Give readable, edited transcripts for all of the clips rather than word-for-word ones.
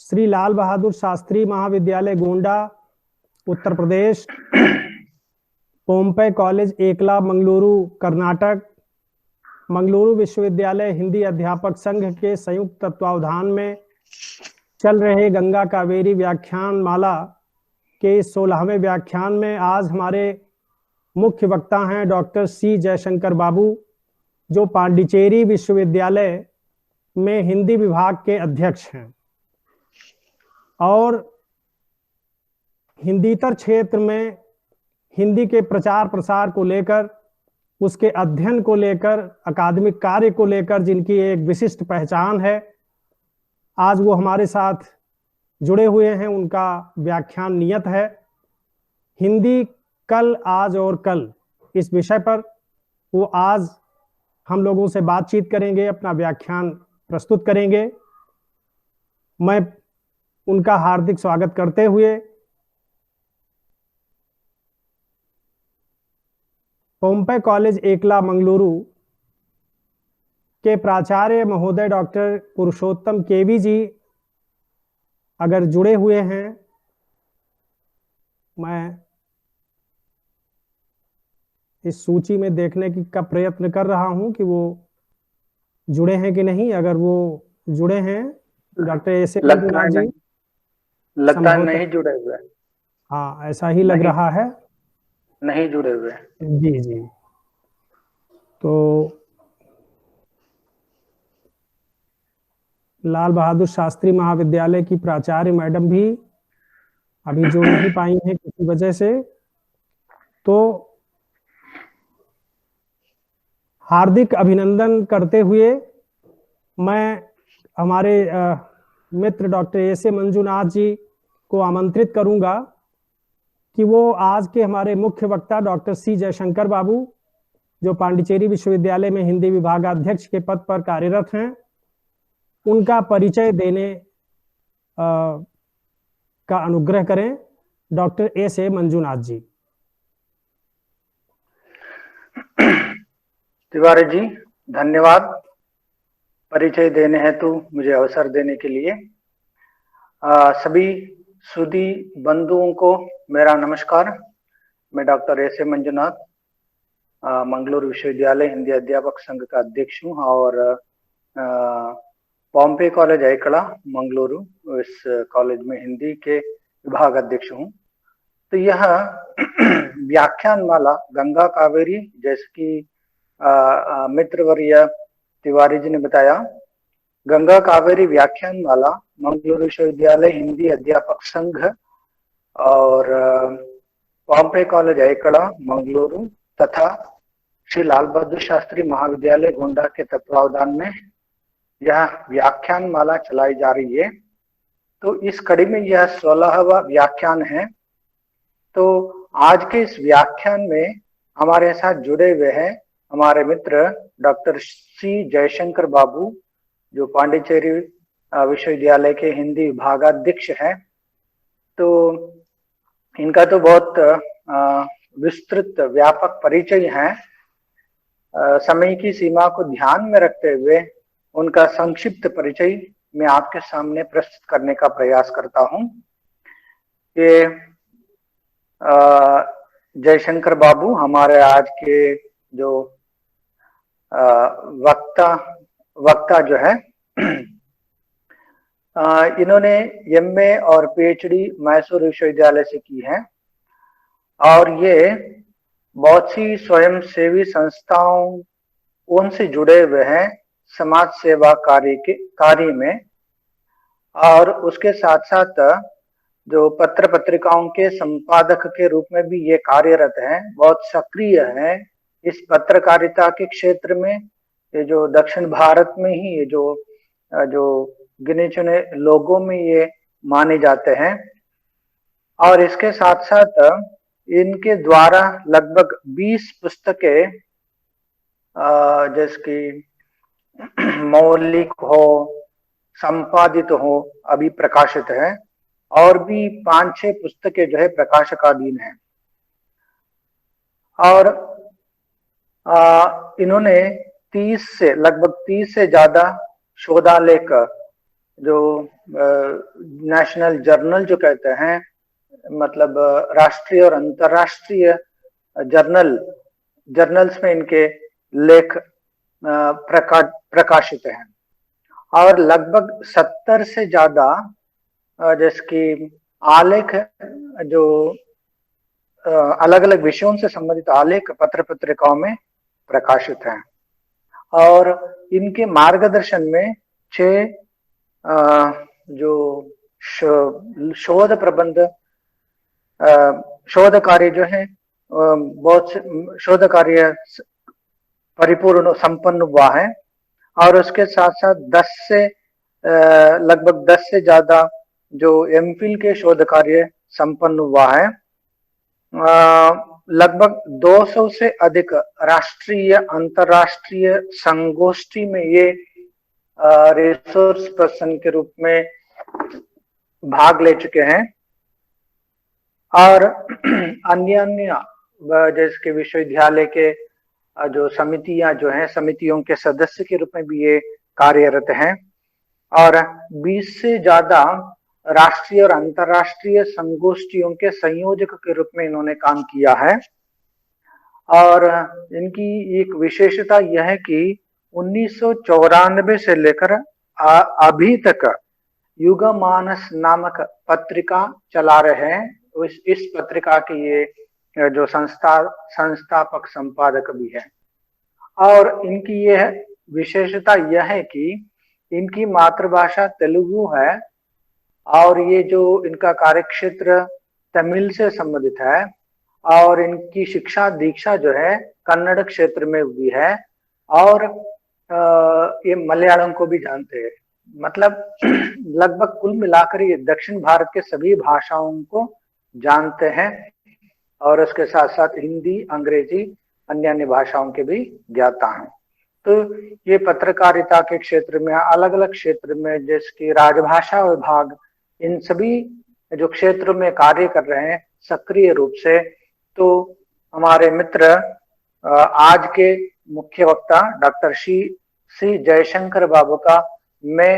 श्री लाल बहादुर शास्त्री महाविद्यालय गोंडा उत्तर प्रदेश, पोम्पे कॉलेज एकला मंगलुरु कर्नाटक, मंगलुरु विश्वविद्यालय हिंदी अध्यापक संघ के संयुक्त तत्वावधान में चल रहे गंगा कावेरी व्याख्यान माला के 16वें व्याख्यान में आज हमारे मुख्य वक्ता हैं डॉक्टर सी जयशंकर बाबू, जो पांडिचेरी विश्वविद्यालय में हिंदी विभाग के अध्यक्ष हैं और हिंदीतर क्षेत्र में हिंदी के प्रचार प्रसार को लेकर, उसके अध्ययन को लेकर, अकादमिक कार्य को लेकर जिनकी एक विशिष्ट पहचान है, आज वो हमारे साथ जुड़े हुए हैं। उनका व्याख्यान नियत है हिंदी कल, आज और कल, इस विषय पर वो आज हम लोगों से बातचीत करेंगे, अपना व्याख्यान प्रस्तुत करेंगे। मैं उनका हार्दिक स्वागत करते हुए पोम्पे कॉलेज एकला मंगलुरु के प्राचार्य महोदय डॉक्टर पुरुषोत्तम केवी जी अगर जुड़े हुए हैं, मैं इस सूची में देखने का प्रयत्न कर रहा हूं कि वो जुड़े हैं कि नहीं। अगर वो जुड़े हैं, डॉक्टर ऐसे लगता है नहीं जुड़े हुए। हाँ, ऐसा ही लग रहा है, नहीं जुड़े हुए। जी जी। तो लाल बहादुर शास्त्री महाविद्यालय की प्राचार्य मैडम भी अभी जुड़ नहीं पाई हैं किसी वजह से, तो हार्दिक अभिनंदन करते हुए मैं हमारे मित्र डॉक्टर ऐसे मंजुनाथ जी को आमंत्रित करूंगा कि वो आज के हमारे मुख्य वक्ता डॉक्टर सी जयशंकर बाबू, जो पांडिचेरी विश्वविद्यालय में हिंदी विभागाध्यक्ष के पद पर कार्यरत हैं, उनका परिचय देने का अनुग्रह करें। डॉक्टर ऐसे मंजुनाथ जी। तिवारी जी, धन्यवाद परिचय देने हेतु मुझे अवसर देने के लिए। सभी सुधी बंधुओं को मेरा नमस्कार। मैं डॉक्टर ऐसे मंजुनाथ, मंगलुरु विश्वविद्यालय हिंदी अध्यापक संघ का अध्यक्ष हूँ और पोम्पे कॉलेज एकला मंगलुरु, इस कॉलेज में हिंदी के विभाग अध्यक्ष हूँ। तो यह व्याख्यान माला गंगा कावेरी, जैसे कि मित्रवर्य तिवारी जी ने बताया, गंगा कावेरी व्याख्यान माला मंगलुरु विश्वविद्यालय हिंदी अध्यापक संघ और पोम्पे कॉलेज एकला मंगलुरु तथा श्री लाल बहादुर शास्त्री महाविद्यालय गोंडा के तत्वावधान में यह व्याख्यान माला चलाई जा रही है। तो इस कड़ी में यह 16वां व्याख्यान है। तो आज के इस व्याख्यान में हमारे साथ जुड़े हुए हैं हमारे मित्र डॉक्टर सी जयशंकर बाबू, जो पांडिचेरी विश्वविद्यालय के हिंदी विभागाध्यक्ष हैं। तो इनका तो बहुत विस्तृत व्यापक परिचय है। समय की सीमा को ध्यान में रखते हुए उनका संक्षिप्त परिचय मैं आपके सामने प्रस्तुत करने का प्रयास करता हूं। ये जयशंकर बाबू हमारे आज के जो वक्ता जो है, इन्होंने एमए और पीएचडी मैसूर विश्वविद्यालय से की है और ये बहुत सी स्वयंसेवी संस्थाओं उनसे जुड़े हुए हैं समाज सेवा कार्य में, और उसके साथ साथ जो पत्र पत्रिकाओं के संपादक के रूप में भी ये कार्यरत हैं, बहुत सक्रिय हैं इस पत्रकारिता के क्षेत्र में। ये जो दक्षिण भारत में ही ये जो गिने चुने लोगों में ये माने जाते हैं। और इसके साथ साथ इनके द्वारा लगभग 20 पुस्तकें जैसे कि मौलिक हो, संपादित हो, अभी प्रकाशित है, और भी 5-6 पुस्तकें जो है प्रकाशकाधीन है। और इन्होंने लगभग 30 से ज्यादा शोधालेख जो नेशनल जर्नल जो कहते हैं, मतलब राष्ट्रीय और अंतर्राष्ट्रीय जर्नल्स में इनके लेख प्रकाशित हैं। और लगभग 70 से ज्यादा जैसे कि आलेख जो अलग अलग विषयों से संबंधित आलेख पत्र पत्रिकाओं में प्रकाशित हैं। और इनके मार्गदर्शन में 6 जो शोध प्रबंध शोध कार्य जो है बहुत से शोध कार्य परिपूर्ण संपन्न हुआ है। और उसके साथ साथ 10 से लगभग 10 से ज्यादा जो एमफिल के शोध कार्य संपन्न हुआ है। लगभग 200 से अधिक राष्ट्रीय अंतर्राष्ट्रीय संगोष्ठी में ये रिसोर्स पर्सन के रूप में भाग ले चुके हैं। और अन्य जैसे कि विश्वविद्यालय के जो समितियां जो हैं, समितियों के सदस्य के रूप में भी ये कार्यरत हैं। और 20 से ज्यादा राष्ट्रीय और अंतर्राष्ट्रीय संगोष्ठियों के संयोजक के रूप में इन्होंने काम किया है। और इनकी एक विशेषता यह है कि 1994 से लेकर अभी तक युगमानस नामक पत्रिका चला रहे हैं। इस पत्रिका के ये जो संस्थापक संपादक भी है। और इनकी यह विशेषता यह है कि इनकी मातृभाषा तेलुगु है और ये जो इनका कार्यक्षेत्र तमिल से संबंधित है। और इनकी शिक्षा दीक्षा जो है कन्नड़ क्षेत्र में हुई है। और ये मलयालम को भी जानते हैं। मतलब लगभग कुल मिलाकर ये दक्षिण भारत के सभी भाषाओं को जानते हैं। और उसके साथ साथ हिंदी, अंग्रेजी, अन्य भाषाओं के भी ज्ञाता हैं। तो ये पत्रकारिता के क्षेत्र में अलग अलग क्षेत्र में जैसे कि राजभाषा विभाग, इन सभी जो क्षेत्रों में कार्य कर रहे हैं सक्रिय रूप से। तो हमारे मित्र आज के मुख्य वक्ता डॉक्टर सी जयशंकर बाबू का मैं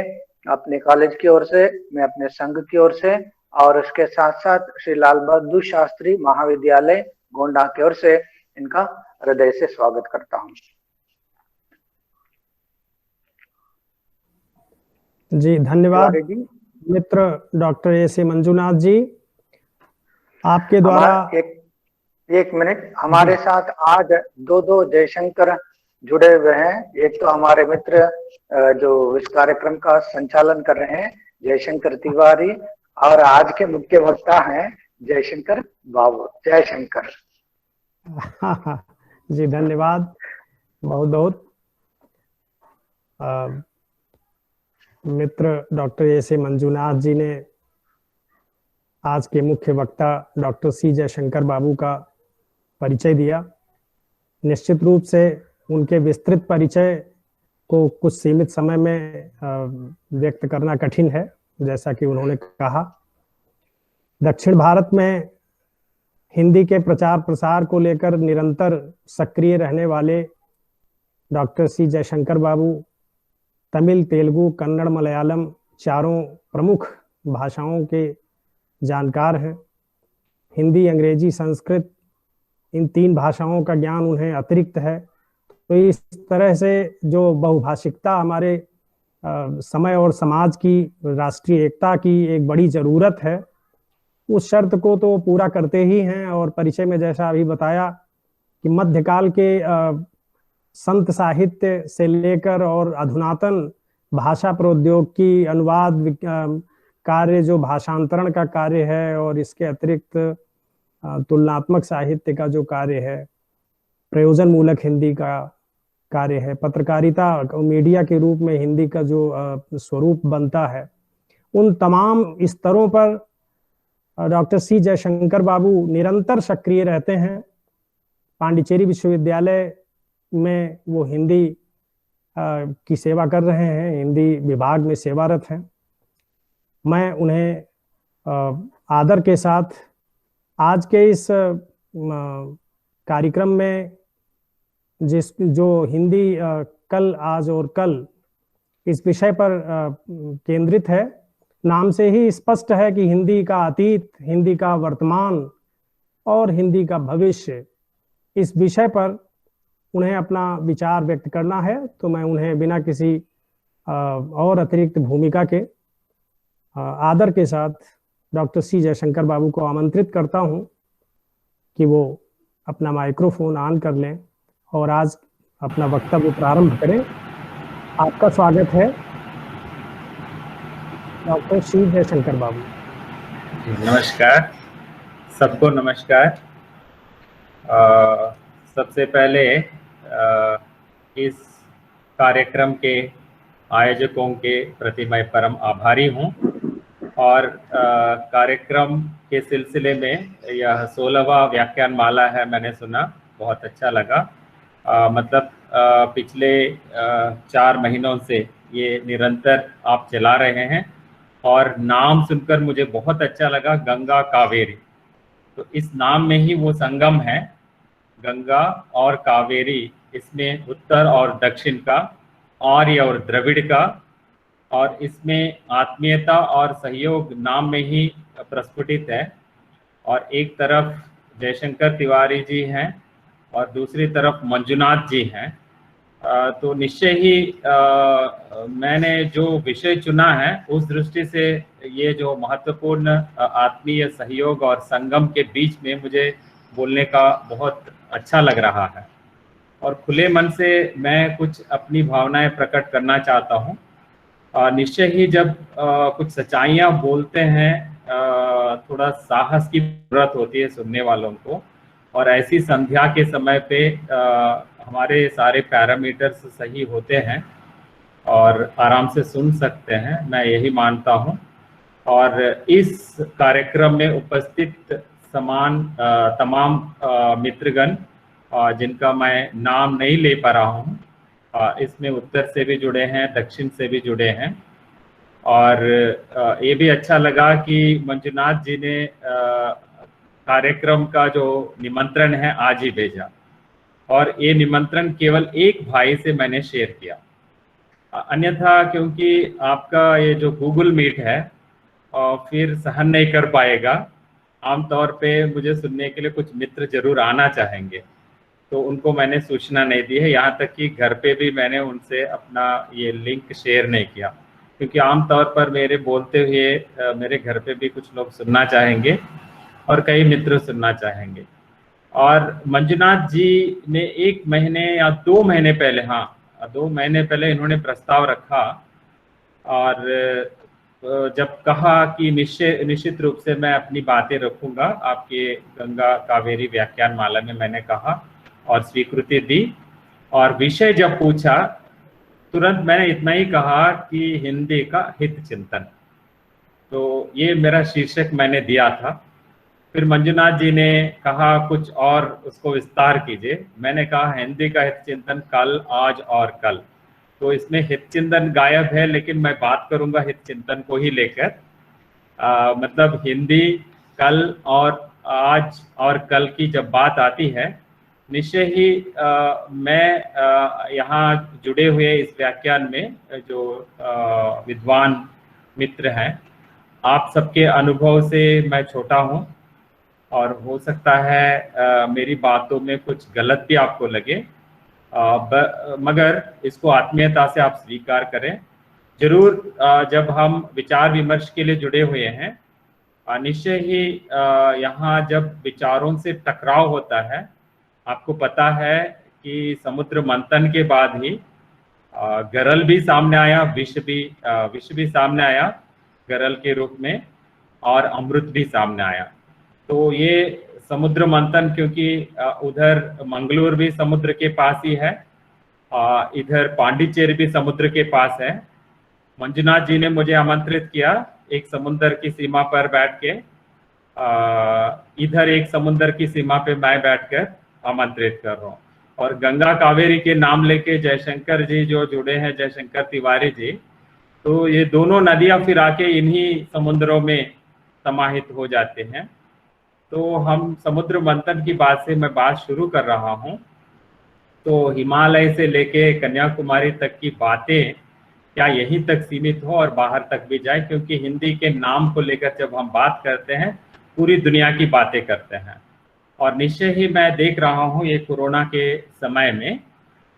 अपने कॉलेज की ओर से, मैं अपने संघ की ओर से और उसके साथ साथ श्री लाल बहादुर शास्त्री महाविद्यालय गोंडा की ओर से इनका हृदय से स्वागत करता हूं। जी धन्यवाद मित्र डॉक्टर ए.सी. मंजुनाथ जी, आपके द्वारा एक मिनट, हमारे साथ आज दो जयशंकर जुड़े हुए हैं। एक तो हमारे मित्र जो इस कार्यक्रम का संचालन कर रहे हैं जयशंकर तिवारी, और आज के मुख्य वक्ता हैं जयशंकर बाबू। जयशंकर। जी धन्यवाद बहुत बहुत। मित्र डॉक्टर ए.सी. मंजुनाथ जी ने आज के मुख्य वक्ता डॉक्टर सी जयशंकर बाबू का परिचय दिया। निश्चित रूप से उनके विस्तृत परिचय को कुछ सीमित समय में व्यक्त करना कठिन है। जैसा कि उन्होंने कहा, दक्षिण भारत में हिंदी के प्रचार प्रसार को लेकर निरंतर सक्रिय रहने वाले डॉक्टर सी जयशंकर बाबू तमिल, तेलुगु, कन्नड़, मलयालम चारों प्रमुख भाषाओं के जानकार हैं। हिंदी, अंग्रेजी, संस्कृत, इन 3 भाषाओं का ज्ञान उन्हें अतिरिक्त है। तो इस तरह से जो बहुभाषिकता हमारे समय और समाज की राष्ट्रीय एकता की एक बड़ी जरूरत है, उस शर्त को तो पूरा करते ही हैं। और परिचय में जैसा अभी बताया कि मध्यकाल के संत साहित्य से लेकर और अधुनातन भाषा प्रौद्योगिकी, अनुवाद कार्य, जो भाषांतरण का कार्य है, और इसके अतिरिक्त तुलनात्मक साहित्य का जो कार्य है, प्रयोजन मूलक हिंदी का कार्य है, पत्रकारिता मीडिया के रूप में हिंदी का जो स्वरूप बनता है, उन तमाम स्तरों पर डॉक्टर सी जयशंकर बाबू निरंतर सक्रिय रहते हैं। पांडिचेरी विश्वविद्यालय में वो हिंदी की सेवा कर रहे हैं, हिंदी विभाग में सेवारत हैं। मैं उन्हें आदर के साथ आज के इस कार्यक्रम में जो हिंदी कल, आज और कल इस विषय पर केंद्रित है, नाम से ही स्पष्ट है कि हिंदी का अतीत, हिंदी का वर्तमान और हिंदी का भविष्य, इस विषय पर उन्हें अपना विचार व्यक्त करना है। तो मैं उन्हें बिना किसी और अतिरिक्त भूमिका के आदर के साथ डॉक्टर सी जयशंकर बाबू को आमंत्रित करता हूं कि वो अपना माइक्रोफोन ऑन कर लें और आज अपना वक्तव्य प्रारंभ करें। आपका स्वागत है डॉक्टर सी जयशंकर बाबू। नमस्कार सबको, नमस्कार। सबसे पहले इस कार्यक्रम के आयोजकों के प्रति मैं परम आभारी हूं और कार्यक्रम के सिलसिले में यह 16वां व्याख्यान माला है, मैंने सुना, बहुत अच्छा लगा। मतलब पिछले 4 महीनों से ये निरंतर आप चला रहे हैं और नाम सुनकर मुझे बहुत अच्छा लगा, गंगा कावेरी। तो इस नाम में ही वो संगम है, गंगा और कावेरी, इसमें उत्तर और दक्षिण का, आर्य और द्रविड़ का, और इसमें आत्मीयता और सहयोग नाम में ही प्रस्फुटित है। और एक तरफ जयशंकर तिवारी जी हैं और दूसरी तरफ मंजुनाथ जी हैं। तो निश्चय ही मैंने जो विषय चुना है उस दृष्टि से ये जो महत्वपूर्ण आत्मीय सहयोग और संगम के बीच में मुझे बोलने का बहुत अच्छा लग रहा है और खुले मन से मैं कुछ अपनी भावनाएं प्रकट करना चाहता हूँ। निश्चय ही जब कुछ सच्चाइयाँ बोलते हैं थोड़ा साहस की जरूरत होती है सुनने वालों को, और ऐसी संध्या के समय पे हमारे सारे पैरामीटर्स सही होते हैं और आराम से सुन सकते हैं, मैं यही मानता हूँ। और इस कार्यक्रम में उपस्थित तमाम मित्रगण जिनका मैं नाम नहीं ले पा रहा हूँ, इसमें उत्तर से भी जुड़े हैं, दक्षिण से भी जुड़े हैं। और ये भी अच्छा लगा कि मंजुनाथ जी ने कार्यक्रम का जो निमंत्रण है आज ही भेजा, और ये निमंत्रण केवल एक भाई से मैंने शेयर किया। अन्यथा क्योंकि आपका ये जो गूगल मीट है फिर सहन नहीं कर पाएगा। आमतौर पे मुझे सुनने के लिए कुछ मित्र जरूर आना चाहेंगे, तो उनको मैंने सूचना नहीं दी है। यहाँ तक कि घर पे भी मैंने उनसे अपना ये लिंक शेयर नहीं किया, क्योंकि आमतौर पर मेरे बोलते हुए मेरे घर पे भी कुछ लोग सुनना चाहेंगे और कई मित्र सुनना चाहेंगे। और मंजुनाथ जी ने 1 महीने या 2 महीने पहले, 2 महीने पहले इन्होंने प्रस्ताव रखा और जब कहा कि निश्चित रूप से मैं अपनी बातें रखूंगा आपके गंगा कावेरी व्याख्यान माला में, मैंने कहा और स्वीकृति दी। और विषय जब पूछा तुरंत मैंने इतना ही कहा कि हिंदी का हित चिंतन, तो ये मेरा शीर्षक मैंने दिया था। फिर मंजुनाथ जी ने कहा कुछ और उसको विस्तार कीजिए। मैंने कहा हिंदी का हित चिंतन कल, आज और कल। तो इसमें हित चिंतन गायब है, लेकिन मैं बात करूंगा हित चिंतन को ही लेकर। मतलब हिंदी कल और आज और कल की जब बात आती है, निश्चय ही मैं यहाँ जुड़े हुए इस व्याख्यान में जो विद्वान मित्र हैं, आप सबके अनुभव से मैं छोटा हूँ और हो सकता है मेरी बातों में कुछ गलत भी आपको लगे, मगर इसको आत्मीयता से आप स्वीकार करें जरूर। जब हम विचार विमर्श के लिए जुड़े हुए हैं, निश्चय ही यहाँ जब विचारों से टकराव होता है, आपको पता है कि समुद्र मंथन के बाद ही गरल भी सामने आया, विष भी सामने आया गरल के रूप में, और अमृत भी सामने आया। तो ये समुद्र मंथन, क्योंकि उधर मंगलोर भी समुद्र के पास ही है, इधर पांडिचेरी भी समुद्र के पास है। मंजुनाथ जी ने मुझे आमंत्रित किया एक समुद्र की सीमा पर बैठ के, इधर एक समुद्र की सीमा पे मैं बैठकर आमंत्रित कर रहा हूँ। और गंगा कावेरी के नाम लेके जयशंकर जी जो जुड़े हैं, जयशंकर तिवारी जी, तो ये दोनों नदियां फिर आके इन्हीं समुद्रों में समाहित हो जाते हैं। तो हम समुद्र मंथन की बात से मैं बात शुरू कर रहा हूँ। तो हिमालय से लेके कन्याकुमारी तक की बातें क्या यहीं तक सीमित हो और बाहर तक भी जाए, क्योंकि हिंदी के नाम को लेकर जब हम बात करते हैं पूरी दुनिया की बातें करते हैं। और निश्चय ही मैं देख रहा हूँ ये कोरोना के समय में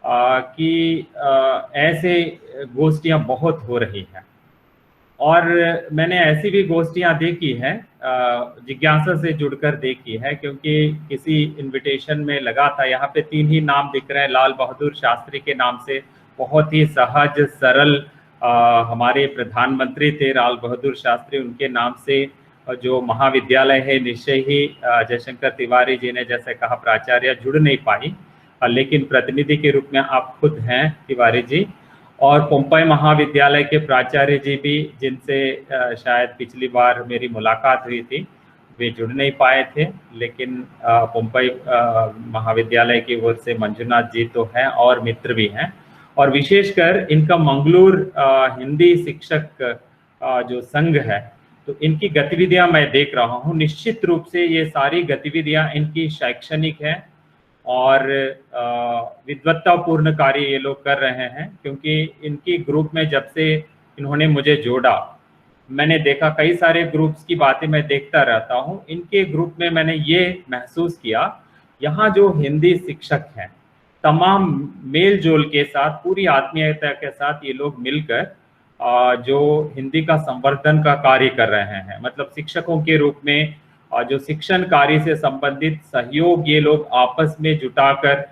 कि ऐसे गोष्ठियाँ बहुत हो रही हैं। और मैंने ऐसी भी गोष्ठियाँ देखी हैं, जिज्ञासा से जुड़कर देखी है, क्योंकि किसी इनविटेशन में लगा था, यहाँ पे 3 ही नाम दिख रहे हैं लाल बहादुर शास्त्री के नाम से। बहुत ही सहज सरल हमारे प्रधानमंत्री थे लाल बहादुर शास्त्री, उनके नाम से जो महाविद्यालय है निश्चय ही जयशंकर तिवारी जी ने जैसे कहा प्राचार्य जुड़ नहीं पाई, लेकिन प्रतिनिधि के रूप में आप खुद हैं तिवारी जी। और पोम्पई महाविद्यालय के प्राचार्य जी भी, जिनसे शायद पिछली बार मेरी मुलाकात हुई थी, वे जुड़ नहीं पाए थे, लेकिन पोम्पई महाविद्यालय की ओर से मंजुनाथ जी तो हैं और मित्र भी हैं। और विशेषकर इनका मंगलूर हिंदी शिक्षक जो संघ है, तो इनकी गतिविधियां मैं देख रहा हूं। निश्चित रूप से ये सारी गतिविधियां इनकी शैक्षणिक है और विद्वत्तापूर्ण कार्य ये लोग कर रहे हैं, क्योंकि इनकी ग्रुप में जब से इन्होंने मुझे जोड़ा, मैंने देखा कई सारे ग्रुप्स की बातें मैं देखता रहता हूं, इनके ग्रुप में मैंने ये महसूस किया, यहाँ जो हिंदी शिक्षक हैं तमाम मेल जोल के साथ पूरी आत्मीयता के साथ ये लोग मिलकर जो हिंदी का संवर्धन का कार्य कर रहे हैं, मतलब शिक्षकों के रूप में जो शिक्षण कार्य से संबंधित सहयोग ये लोग आपस में जुटाकर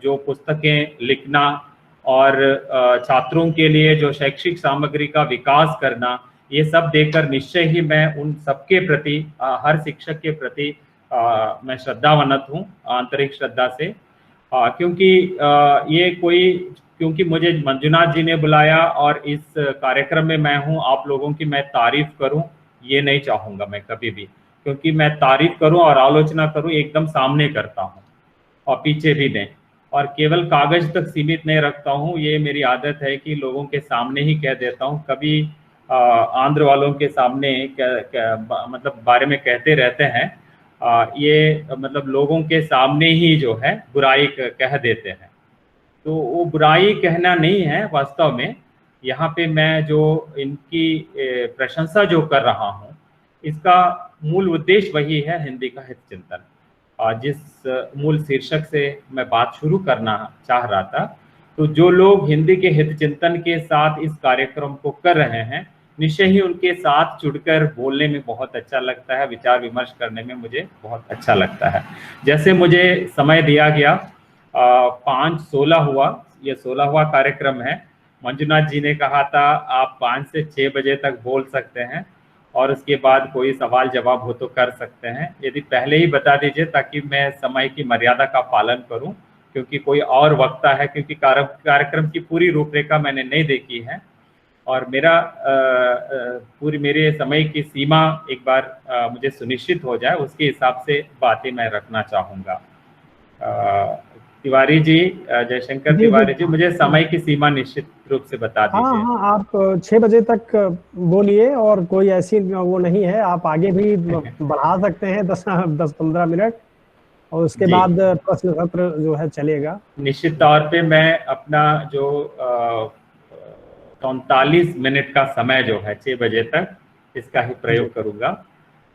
जो पुस्तकें लिखना और छात्रों के लिए जो शैक्षिक सामग्री का विकास करना, ये सब देखकर निश्चय ही मैं उन सबके प्रति, हर शिक्षक के प्रति मैं श्रद्धावनत हूँ, आंतरिक श्रद्धा से, क्योंकि ये क्योंकि मुझे मंजुनाथ जी ने बुलाया और इस कार्यक्रम में मैं हूँ, आप लोगों की मैं तारीफ करूँ ये नहीं चाहूँगा मैं कभी भी, क्योंकि मैं तारीफ करूं और आलोचना करूं एकदम सामने करता हूं और पीछे भी नहीं, और केवल कागज तक सीमित नहीं रखता हूं। ये मेरी आदत है कि लोगों के सामने ही कह देता हूं। कभी आंध्र वालों के सामने मतलब बारे में कहते रहते हैं, ये मतलब लोगों के सामने ही जो है बुराई कह देते हैं, तो वो बुराई कहना नहीं है वास्तव में। यहाँ पे मैं जो इनकी प्रशंसा जो कर रहा हूँ, इसका मूल उद्देश्य वही है, हिंदी का हित चिंतन। जिस मूल शीर्षक से मैं बात शुरू करना चाह रहा था, तो जो लोग हिंदी के हित चिंतन के साथ इस कार्यक्रम को कर रहे हैं, निश्चय ही उनके साथ जुड़कर बोलने में बहुत अच्छा लगता है, विचार विमर्श करने में मुझे बहुत अच्छा लगता है। जैसे मुझे समय दिया गया 5:16 हुआ, ये 16वां कार्यक्रम है। मंजुनाथ जी ने कहा था आप 5 से 6 बजे तक बोल सकते हैं और उसके बाद कोई सवाल जवाब हो तो कर सकते हैं। यदि पहले ही बता दीजिए ताकि मैं समय की मर्यादा का पालन करूं, क्योंकि कोई और वक्ता है, क्योंकि कार्यक्रम की पूरी रूपरेखा मैंने नहीं देखी है और मेरे समय की सीमा एक बार मुझे सुनिश्चित हो जाए, उसके हिसाब से बातें मैं रखना चाहूँगा। तिवारी जी, जयशंकर तिवारी जी, मुझे समय की सीमा निश्चित रूप से बता दीजिए। हाँ, आप 6 बजे तक बोलिए और कोई ऐसी वो नहीं है, आप आगे भी बढ़ा सकते हैं 10-15 मिनट, और उसके बाद प्रश्न सत्र जो है चलेगा। निश्चित तौर पे मैं अपना जो 39 मिनट का समय जो है 6 बजे तक, इसका ही प्रयोग करूँगा,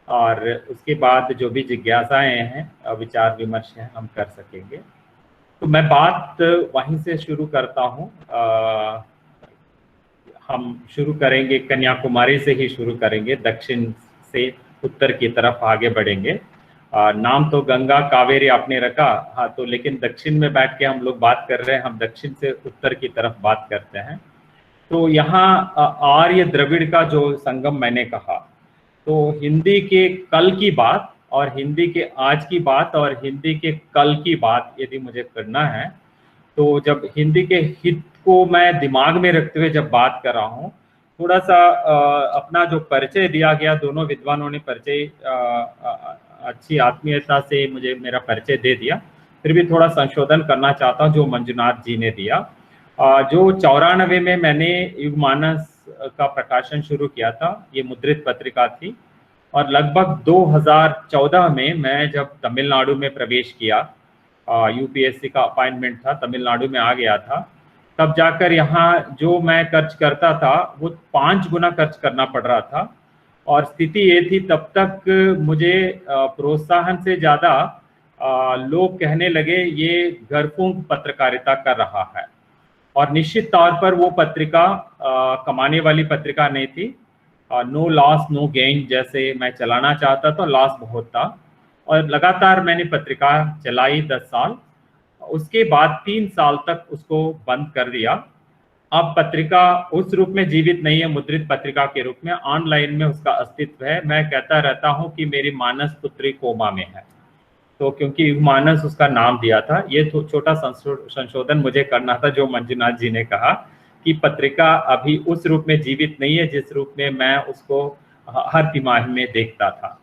और उसके बाद जो भी जिज्ञासाएं हैं, विचार विमर्श हैं, हम कर सकेंगे। तो मैं बात वहीं से शुरू करता हूँ। हम शुरू करेंगे कन्याकुमारी से ही शुरू करेंगे, दक्षिण से उत्तर की तरफ आगे बढ़ेंगे। नाम तो गंगा कावेरी आपने रखा, हाँ, तो लेकिन दक्षिण में बैठ के हम लोग बात कर रहे हैं, हम दक्षिण से उत्तर की तरफ बात करते हैं। तो यहाँ आर्य द्रविड़ का जो संगम मैंने कहा, तो हिंदी के कल की बात और हिंदी के आज की बात और हिंदी के कल की बात यदि मुझे करना है, तो जब हिंदी के हित को मैं दिमाग में रखते हुए जब बात कर रहा हूँ, थोड़ा सा अपना जो परिचय दिया गया, दोनों विद्वानों ने परिचय अच्छी आत्मीयता से मुझे मेरा परिचय दे दिया, फिर भी थोड़ा संशोधन करना चाहता हूँ जो मंजुनाथ जी ने दिया। जो 94 में मैंने युगमानस का प्रकाशन शुरू किया था, ये मुद्रित पत्रिका थी, और लगभग 2014 में मैं जब तमिलनाडु में प्रवेश किया, यूपीएससी का अपॉइंटमेंट था, तमिलनाडु में आ गया था, तब जाकर यहाँ जो मैं खर्च करता था वो 5 गुना खर्च करना पड़ रहा था। और स्थिति ये थी तब तक मुझे प्रोत्साहन से ज़्यादा लोग कहने लगे ये घरफूंक पत्रकारिता कर रहा है। और निश्चित तौर पर वो पत्रिका कमाने वाली पत्रिका नहीं थी। नो लॉस नो गेन जैसे मैं चलाना चाहता था, लॉस बहुत था। और लगातार मैंने पत्रिका चलाई 10 साल। उसके बाद 3 साल तक उसको बंद कर दिया। अब पत्रिका उस रूप में जीवित नहीं है, मुद्रित पत्रिका के रूप में। ऑनलाइन में उसका अस्तित्व है। मैं कहता रहता हूं कि मेरी मानस पुत्री कोमा में है, तो क्योंकि मानस उसका नाम दिया था। ये तो छोटा संशोधन मुझे करना था जो मंजुनाथ जी ने कहा कि पत्रिका अभी उस रूप में जीवित नहीं है जिस रूप में मैं उसको हर तिमाही में देखता था।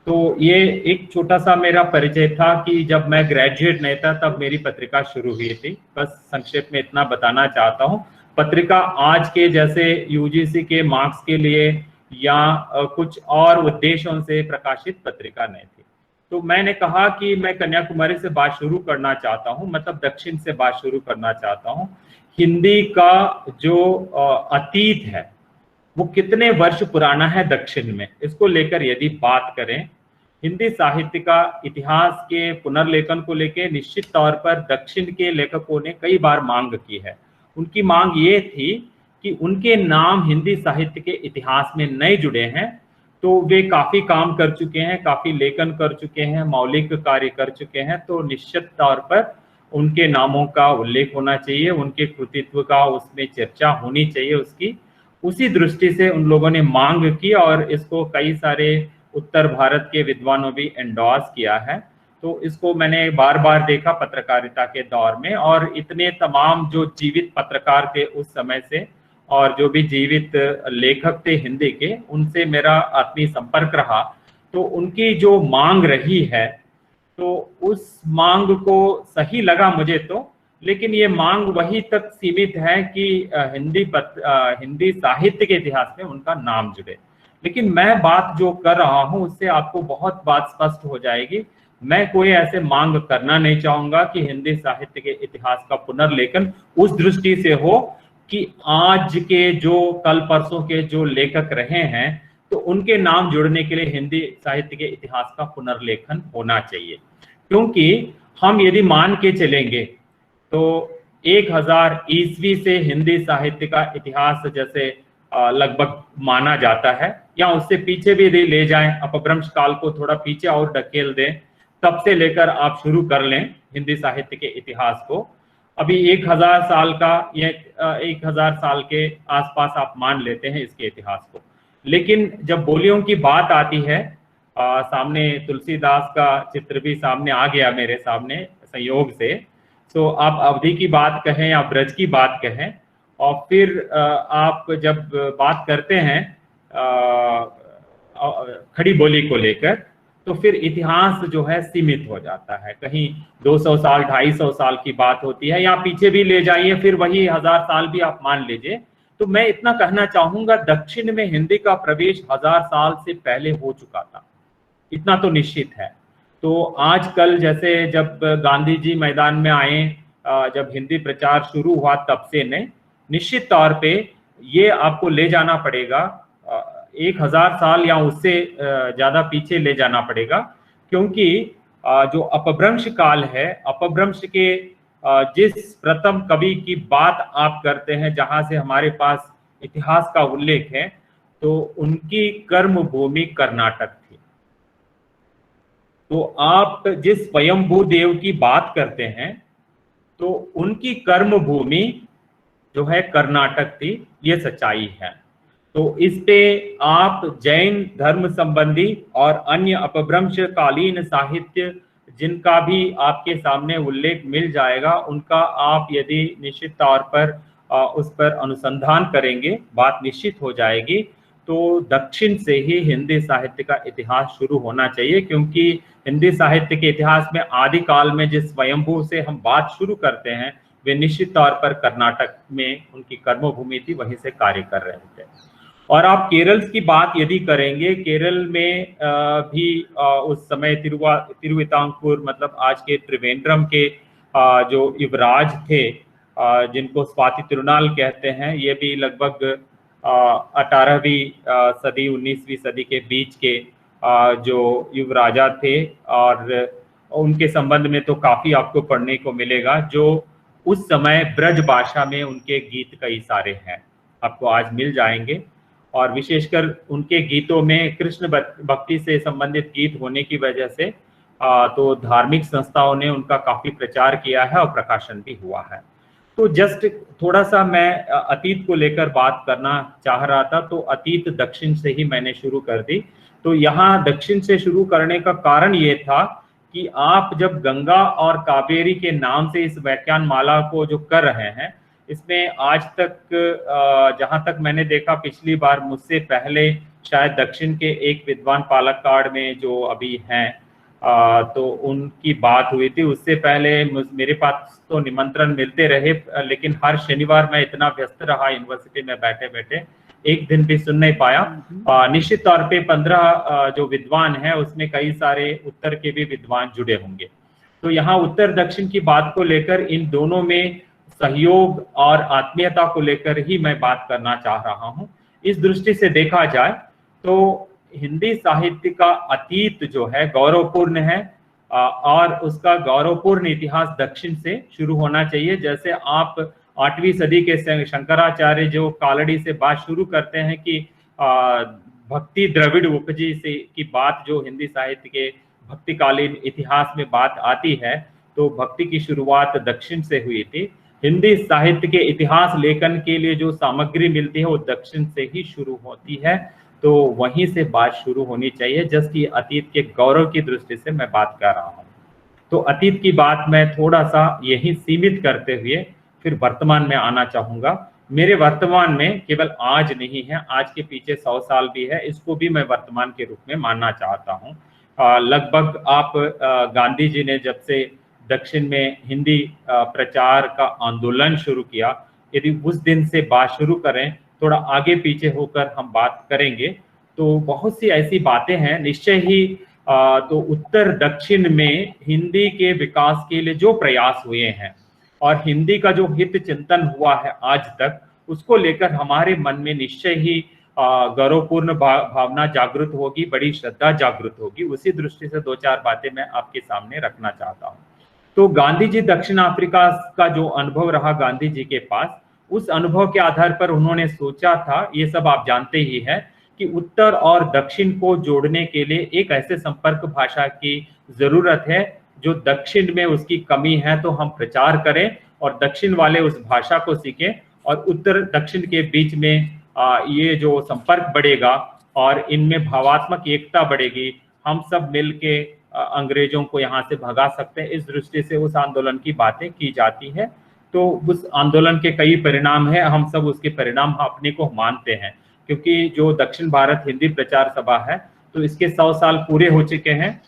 तो ये एक छोटा सा मेरा परिचय था कि जब मैं ग्रेजुएट नहीं था तब मेरी पत्रिका शुरू हुई थी। बस संक्षेप में इतना बताना चाहता हूँ। पत्रिका आज के जैसे यूजीसी के मार्क्स के लिए या कुछ और उद्देश्यों से प्रकाशित पत्रिका नहीं थी। तो मैंने कहा कि मैं कन्याकुमारी से बात शुरू करना चाहता हूँ, मतलब दक्षिण से बात शुरू करना चाहता हूँ। हिंदी का जो अतीत है वो कितने वर्ष पुराना है दक्षिण में, इसको लेकर यदि बात करें, हिंदी साहित्य का इतिहास के पुनर्लेखन को लेकर निश्चित तौर पर दक्षिण के लेखकों ने कई बार मांग की है। उनकी मांग ये थी कि उनके नाम हिंदी साहित्य के इतिहास में नहीं जुड़े हैं। तो वे काफी काम कर चुके हैं, काफी लेखन कर चुके हैं, मौलिक कार्य कर चुके हैं, तो निश्चित तौर पर उनके नामों का उल्लेख होना चाहिए, उनके कृतित्व का उसमें चर्चा होनी चाहिए उसकी। उसी दृष्टि से उन लोगों ने मांग की और इसको कई सारे उत्तर भारत के विद्वानों भी एंडोर्स किया है। तो इसको मैंने बार बार देखा पत्रकारिता के दौर में, और इतने तमाम जो जीवित पत्रकार थे उस समय से और जो भी जीवित लेखक थे हिंदी के, उनसे मेरा आत्मीय संपर्क रहा। तो उनकी जो मांग रही है तो उस मांग को सही लगा मुझे तो, लेकिन ये मांग वही तक सीमित है कि हिंदी साहित्य के इतिहास में उनका नाम जुड़े। लेकिन मैं बात जो कर रहा हूं उससे आपको बहुत बात स्पष्ट हो जाएगी। मैं कोई ऐसे मांग करना नहीं चाहूंगा कि हिंदी साहित्य के इतिहास का पुनर्लेखन उस दृष्टि से हो कि आज के जो कल परसों के जो लेखक रहे हैं तो उनके नाम जुड़ने के लिए हिंदी साहित्य के इतिहास का पुनर्लेखन होना चाहिए। क्योंकि हम यदि मान के चलेंगे तो 1000 ईस्वी से हिंदी साहित्य का इतिहास जैसे लगभग माना जाता है, या उससे पीछे भी यदि ले जाएं, अपभ्रंश काल को थोड़ा पीछे और ढकेल दें, तब से लेकर आप शुरू कर लें हिंदी साहित्य के इतिहास को। अभी 1000 साल का, ये 1000 साल के आसपास आप मान लेते हैं इसके इतिहास को। लेकिन जब बोलियों की बात आती है, सामने तुलसीदास का चित्र भी सामने आ गया मेरे सामने संयोग से, तो आप अवधि की बात कहें या ब्रज की बात कहें, और फिर आप जब बात करते हैं खड़ी बोली को लेकर, तो फिर इतिहास जो है सीमित हो जाता है। कहीं 200 साल 250 साल की बात होती है, या पीछे भी ले जाइए फिर वही 1000 साल भी आप मान लीजिए। तो मैं इतना कहना चाहूंगा, दक्षिण में हिंदी का प्रवेश 1000 साल से पहले हो चुका था, इतना तो निश्चित है। तो आजकल जैसे जब गांधी जी मैदान में आए, जब हिंदी प्रचार शुरू हुआ तब से नहीं, निश्चित तौर पे ये आपको ले जाना पड़ेगा 1000 साल या उससे ज्यादा पीछे ले जाना पड़ेगा। क्योंकि जो अपभ्रंश काल है, अपभ्रंश के जिस प्रथम कवि की बात आप करते हैं जहां से हमारे पास इतिहास का उल्लेख है, तो उनकी कर्म भूमि कर्नाटक थी। तो आप जिस स्वयंभू देव की बात करते हैं तो उनकी कर्म भूमि जो है कर्नाटक थी, ये सच्चाई है। तो इस पे आप जैन धर्म संबंधी और अन्य अपभ्रंश कालीन साहित्य जिनका भी आपके सामने उल्लेख मिल जाएगा, उनका आप यदि निश्चित तौर पर उस पर अनुसंधान करेंगे, बात निश्चित हो जाएगी। तो दक्षिण से ही हिंदी साहित्य का इतिहास शुरू होना चाहिए, क्योंकि हिंदी साहित्य के इतिहास में आदिकाल में जिस स्वयंभू से हम बात शुरू करते हैं, वे निश्चित तौर पर कर्नाटक में उनकी कर्मभूमि थी, वहीं से कार्य कर रहे थे। और आप केरल की बात यदि करेंगे, केरल में भी उस समय तिरुवितांकुर मतलब आज के त्रिवेंद्रम के जो युवराज थे, जिनको स्वाति तिरुनाल कहते हैं, ये भी लगभग 18वीं सदी 19वीं सदी के बीच के जो युग राजा थे, और उनके संबंध में तो काफी आपको पढ़ने को मिलेगा। जो उस समय ब्रज भाषा में उनके गीत कई सारे हैं, आपको आज मिल जाएंगे। और विशेषकर उनके गीतों में कृष्ण भक्ति से संबंधित गीत होने की वजह से तो धार्मिक संस्थाओं ने उनका काफी प्रचार किया है और प्रकाशन भी हुआ है। तो जस्ट थोड़ा सा मैं अतीत को लेकर बात करना चाह रहा था, तो अतीत दक्षिण से ही मैंने शुरू कर दी। तो यहाँ दक्षिण से शुरू करने का कारण ये था कि आप जब गंगा और कावेरी के नाम से इस व्याख्यान माला को जो कर रहे हैं, इसमें आज तक जहां तक मैंने देखा, पिछली बार मुझसे पहले शायद दक्षिण के एक विद्वान पालक्काड़ में जो अभी हैं तो उनकी बात हुई थी। उससे पहले मेरे पास तो निमंत्रण मिलते रहे, लेकिन हर शनिवार मैं इतना व्यस्त रहा यूनिवर्सिटी में बैठे बैठे, एक दिन भी सुन नहीं पाया। निश्चित तौर पे 15 जो विद्वान हैं उसमें कई सारे उत्तर के भी विद्वान जुड़े होंगे। तो यहाँ उत्तर दक्षिण की बात को लेकर इन दोनों में सहयोग और आत्मीयता को लेकर ही मैं बात करना चाह रहा हूँ। इस दृष्टि से देखा जाए तो हिंदी साहित्य का अतीत जो है गौरवपूर्ण है, और उसका गौरवपूर्ण इतिहास दक्षिण से शुरू होना चाहिए। जैसे आप 8वीं सदी के शंकराचार्य जो कालड़ी से बात शुरू करते हैं कि भक्ति द्रविड़ उपजी से की बात जो हिंदी साहित्य के भक्तिकालीन इतिहास में बात आती है, तो भक्ति की शुरुआत दक्षिण से हुई थी। हिंदी साहित्य के इतिहास लेखन के लिए जो सामग्री मिलती है वो दक्षिण से ही शुरू होती है, तो वहीं से बात शुरू होनी चाहिए। जबकि अतीत के गौरव की दृष्टि से मैं बात कर रहा हूँ, तो अतीत की बात मैं थोड़ा सा यही सीमित करते हुए फिर वर्तमान में आना चाहूंगा। मेरे वर्तमान में केवल आज नहीं है, आज के पीछे 100 साल भी है, इसको भी मैं वर्तमान के रूप में मानना चाहता हूँ। लगभग आप गांधी जी ने जब से दक्षिण में हिंदी प्रचार का आंदोलन शुरू किया, यदि उस दिन से बात शुरू करें, थोड़ा आगे पीछे होकर हम बात करेंगे, तो बहुत सी ऐसी बातें हैं। निश्चय ही तो उत्तर दक्षिण में हिंदी के विकास के लिए जो प्रयास हुए हैं और हिंदी का जो हित चिंतन हुआ है आज तक, उसको लेकर हमारे मन में निश्चय ही गौरवपूर्ण भावना जागृत होगी, बड़ी श्रद्धा जागृत होगी। उसी दृष्टि से 2-4 बातें मैं आपके सामने रखना चाहता हूँ। तो गांधी जी दक्षिण अफ्रीका का जो अनुभव रहा गांधी जी के पास, उस अनुभव के आधार पर उन्होंने सोचा था, ये सब आप जानते ही हैं, कि उत्तर और दक्षिण को जोड़ने के लिए एक ऐसे संपर्क भाषा की जरूरत है जो दक्षिण में उसकी कमी है, तो हम प्रचार करें और दक्षिण वाले उस भाषा को सीखें, और उत्तर दक्षिण के बीच में ये जो संपर्क बढ़ेगा और इनमें भावात्मक एकता बढ़ेगी, हम सब मिलके अंग्रेजों को यहाँ से भगा सकते हैं। इस दृष्टि से उस आंदोलन की बातें की जाती है। तो उस आंदोलन के कई परिणाम हैं, हम सब उसके परिणाम अपने को मानते हैं, क्योंकि जो दक्षिण भारत हिंदी प्रचार सभा है, तो इसके 100 साल पूरे हो चुके हैं,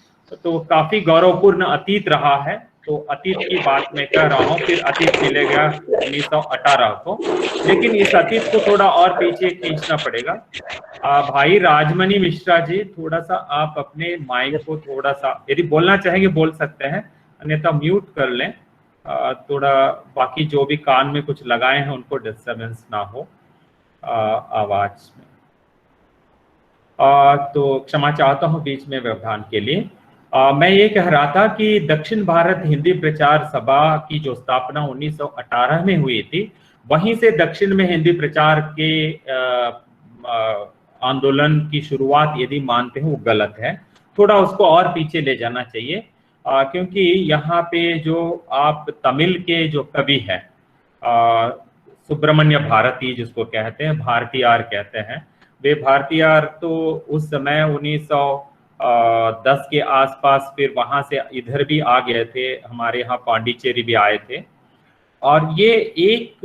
तो काफी गौरवपूर्ण अतीत रहा है। तो अतीत की बात मैं कर रहा हूँ। फिर अतीत मिलेगा 1918 को, लेकिन इस अतीत को थोड़ा और पीछे खींचना पड़ेगा। भाई राजमणि मिश्रा जी, थोड़ा सा आप अपने माइक को थोड़ा सा, यदि बोलना चाहेंगे बोल सकते हैं, अन्यथा म्यूट कर लें। थोड़ा बाकी जो भी कान में कुछ लगाए हैं उनको डिस्टर्बेंस ना हो आवाज में। तो क्षमा चाहता हूँ बीच में व्यवधान के लिए। मैं ये कह रहा था कि दक्षिण भारत हिंदी प्रचार सभा की जो स्थापना 1918 में हुई थी, वहीं से दक्षिण में हिंदी प्रचार के आंदोलन की शुरुआत यदि मानते हैं वो गलत है, थोड़ा उसको और पीछे ले जाना चाहिए। क्योंकि यहाँ पे जो आप तमिल के जो कवि हैं सुब्रमण्य भारती जिसको कहते हैं, भारतीयार कहते हैं, वे भारतीयार तो उस समय 1910 के आसपास फिर वहां से इधर भी आ गए थे, हमारे यहाँ पांडिचेरी भी आए थे, और ये एक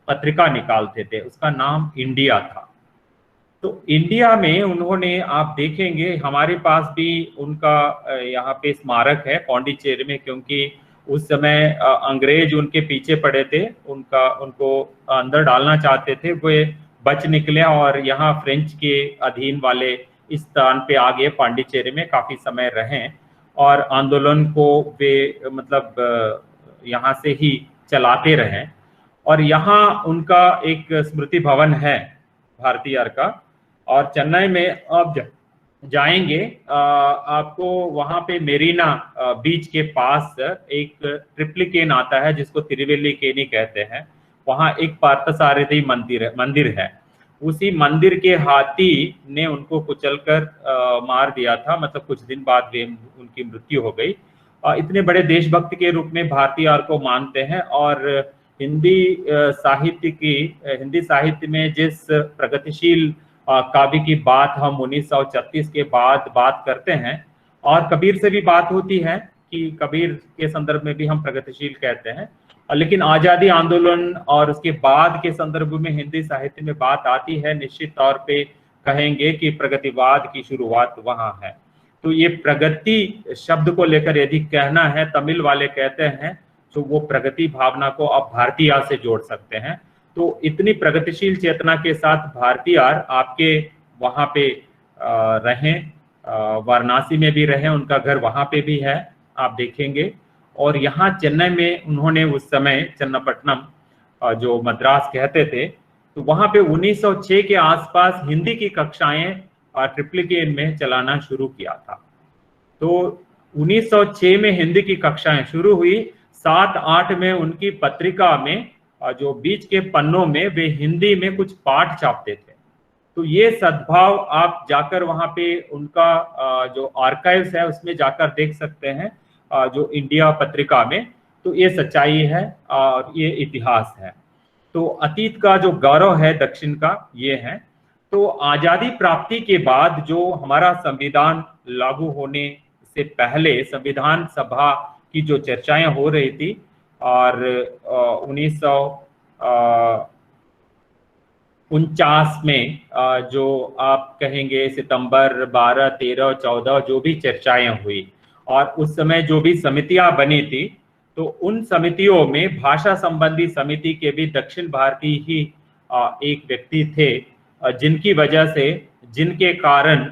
पत्रिका निकालते थे, उसका नाम इंडिया था। तो इंडिया में उन्होंने, आप देखेंगे हमारे पास भी उनका यहाँ पे स्मारक है पांडिचेरी में, क्योंकि उस समय अंग्रेज उनके पीछे पड़े थे, उनको अंदर डालना चाहते थे, वे बच निकले और यहाँ फ्रेंच के अधीन वाले इस स्थान पे आ गए, पांडिचेरी में काफी समय रहे और आंदोलन को वे मतलब यहाँ से ही चलाते रहें। और यहाँ उनका एक स्मृति भवन है भारतीयार का, और चेन्नई में आप जाएंगे आपको वहां पे मेरीना बीच के पास एक ट्रिप्लिकेन आता है जिसको तिरुवल्लिकेनी कहते हैं। वहां एक पार्थसारथी मंदिर है। उसी मंदिर के हाथी ने उनको कुचलकर मार दिया था, मतलब कुछ दिन बाद उनकी मृत्यु हो गई। इतने बड़े देशभक्त के रूप में भारतीयार को मानते हैं। और हिंदी साहित्य में जिस प्रगतिशील काव्य की बात हम 1936 के बाद बात करते हैं, और कबीर से भी बात होती है कि कबीर के संदर्भ में भी हम प्रगतिशील कहते हैं, लेकिन आजादी आंदोलन और उसके बाद के संदर्भ में हिंदी साहित्य में बात आती है, निश्चित तौर पे कहेंगे कि प्रगतिवाद की शुरुआत वहां है। तो ये प्रगति शब्द को लेकर यदि कहना है, तमिल वाले कहते हैं तो वो प्रगति भावना को आप भारतीय से जोड़ सकते हैं। तो इतनी प्रगतिशील चेतना के साथ भारतीयार आपके वहां पे रहें, वाराणसी में भी रहें, उनका घर वहां पे भी है, आप देखेंगे। और यहाँ चेन्नई में उन्होंने उस समय चन्नापट्टनम जो मद्रास कहते थे, तो वहां पे 1906 के आसपास हिंदी की कक्षाएं ट्रिप्लिकेन में चलाना शुरू किया था। तो 1906 में हिंदी की कक्षाएं शुरू हुई। 7-8 में उनकी पत्रिका में जो बीच के पन्नों में वे हिंदी में कुछ पाठ छापते थे। तो ये सद्भाव आप जाकर वहां पे उनका जो आर्काइव्स है उसमें जाकर देख सकते हैं, जो इंडिया पत्रिका में। तो ये सच्चाई है और ये इतिहास है। तो अतीत का जो गौरव है दक्षिण का ये है। तो आजादी प्राप्ति के बाद जो हमारा संविधान लागू होने से पहले संविधान सभा की जो चर्चाएं हो रही थी, और 1949 में जो आप कहेंगे सितंबर 12, 13, 14 जो भी चर्चाएं हुई, और उस समय जो भी समितियां बनी थी, तो उन समितियों में भाषा संबंधी समिति के भी दक्षिण भारतीय ही एक व्यक्ति थे, जिनकी वजह से, जिनके कारण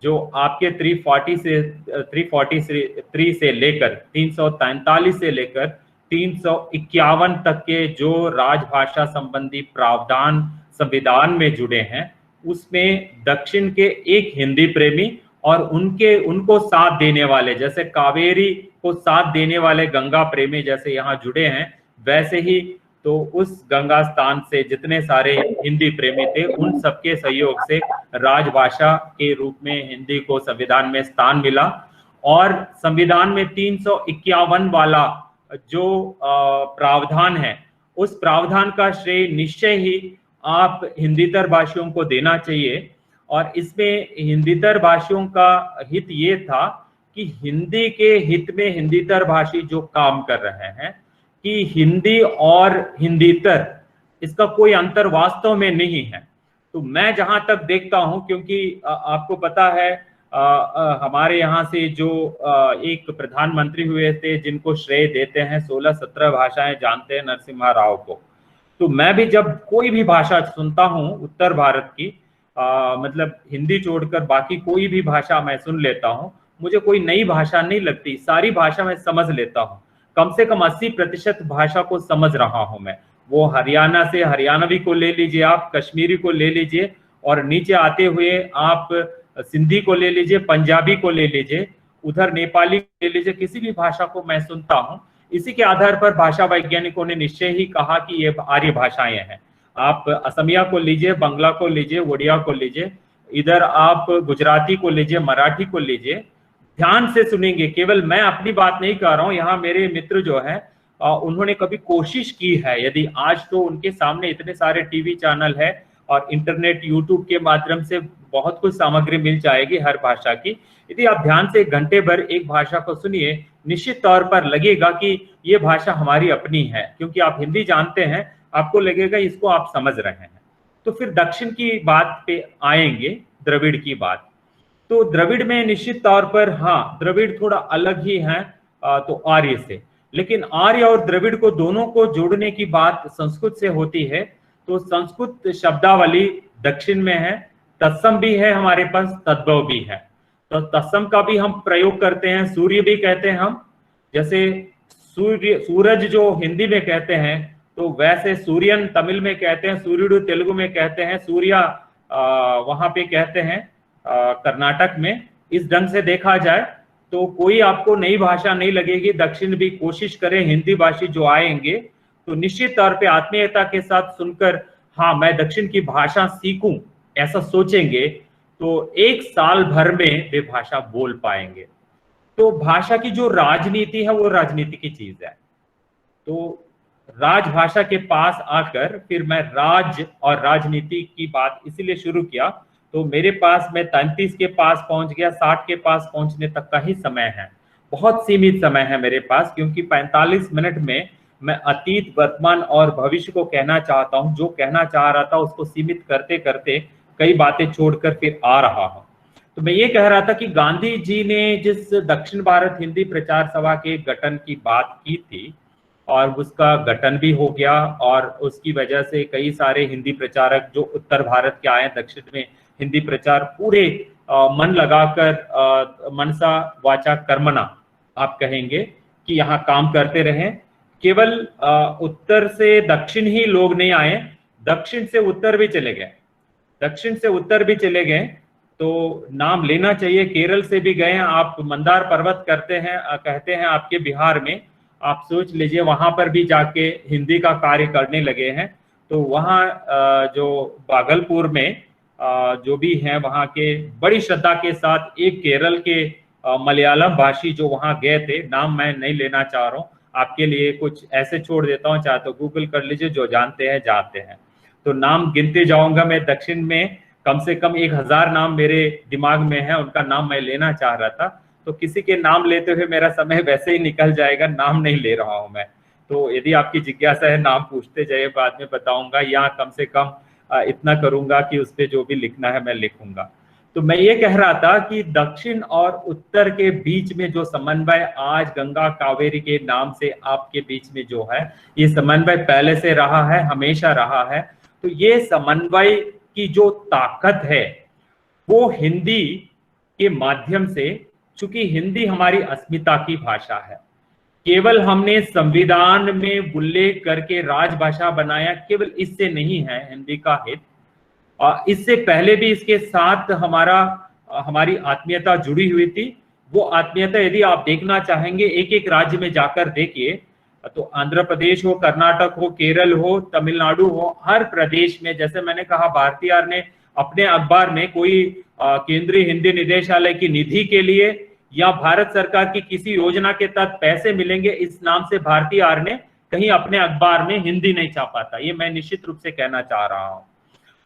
जो आपके 343 से लेकर 343 से लेकर 351 तक के जो राजभाषा संबंधी प्रावधान संविधान में जुड़े हैं, उसमें दक्षिण के एक हिंदी प्रेमी और उनको साथ देने वाले, जैसे कावेरी को साथ देने वाले गंगा प्रेमी जैसे यहाँ जुड़े हैं, वैसे ही तो उस गंगा स्थान से जितने सारे हिंदी प्रेमी थे, उन सबके सहयोग से राजभाषा के रूप में हिंदी को संविधान में स्थान मिला। और संविधान में 351 वाला जो प्रावधान है, उस प्रावधान का श्रेय निश्चय ही आप हिंदीतर भाषियों को देना चाहिए। और इसमें हिंदीतर भाषियों का हित ये था कि हिंदी के हित में हिंदीतर भाषी जो काम कर रहे हैं, कि हिंदी और हिंदीतर इसका कोई अंतर वास्तव में नहीं है। तो मैं जहां तक देखता हूं, क्योंकि आपको पता है हमारे यहाँ से जो एक प्रधानमंत्री हुए थे जिनको श्रेय देते हैं 16-17 भाषाएं जानते हैं, नरसिम्हा राव को। तो मैं भी जब कोई भी भाषा सुनता हूं उत्तर भारत की, मतलब हिंदी छोड़कर बाकी कोई भी भाषा मैं सुन लेता हूं, मुझे कोई नई भाषा नहीं लगती, सारी भाषा मैं समझ लेता हूं। कम से कम 80% भाषा को समझ रहा हूं मैं। वो हरियाणा से हरियाणवी को ले लीजिए, आप कश्मीरी को ले लीजिए, और नीचे आते हुए आप सिंधी को ले लीजिए, पंजाबी को ले लीजिए, उधर नेपाली ले लीजिए, किसी भी भाषा को मैं सुनता हूं। इसी के आधार पर भाषा वैज्ञानिकों ने निश्चय ही कहा कि ये आर्य भाषाएं हैं। आप असमिया को लीजिए, बंगला को लीजिए, उड़िया को लीजिए, इधर आप गुजराती को लीजिए, मराठी को लीजिए, ध्यान से सुनेंगे। केवल मैं अपनी बात नहीं कर रहा हूं, यहाँ मेरे मित्र जो है उन्होंने कभी कोशिश की है, यदि आज तो उनके सामने इतने सारे टीवी चैनल है और इंटरनेट यूट्यूब के माध्यम से बहुत कुछ सामग्री मिल जाएगी हर भाषा की। यदि आप ध्यान से 1 घंटे भर एक भाषा को सुनिए, निश्चित तौर पर लगेगा कि ये भाषा हमारी अपनी है, क्योंकि आप हिंदी जानते हैं, आपको लगेगा इसको आप समझ रहे हैं। तो फिर दक्षिण की बात पे आएंगे, द्रविड़ की बात। तो द्रविड़ में निश्चित तौर पर हाँ, द्रविड़ थोड़ा अलग ही है तो आर्य से, लेकिन आर्य और द्रविड़ को दोनों को जोड़ने की बात संस्कृत से होती है। तो संस्कृत शब्दावली दक्षिण में है, तत्सम भी है हमारे पास, तद्भव भी है। तो तत्सम का भी हम प्रयोग करते हैं, सूर्य भी कहते हैं हम, जैसे सूरज जो हिंदी में कहते हैं, तो वैसे सूर्यन तमिल में कहते हैं, सूर्युडु तेलुगु में कहते हैं, सूर्या वहां पे कहते हैं कर्नाटक में। इस ढंग से देखा जाए तो कोई आपको नई भाषा नहीं लगेगी। दक्षिण भी कोशिश करें, हिंदी भाषी जो आएंगे तो निश्चित तौर पे आत्मीयता के साथ सुनकर हाँ मैं दक्षिण की भाषा सीखूं ऐसा सोचेंगे तो एक साल भर में वे भाषा बोल पाएंगे। तो भाषा की जो राजनीति है वो राजनीति की चीज है। तो राजभाषा के पास आकर फिर मैं राज और राजनीति की बात इसीलिए शुरू किया। तो मेरे पास मैं 33 के पास पहुंच गया, 60 के पास पहुंचने तक का ही समय है, बहुत सीमित समय है मेरे पास, क्योंकि 45 मिनट में मैं अतीत, वर्तमान और भविष्य को कहना चाहता हूं। जो कहना चाह रहा था उसको सीमित करते करते कई बातें छोड़कर फिर आ रहा हूं। तो मैं ये कह रहा था कि गांधी जी ने जिस दक्षिण भारत हिंदी प्रचार सभा के गठन की बात की थी और उसका गठन भी हो गया, और उसकी वजह से कई सारे हिंदी प्रचारक जो उत्तर भारत के आए, दक्षिण में हिंदी प्रचार पूरे मन लगाकर मनसा वाचा कर्मणा आप कहेंगे कि यहाँ काम करते रहे। केवल उत्तर से दक्षिण ही लोग नहीं आए, दक्षिण से उत्तर भी चले गए, दक्षिण से उत्तर भी चले गए। तो नाम लेना चाहिए, केरल से भी गए आप, मंदार पर्वत करते हैं कहते हैं आपके बिहार में, आप सोच लीजिए वहां पर भी जाके हिंदी का कार्य करने लगे हैं। तो वहाँ जो भागलपुर में जो भी हैं वहाँ के बड़ी श्रद्धा के साथ एक केरल के मलयालम भाषी जो वहाँ गए थे, नाम मैं नहीं लेना चाह रहा हूँ, आपके लिए कुछ ऐसे छोड़ देता हूँ, चाहे तो गूगल कर लीजिए, जो जानते हैं जाते हैं। तो नाम गिनते जाऊंगा मैं, दक्षिण में कम से कम 1000 नाम मेरे दिमाग में है, उनका नाम मैं लेना चाह रहा था। तो किसी के नाम लेते हुए मेरा समय वैसे ही निकल जाएगा, नाम नहीं ले रहा हूं मैं। तो यदि आपकी जिज्ञासा है नाम पूछते जाइए, बाद में बताऊंगा, या कम से कम इतना करूंगा कि उस पर जो भी लिखना है मैं लिखूंगा। तो मैं ये कह रहा था कि दक्षिण और उत्तर के बीच में जो समन्वय आज गंगा कावेरी के नाम से आपके बीच में जो है, ये समन्वय पहले से रहा है, हमेशा रहा है। तो ये समन्वय की जो ताकत है वो हिंदी के माध्यम से, चूंकि हिंदी हमारी अस्मिता की भाषा है, केवल हमने संविधान में उल्लेख करके राजभाषा बनाया, केवल इससे नहीं है हिंदी का हित। इससे पहले भी इसके साथ हमारी आत्मीयता जुड़ी हुई थी। वो आत्मीयता यदि आप देखना चाहेंगे, एक एक राज्य में जाकर देखिए, तो आंध्र प्रदेश हो, कर्नाटक हो, केरल हो, तमिलनाडु हो, हर प्रदेश में, जैसे मैंने कहा भारतीय ने अपने अखबार में कोई केंद्रीय हिंदी निदेशालय की निधि के लिए या भारत सरकार की किसी योजना के तहत पैसे मिलेंगे इस नाम से भारतीय ने कहीं अपने अखबार में हिंदी नहीं छापा था, ये मैं निश्चित रूप से कहना चाह रहा हूं।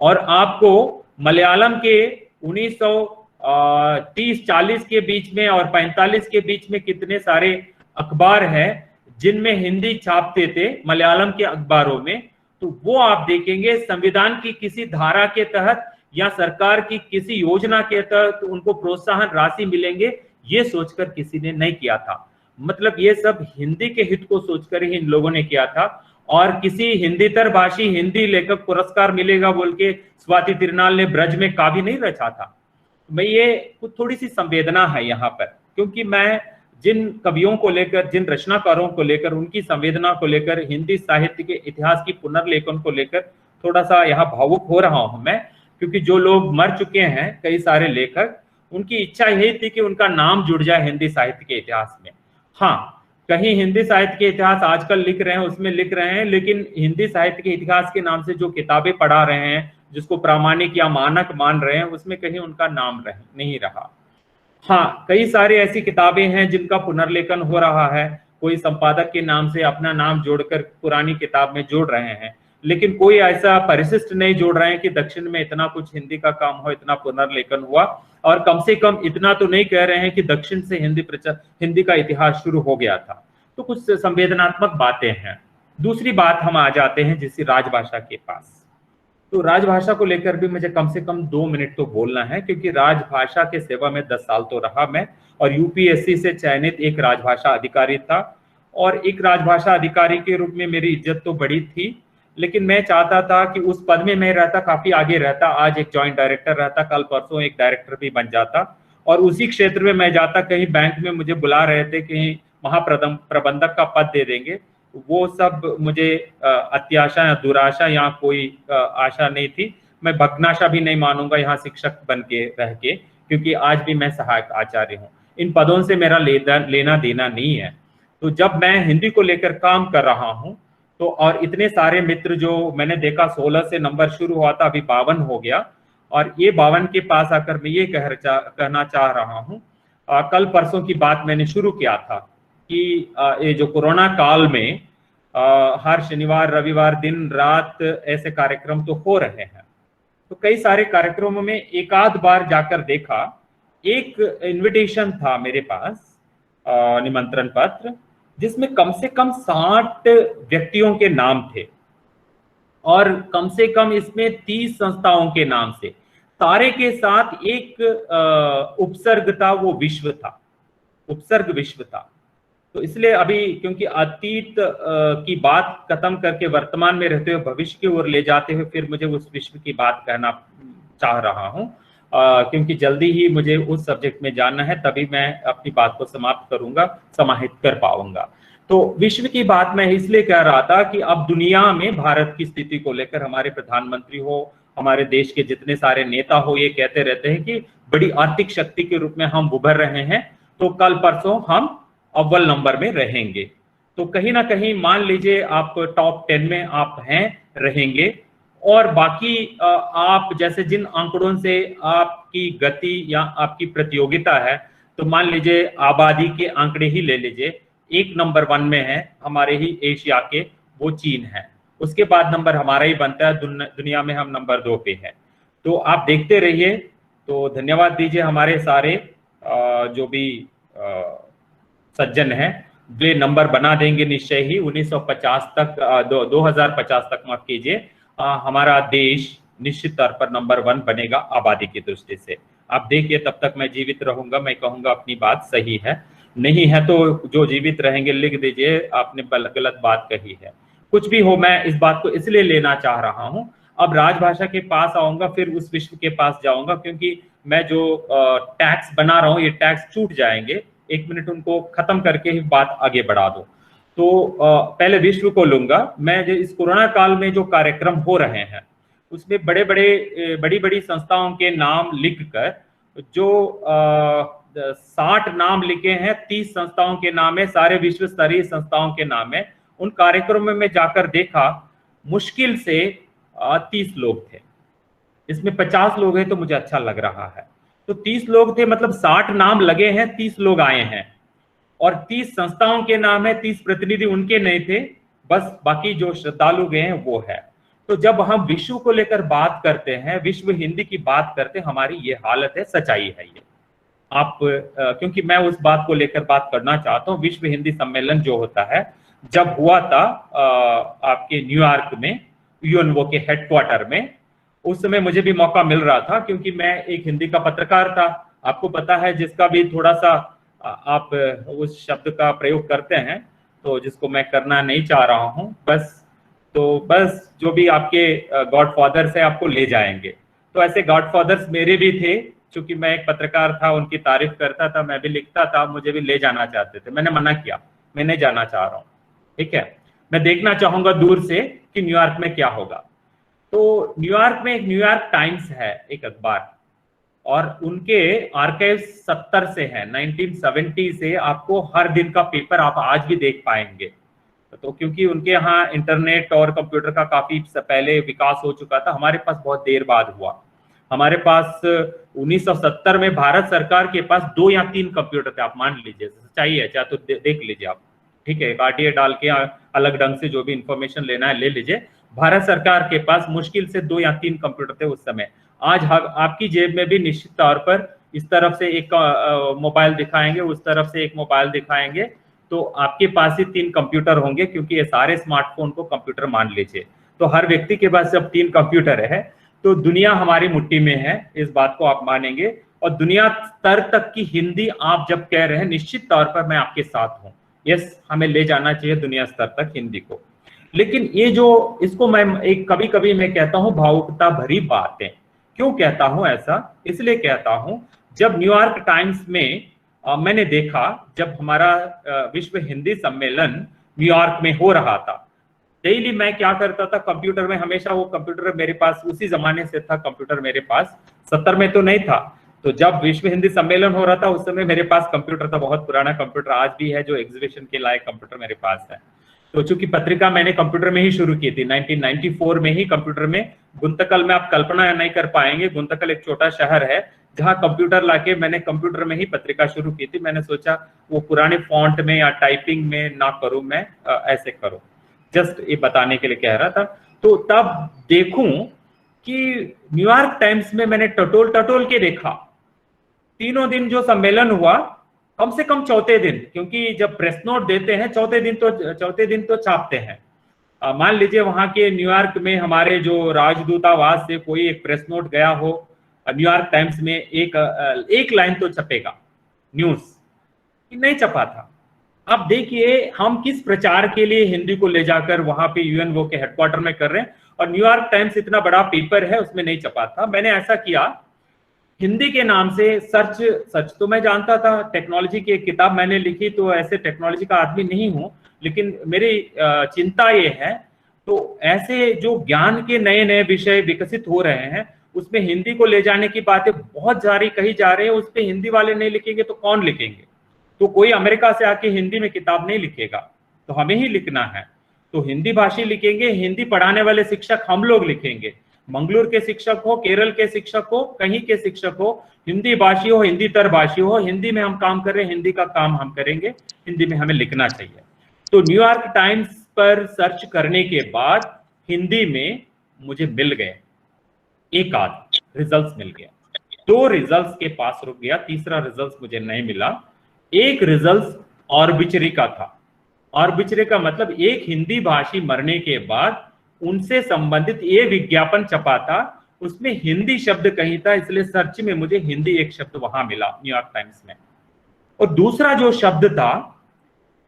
और आपको मलयालम के 1930-40 के बीच में और 45 के बीच में कितने सारे अखबार हैं जिनमें हिंदी छापते थे मलयालम के अखबारों में, तो वो आप देखेंगे संविधान की किसी धारा के तहत या सरकार की किसी योजना के तहत उनको प्रोत्साहन राशि मिलेंगे, ये सोचकर किसी ने नहीं किया था। मतलब ये सब हिंदी के हित को सोचकर ही इन लोगों ने किया था। और किसी हिंदीतर भाषी हिंदी लेखक पुरस्कार मिलेगा बोल के स्वाति तिरुनाल ने ब्रज में काव्य नहीं रचा था। मैं ये कुछ थोड़ी सी संवेदना है यहाँ पर, क्योंकि मैं जिन कवियों को लेकर, जिन रचनाकारों को लेकर, उनकी संवेदना को लेकर, हिंदी साहित्य के इतिहास की पुनर्लेखन को लेकर थोड़ा सा यहाँ भावुक हो रहा हूं मैं, क्योंकि जो लोग मर चुके हैं कई सारे लेखक, उनकी इच्छा यही थी कि उनका नाम जुड़ जाए हिंदी साहित्य के इतिहास में। हाँ, कहीं हिंदी साहित्य के इतिहास आजकल लिख रहे हैं उसमें लिख रहे हैं, लेकिन हिंदी साहित्य के इतिहास के नाम से जो किताबें पढ़ा रहे हैं, जिसको प्रामाणिक या मानक मान रहे हैं, उसमें कहीं उनका नाम नहीं रहा। हाँ, कई सारी ऐसी किताबें हैं जिनका पुनर्लेखन हो रहा है, कोई संपादक के नाम से अपना नाम जोड़कर पुरानी किताब में जोड़ रहे हैं, लेकिन कोई ऐसा परिशिष्ट नहीं जोड़ रहे हैं कि दक्षिण में इतना कुछ हिंदी का काम हो, इतना पुनर्लेखन हुआ। और कम से कम इतना तो नहीं कह रहे हैं कि दक्षिण से हिंदी का इतिहास शुरू हो गया था। तो कुछ संवेदनात्मक बातें हैं। दूसरी बात हम आ जाते हैं जिस राजभाषा के पास। तो राजभाषा को लेकर भी मुझे कम से कम 2 मिनट तो बोलना है, क्योंकि राजभाषा के सेवा में 10 साल तो रहा मैं, और यूपीएससी से चयनित एक राजभाषा अधिकारी था, और एक राजभाषा अधिकारी के रूप में मेरी इज्जत तो बड़ी थी, लेकिन मैं चाहता था कि उस पद में मैं रहता, काफी आगे रहता, आज एक जॉइंट डायरेक्टर रहता, कल परसों एक डायरेक्टर भी बन जाता, और उसी क्षेत्र में मैं जाता। कहीं बैंक में मुझे बुला रहे थे, कहीं महाप्रबंधक का पद दे देंगे, वो सब मुझे अत्याशा या दुराशा या कोई आशा नहीं थी। मैं भग्नाशा भी नहीं मानूंगा यहाँ शिक्षक बन के रह के, क्योंकि आज भी मैं सहायक आचार्य हूँ। इन पदों से मेरा लेना देना नहीं है। तो जब मैं हिंदी को लेकर काम कर रहा हूँ तो, और इतने सारे मित्र जो मैंने देखा 16 से नंबर शुरू हुआ था, अभी 52 हो गया, और ये 52 के पास आकर मैं ये कहना चाह रहा हूँ, कल परसों की बात मैंने शुरू किया था कि ये जो कोरोना काल में हर शनिवार रविवार दिन रात ऐसे कार्यक्रम तो हो रहे हैं, तो कई सारे कार्यक्रमों में एक आध बार जाकर देखा, एक इनविटेशन था मेरे पास, निमंत्रण पत्र, जिसमें कम से कम 60 व्यक्तियों के नाम थे और कम से कम इसमें 30 संस्थाओं के नाम से, सारे के साथ एक उपसर्ग था, वो विश्व था, उपसर्ग विश्व था। तो इसलिए अभी क्योंकि अतीत की बात खत्म करके वर्तमान में रहते हुए भविष्य की ओर ले जाते हुए फिर मुझे उस विश्व की बात कहना चाह रहा हूं, क्योंकि जल्दी ही मुझे उस सब्जेक्ट में जानना है, तभी मैं अपनी बात को समाप्त करूंगा, समाहित कर पाऊंगा। तो विश्व की बात मैं इसलिए कह रहा था कि अब दुनिया में भारत की स्थिति को लेकर हमारे प्रधानमंत्री हो, हमारे देश के जितने सारे नेता हो, ये कहते रहते हैं कि बड़ी आर्थिक शक्ति के रूप में हम उभर रहे हैं, तो कल परसों हम अव्वल नंबर में रहेंगे। तो कहीं ना कहीं मान लीजिए आप टॉप 10 में आप हैं, रहेंगे, और बाकी आप जैसे जिन आंकड़ों से आपकी गति या आपकी प्रतियोगिता है, तो मान लीजिए आबादी के आंकड़े ही ले लीजिए, 1 नंबर 1 में है हमारे ही एशिया के, वो चीन है, उसके बाद नंबर हमारा ही बनता है, दुनिया में हम नंबर 2 पे है। तो आप देखते रहिए। तो धन्यवाद दीजिए हमारे सारे जो भी सज्जन हैं, वे नंबर बना देंगे निश्चय ही 1950 तक, 2050 तक माफ कीजिए, हमारा देश निश्चित तौर पर नंबर 1 बनेगा आबादी की दृष्टि से। आप देखिए, तब तक मैं जीवित रहूंगा, मैं कहूंगा अपनी बात सही है, नहीं है तो जो जीवित रहेंगे लिख दीजिए आपने गलत बात कही है। कुछ भी हो, मैं इस बात को इसलिए लेना चाह रहा हूं। अब राजभाषा के पास आऊंगा, फिर उस विश्व के पास जाऊंगा, क्योंकि मैं जो टैक्स बना रहा हूं ये टैक्स छूट जाएंगे। 1 मिनट उनको खत्म करके ही बात आगे बढ़ा दो। तो पहले विश्व को लूंगा मैं। जो इस कोरोना काल में जो कार्यक्रम हो रहे हैं उसमें बड़ी बड़ी संस्थाओं के नाम लिखकर, जो 60 नाम लिखे हैं, 30 संस्थाओं के नाम है, सारे विश्व स्तरीय संस्थाओं के नाम है। उन कार्यक्रमों में जाकर देखा, मुश्किल से 30 लोग थे, इसमें 50 लोग हैं तो मुझे अच्छा लग रहा है। तो 30 लोग थे, मतलब 60 नाम लगे हैं, 30 लोग आए हैं, और 30 संस्थाओं के नाम है, 30 प्रतिनिधि उनके नहीं थे, बस बाकी जो श्रद्धालु गए हैं वो है। तो जब हम विश्व को लेकर बात करते हैं, विश्व हिंदी की बात करते हैं, हमारी ये हालत है, सच्चाई है ये। आप क्योंकि मैं उस बात को लेकर बात करना चाहता हूँ। विश्व हिंदी सम्मेलन जो होता है, जब हुआ था आपके न्यूयॉर्क में, यूएनओ के हेडक्वार्टर में, उस समय मुझे भी मौका मिल रहा था, क्योंकि मैं एक हिंदी का पत्रकार था। आपको पता है, जिसका भी थोड़ा सा आप उस शब्द का प्रयोग करते हैं, तो जिसको मैं करना नहीं चाह रहा हूं, बस जो भी आपके गॉडफादर्स है आपको ले जाएंगे। तो ऐसे गॉडफादर्स मेरे भी थे, क्योंकि मैं एक पत्रकार था, उनकी तारीफ करता था, मैं भी लिखता था, मुझे भी ले जाना चाहते थे। मैंने मना किया, मैं नहीं जाना चाह रहा हूँ, ठीक है, मैं देखना चाहूंगा दूर से कि न्यूयॉर्क में क्या होगा। तो न्यूयॉर्क में एक न्यूयॉर्क टाइम्स है, एक अखबार, और उनके आर्काइव 70 से है, 1970 से आपको हर दिन का पेपर आप आज भी देख पाएंगे। तो क्योंकि उनके यहाँ इंटरनेट और कंप्यूटर का काफी पहले विकास हो चुका था, हमारे पास बहुत देर बाद हुआ। हमारे पास 1970 में भारत सरकार के पास 2 या 3 कंप्यूटर थे, आप मान लीजिए, सच्चाई है, चाहे तो देख लीजिए आप, ठीक है, RTA डाल के अलग ढंग से जो भी इंफॉर्मेशन लेना है ले लीजिए। भारत सरकार के पास मुश्किल से 2 या 3 कंप्यूटर थे उस समय। आज आपकी जेब में भी निश्चित तौर पर इस तरफ से एक मोबाइल दिखाएंगे, उस तरफ से एक मोबाइल दिखाएंगे, तो आपके पास ही 3 कंप्यूटर होंगे, क्योंकि ये सारे स्मार्टफोन को कंप्यूटर मान लीजिए। तो हर व्यक्ति के पास जब 3 कंप्यूटर है, तो दुनिया हमारी मुट्ठी में है, इस बात को आप मानेंगे। और दुनिया स्तर तक की हिंदी आप जब कह रहे हैं, निश्चित तौर पर मैं आपके साथ हूँ। यस, हमें ले जाना चाहिए दुनिया स्तर तक हिंदी को। लेकिन ये जो, इसको मैं एक कभी कभी मैं कहता हूँ भावुकता भरी बातें। क्यों कहता हूं ऐसा? इसलिए कहता हूं, जब न्यूयॉर्क टाइम्स में मैंने देखा जब हमारा विश्व हिंदी सम्मेलन न्यूयॉर्क में हो रहा था, डेली मैं क्या करता था, कंप्यूटर में हमेशा वो कंप्यूटर मेरे पास उसी जमाने से था, कंप्यूटर मेरे पास 70 में तो नहीं था, तो जब विश्व हिंदी सम्मेलन हो रहा था उस समय मेरे पास कंप्यूटर था, बहुत पुराना कंप्यूटर आज भी है, जो एग्जीबिशन के लायक कंप्यूटर मेरे पास है। तो चूंकि पत्रिका मैंने कंप्यूटर में ही शुरू की थी 1994 में ही, कंप्यूटर में गुंतकल में आप कल्पना नहीं कर पाएंगे, गुंतकल एक छोटा शहर है जहां कंप्यूटर लाके मैंने कंप्यूटर में ही पत्रिका शुरू की थी। मैंने सोचा वो पुराने फॉन्ट में या टाइपिंग में ना करूं, मैं ऐसे करूं, जस्ट ये बताने के लिए कह रहा था। तो तब देखूं कि न्यूयॉर्क टाइम्स में मैंने टटोल के देखा, तीनों दिन जो सम्मेलन हुआ, कम से कम चौथे दिन, क्योंकि जब प्रेस नोट देते हैं चौथे दिन तो छापते हैं। मान लीजिए वहां के न्यूयॉर्क में हमारे जो राजदूतावास से कोई एक प्रेस नोट गया हो, न्यूयॉर्क टाइम्स में एक लाइन तो छपेगा, न्यूज नहीं छपा था। अब देखिए हम किस प्रचार के लिए हिंदी को ले जाकर वहां पे यूएनओ के हेडक्वार्टर में कर रहे हैं, और न्यूयॉर्क टाइम्स इतना बड़ा पेपर है उसमें नहीं छपा था। मैंने ऐसा किया, हिंदी के नाम से सच तो मैं जानता था, टेक्नोलॉजी की एक किताब मैंने लिखी, तो ऐसे टेक्नोलॉजी का आदमी नहीं हूं, लेकिन मेरी चिंता ये है, तो ऐसे जो ज्ञान के नए नए विषय विकसित हो रहे हैं उसमें हिंदी को ले जाने की बातें बहुत जारी कही जा रही है, उस पर हिंदी वाले नहीं लिखेंगे तो कौन लिखेंगे? तो कोई अमेरिका से आके हिंदी में किताब नहीं लिखेगा, तो हमें ही लिखना है। तो हिंदी भाषी लिखेंगे, हिंदी पढ़ाने वाले शिक्षक हम लोग लिखेंगे, मंगलूर के शिक्षक हो, केरल के शिक्षक हो, कहीं के शिक्षक हो, हिंदी भाषी हो, हिंदी तर भाषी हो, हिंदी में हम काम कर रहे हैं, हिंदी का काम हम करेंगे, हिंदी में हमें लिखना चाहिए। तो न्यूयॉर्क टाइम्स पर सर्च करने के बाद हिंदी में मुझे मिल गए, एक आध रिजल्ट्स मिल गया, 2 रिजल्ट्स के पास रुक गया, तीसरा रिजल्ट मुझे नहीं मिला। एक रिजल्ट ऑर्बिचरी का था। ऑर्बिचरी का मतलब एक हिंदी भाषी मरने के बाद उनसे संबंधित ये विज्ञापन छपा था, उसमें हिंदी शब्द कहीं था, इसलिए सर्च में मुझे हिंदी एक शब्द वहां मिला न्यूयॉर्क टाइम्स में। और दूसरा जो शब्द था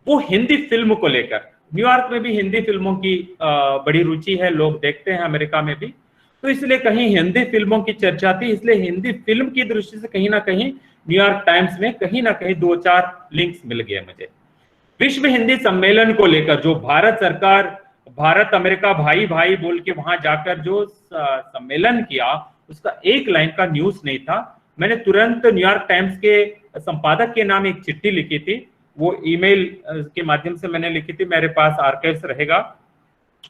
वो हिंदी फिल्म को लेकर, न्यूयॉर्क में भी हिंदी फिल्मों की बड़ी रुचि है, लोग देखते हैं, अमेरिका में भी, तो इसलिए कहीं हिंदी फिल्मों की चर्चा थी, इसलिए हिंदी फिल्म की दृष्टि से कहीं ना कहीं न्यूयॉर्क टाइम्स में कहीं ना कहीं 2-4 लिंक्स मिल गए मुझे। विश्व हिंदी सम्मेलन को लेकर जो भारत सरकार, भारत अमेरिका भाई भाई बोल के वहां जाकर जो सम्मेलन किया, उसका एक लाइन का न्यूज नहीं था। मैंने तुरंत न्यूयॉर्क टाइम्स के संपादक के नाम एक चिट्ठी लिखी थी, वो ईमेल के माध्यम से मैंने लिखी थी, मेरे पास आर्काइव्स रहेगा,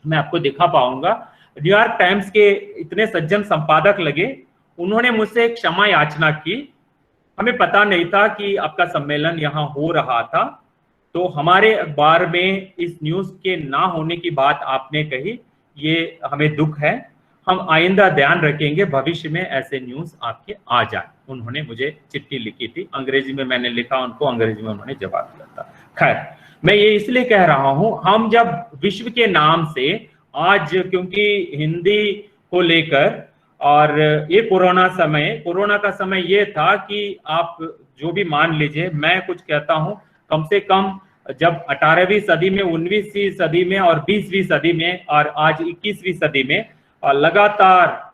मैं आपको दिखा पाऊंगा। न्यूयॉर्क टाइम्स के इतने सज्जन संपादक लगे, उन्होंने मुझसे एक क्षमा याचना की, हमें पता नहीं था कि आपका सम्मेलन यहाँ हो रहा था, तो हमारे अखबार में इस न्यूज के ना होने की बात आपने कही, ये हमें दुख है, हम आइंदा ध्यान रखेंगे भविष्य में ऐसे न्यूज आपके आ जाए। उन्होंने मुझे चिट्ठी लिखी थी, अंग्रेजी में मैंने लिखा उनको, अंग्रेजी में उन्होंने जवाब दिया था। खैर, मैं ये इसलिए कह रहा हूं, हम जब विश्व के नाम से आज, क्योंकि हिंदी को लेकर, और ये कोरोना का समय ये था कि आप जो भी मान लीजिए, मैं कुछ कहता हूं, कम से कम जब 18वीं सदी में, 19वीं सदी में और 20वीं सदी में और आज 21वीं सदी में, और लगातार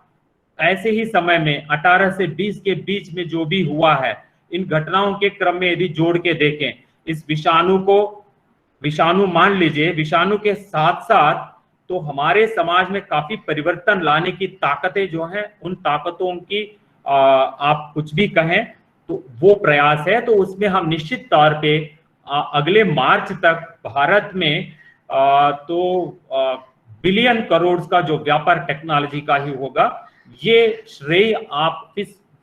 ऐसे ही समय में 18 से 20 के बीच में जो भी हुआ है, इन घटनाओं के क्रम में यदि जोड़ के देखें, इस विषाणु मान लीजिए, विषाणु के साथ साथ तो हमारे समाज में काफी परिवर्तन लाने की ताकतें जो हैं, उन ताकतों की आप कुछ भी कहें तो वो प्रयास है। तो उसमें हम निश्चित तौर पे अगले मार्च तक भारत में बिलियन करोड़ का जो व्यापार टेक्नोलॉजी का ही होगा, ये श्रेय आप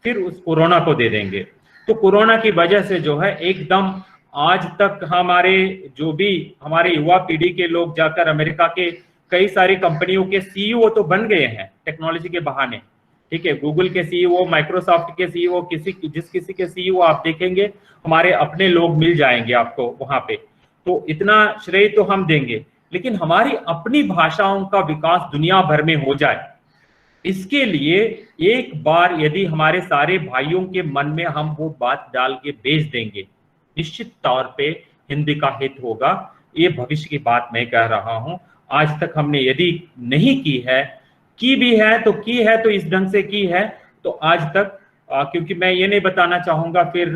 फिर उस कोरोना को दे देंगे। तो कोरोना की वजह से जो है एकदम आज तक हमारे युवा पीढ़ी के लोग जाकर अमेरिका के कई सारी कंपनियों के सीईओ तो बन गए हैं टेक्नोलॉजी के बहाने, ठीक है, गूगल के सीईओ, माइक्रोसॉफ्ट के सीईओ, जिस किसी के सीईओ आप देखेंगे, हमारे अपने लोग मिल जाएंगे आपको वहां पे। तो इतना श्रेय तो हम देंगे, लेकिन हमारी अपनी भाषाओं का विकास दुनिया भर में हो जाए, इसके लिए एक बार यदि हमारे सारे भाइयों के मन में हम वो बात डाल के भेज देंगे, निश्चित तौर पे हिंदी का हित होगा। ये भविष्य की बात मैं कह रहा हूं। आज तक हमने यदि नहीं की भी है तो इस ढंग से की है, तो आज तक क्योंकि मैं ये नहीं बताना चाहूंगा फिर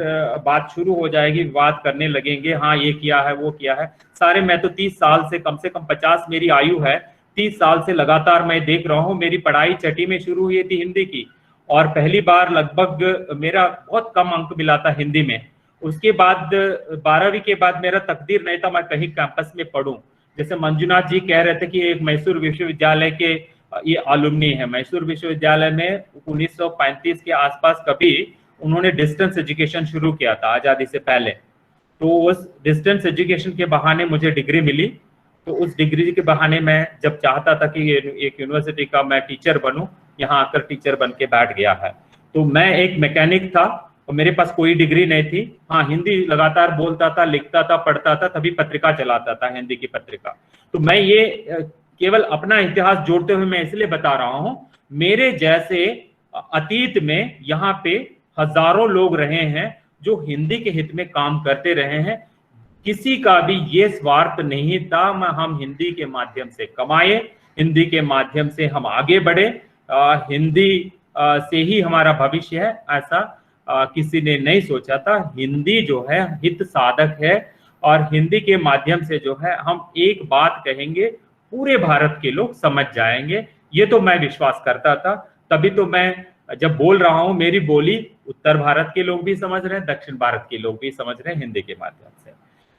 बात शुरू हो जाएगी, विवाद करने लगेंगे, हाँ ये किया है वो किया है। सारे मैं तो 30 साल से, कम से कम 50 मेरी आयु है, 30 साल से लगातार मैं देख रहा हूँ। मेरी पढ़ाई छठी में शुरू हुई थी हिंदी की, और पहली बार लगभग मेरा बहुत कम अंक मिला था हिंदी में। उसके बाद 12वीं के बाद मेरा तकदीर नहीं था मैं कहीं कैंपस में पढ़ूं। जैसे मंजुनाथ जी कह रहे थे कि एक मैसूर विश्वविद्यालय के ये अलुमनी है। मैसूर विश्वविद्यालय में 1935 के आसपास कभी उन्होंने डिस्टेंस एजुकेशन शुरू किया था आजादी से पहले। तो उस डिस्टेंस एजुकेशन के बहाने मुझे डिग्री मिली। तो उस डिग्री के बहाने मैं जब चाहता था कि एक यूनिवर्सिटी का मैं टीचर बनूं, यहाँ आकर टीचर बन के बैठ गया है। तो मैं एक मैकेनिक था और मेरे पास कोई डिग्री नहीं थी। हाँ, हिंदी लगातार बोलता था, लिखता था, पढ़ता था, तभी पत्रिका चलाता था, हिंदी की पत्रिका। तो मैं ये केवल अपना इतिहास जोड़ते हुए मैं इसलिए बता रहा हूं, मेरे जैसे अतीत में यहाँ पे हजारों लोग रहे हैं जो हिंदी के हित में काम करते रहे हैं। किसी का भी ये स्वार्थ नहीं था हम हिंदी के माध्यम से कमाए, हिंदी के माध्यम से हम आगे बढ़े, हिंदी से ही हमारा भविष्य है, ऐसा किसी ने नहीं सोचा था। हिंदी जो है हित साधक है, और हिंदी के माध्यम से जो है हम एक बात कहेंगे पूरे भारत के लोग समझ जाएंगे, ये तो मैं विश्वास करता था। तभी तो मैं जब बोल रहा हूं, मेरी बोली उत्तर भारत के लोग भी समझ रहे हैं, दक्षिण भारत के लोग भी समझ रहे हैं हिंदी के माध्यम से।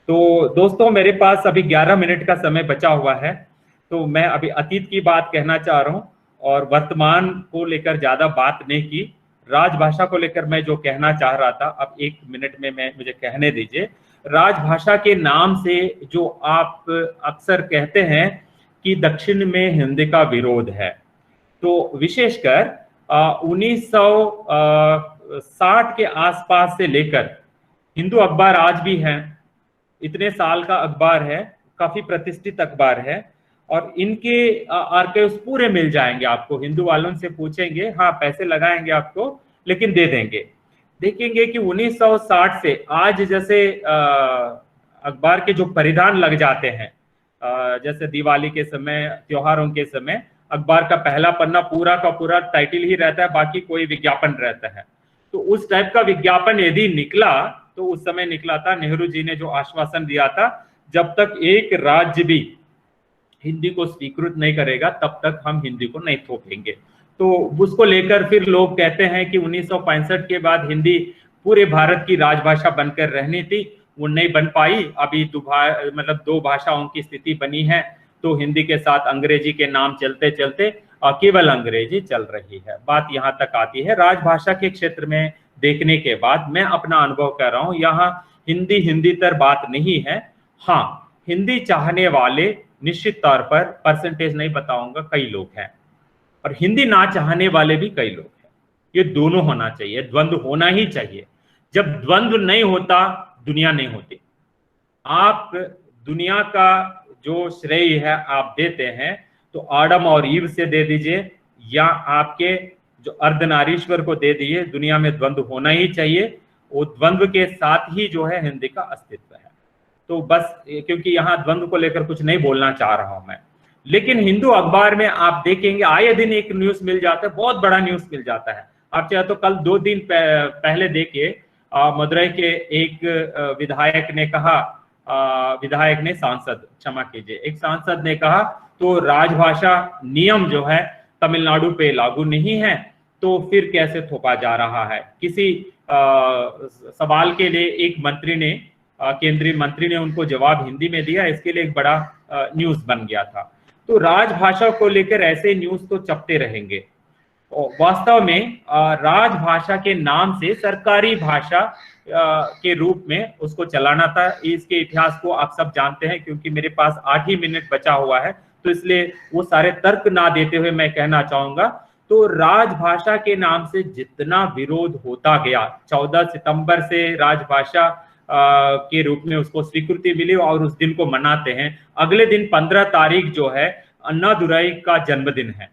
तो दोस्तों, मेरे पास अभी 11 मिनट का समय बचा हुआ है, तो मैं अभी अतीत की बात कहना चाह रहा हूं और वर्तमान को लेकर ज्यादा बात नहीं की। राजभाषा को लेकर मैं जो कहना चाह रहा था, अब 1 मिनट में मुझे कहने दीजिए। राजभाषा के नाम से जो आप अक्सर कहते हैं कि दक्षिण में हिंदी का विरोध है, तो विशेषकर 1960 के आसपास से लेकर हिंदू अखबार आज भी हैं, इतने साल का अखबार है, काफी प्रतिष्ठित अखबार है, और इनके आर्काइव्स पूरे मिल जाएंगे आपको। हिंदू वालों से पूछेंगे, हाँ पैसे लगाएंगे आपको, लेकिन दे देंगे। देखेंगे कि 1960 से आज जैसे अखबार के जो परिधान लग जाते हैं, जैसे दिवाली के समय, त्योहारों के समय, अखबार का पहला पन्ना पूरा का पूरा टाइटल ही रहता है, बाकी कोई विज्ञापन रहता है। तो उस टाइप का विज्ञापन यदि निकला, तो उस समय निकला था, नेहरू जी ने जो आश्वासन दिया था, जब तक एक राज्य भी हिंदी को स्वीकृत नहीं करेगा तब तक हम हिंदी को नहीं थोपेंगे। तो उसको लेकर फिर लोग कहते हैं कि 1965 के बाद हिंदी पूरे भारत की राजभाषा बनकर रहनी थी, वो नहीं बन पाई। अभी दो भाषाओं की स्थिति बनी है, तो हिंदी के साथ अंग्रेजी के नाम चलते चलते केवल अंग्रेजी चल रही है। बात यहाँ तक आती है। राजभाषा के क्षेत्र में देखने के बाद मैं अपना अनुभव कर रहा हूँ, यहाँ हिंदीतर बात नहीं है। हाँ, हिंदी चाहने वाले निश्चित तौर पर, परसेंटेज नहीं बताऊंगा, कई लोग हैं, और हिंदी ना चाहने वाले भी कई लोग हैं। ये दोनों होना चाहिए, द्वंद्व होना ही चाहिए। जब द्वंद्व नहीं होता, दुनिया नहीं होती। आप दुनिया का जो श्रेय है आप देते हैं, तो आदम और ईव से दे दीजिए, या आपके जो अर्धनारीश्वर को दे दीजिए। दुनिया में द्वंद्व होना ही चाहिए, वो द्वंद्व के साथ ही जो है हिंदी का अस्तित्व है। तो बस, क्योंकि यहाँ द्वंद्व को लेकर कुछ नहीं बोलना चाह रहा हूं मैं, लेकिन हिंदू अखबार में आप देखेंगे आए दिन एक न्यूज मिल जाता है, बहुत बड़ा न्यूज मिल जाता है। आप चाहे तो कल 2 दिन पहले देखिए, मदुरई के एक विधायक ने कहा, सांसद, क्षमा कीजिए, एक सांसद ने कहा, तो राजभाषा नियम जो है तमिलनाडु पे लागू नहीं है, तो फिर कैसे थोपा जा रहा है। किसी सवाल के लिए एक मंत्री ने, केंद्रीय मंत्री ने उनको जवाब हिंदी में दिया, इसके लिए एक बड़ा न्यूज बन गया था। तो राजभाषा को लेकर ऐसे न्यूज तो चपते रहेंगे। वास्तव में राजभाषा के नाम से सरकारी भाषा के रूप में उसको चलाना था। इसके इतिहास को आप सब जानते हैं, क्योंकि मेरे पास 8 ही मिनट बचा हुआ है, तो इसलिए वो सारे तर्क ना देते हुए मैं कहना चाहूंगा। तो राजभाषा के नाम से जितना विरोध होता गया, 14 सितंबर से राजभाषा के रूप में उसको स्वीकृति मिली और उस दिन को मनाते हैं। अगले दिन 15 तारीख जो है अन्नादुराई का जन्मदिन है,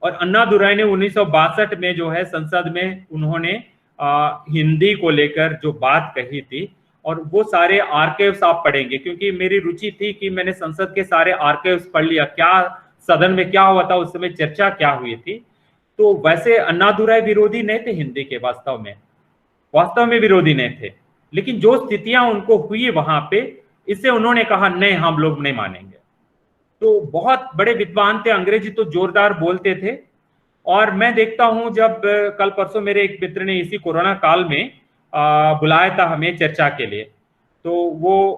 और अन्नादुराई ने 1962 में जो है संसद में उन्होंने हिंदी को लेकर जो बात कही थी, और वो सारे आर्काइव्स आप पढ़ेंगे, क्योंकि मेरी रुचि थी कि मैंने संसद के सारे आर्काइव्स पढ़ लिया, क्या सदन में क्या हुआ था उस समय, चर्चा क्या हुई थी। तो वैसे अन्नादुराई विरोधी नहीं थे हिंदी के, वास्तव में विरोधी नहीं थे, लेकिन जो स्थितियां उनको हुई वहां पे, इससे उन्होंने कहा नहीं, हम लोग नहीं मानेंगे। तो बहुत बड़े विद्वान थे, अंग्रेजी तो जोरदार बोलते थे। और मैं देखता हूं जब कल परसों मेरे एक मित्र ने इसी कोरोना काल में बुलाया था हमें चर्चा के लिए, तो वो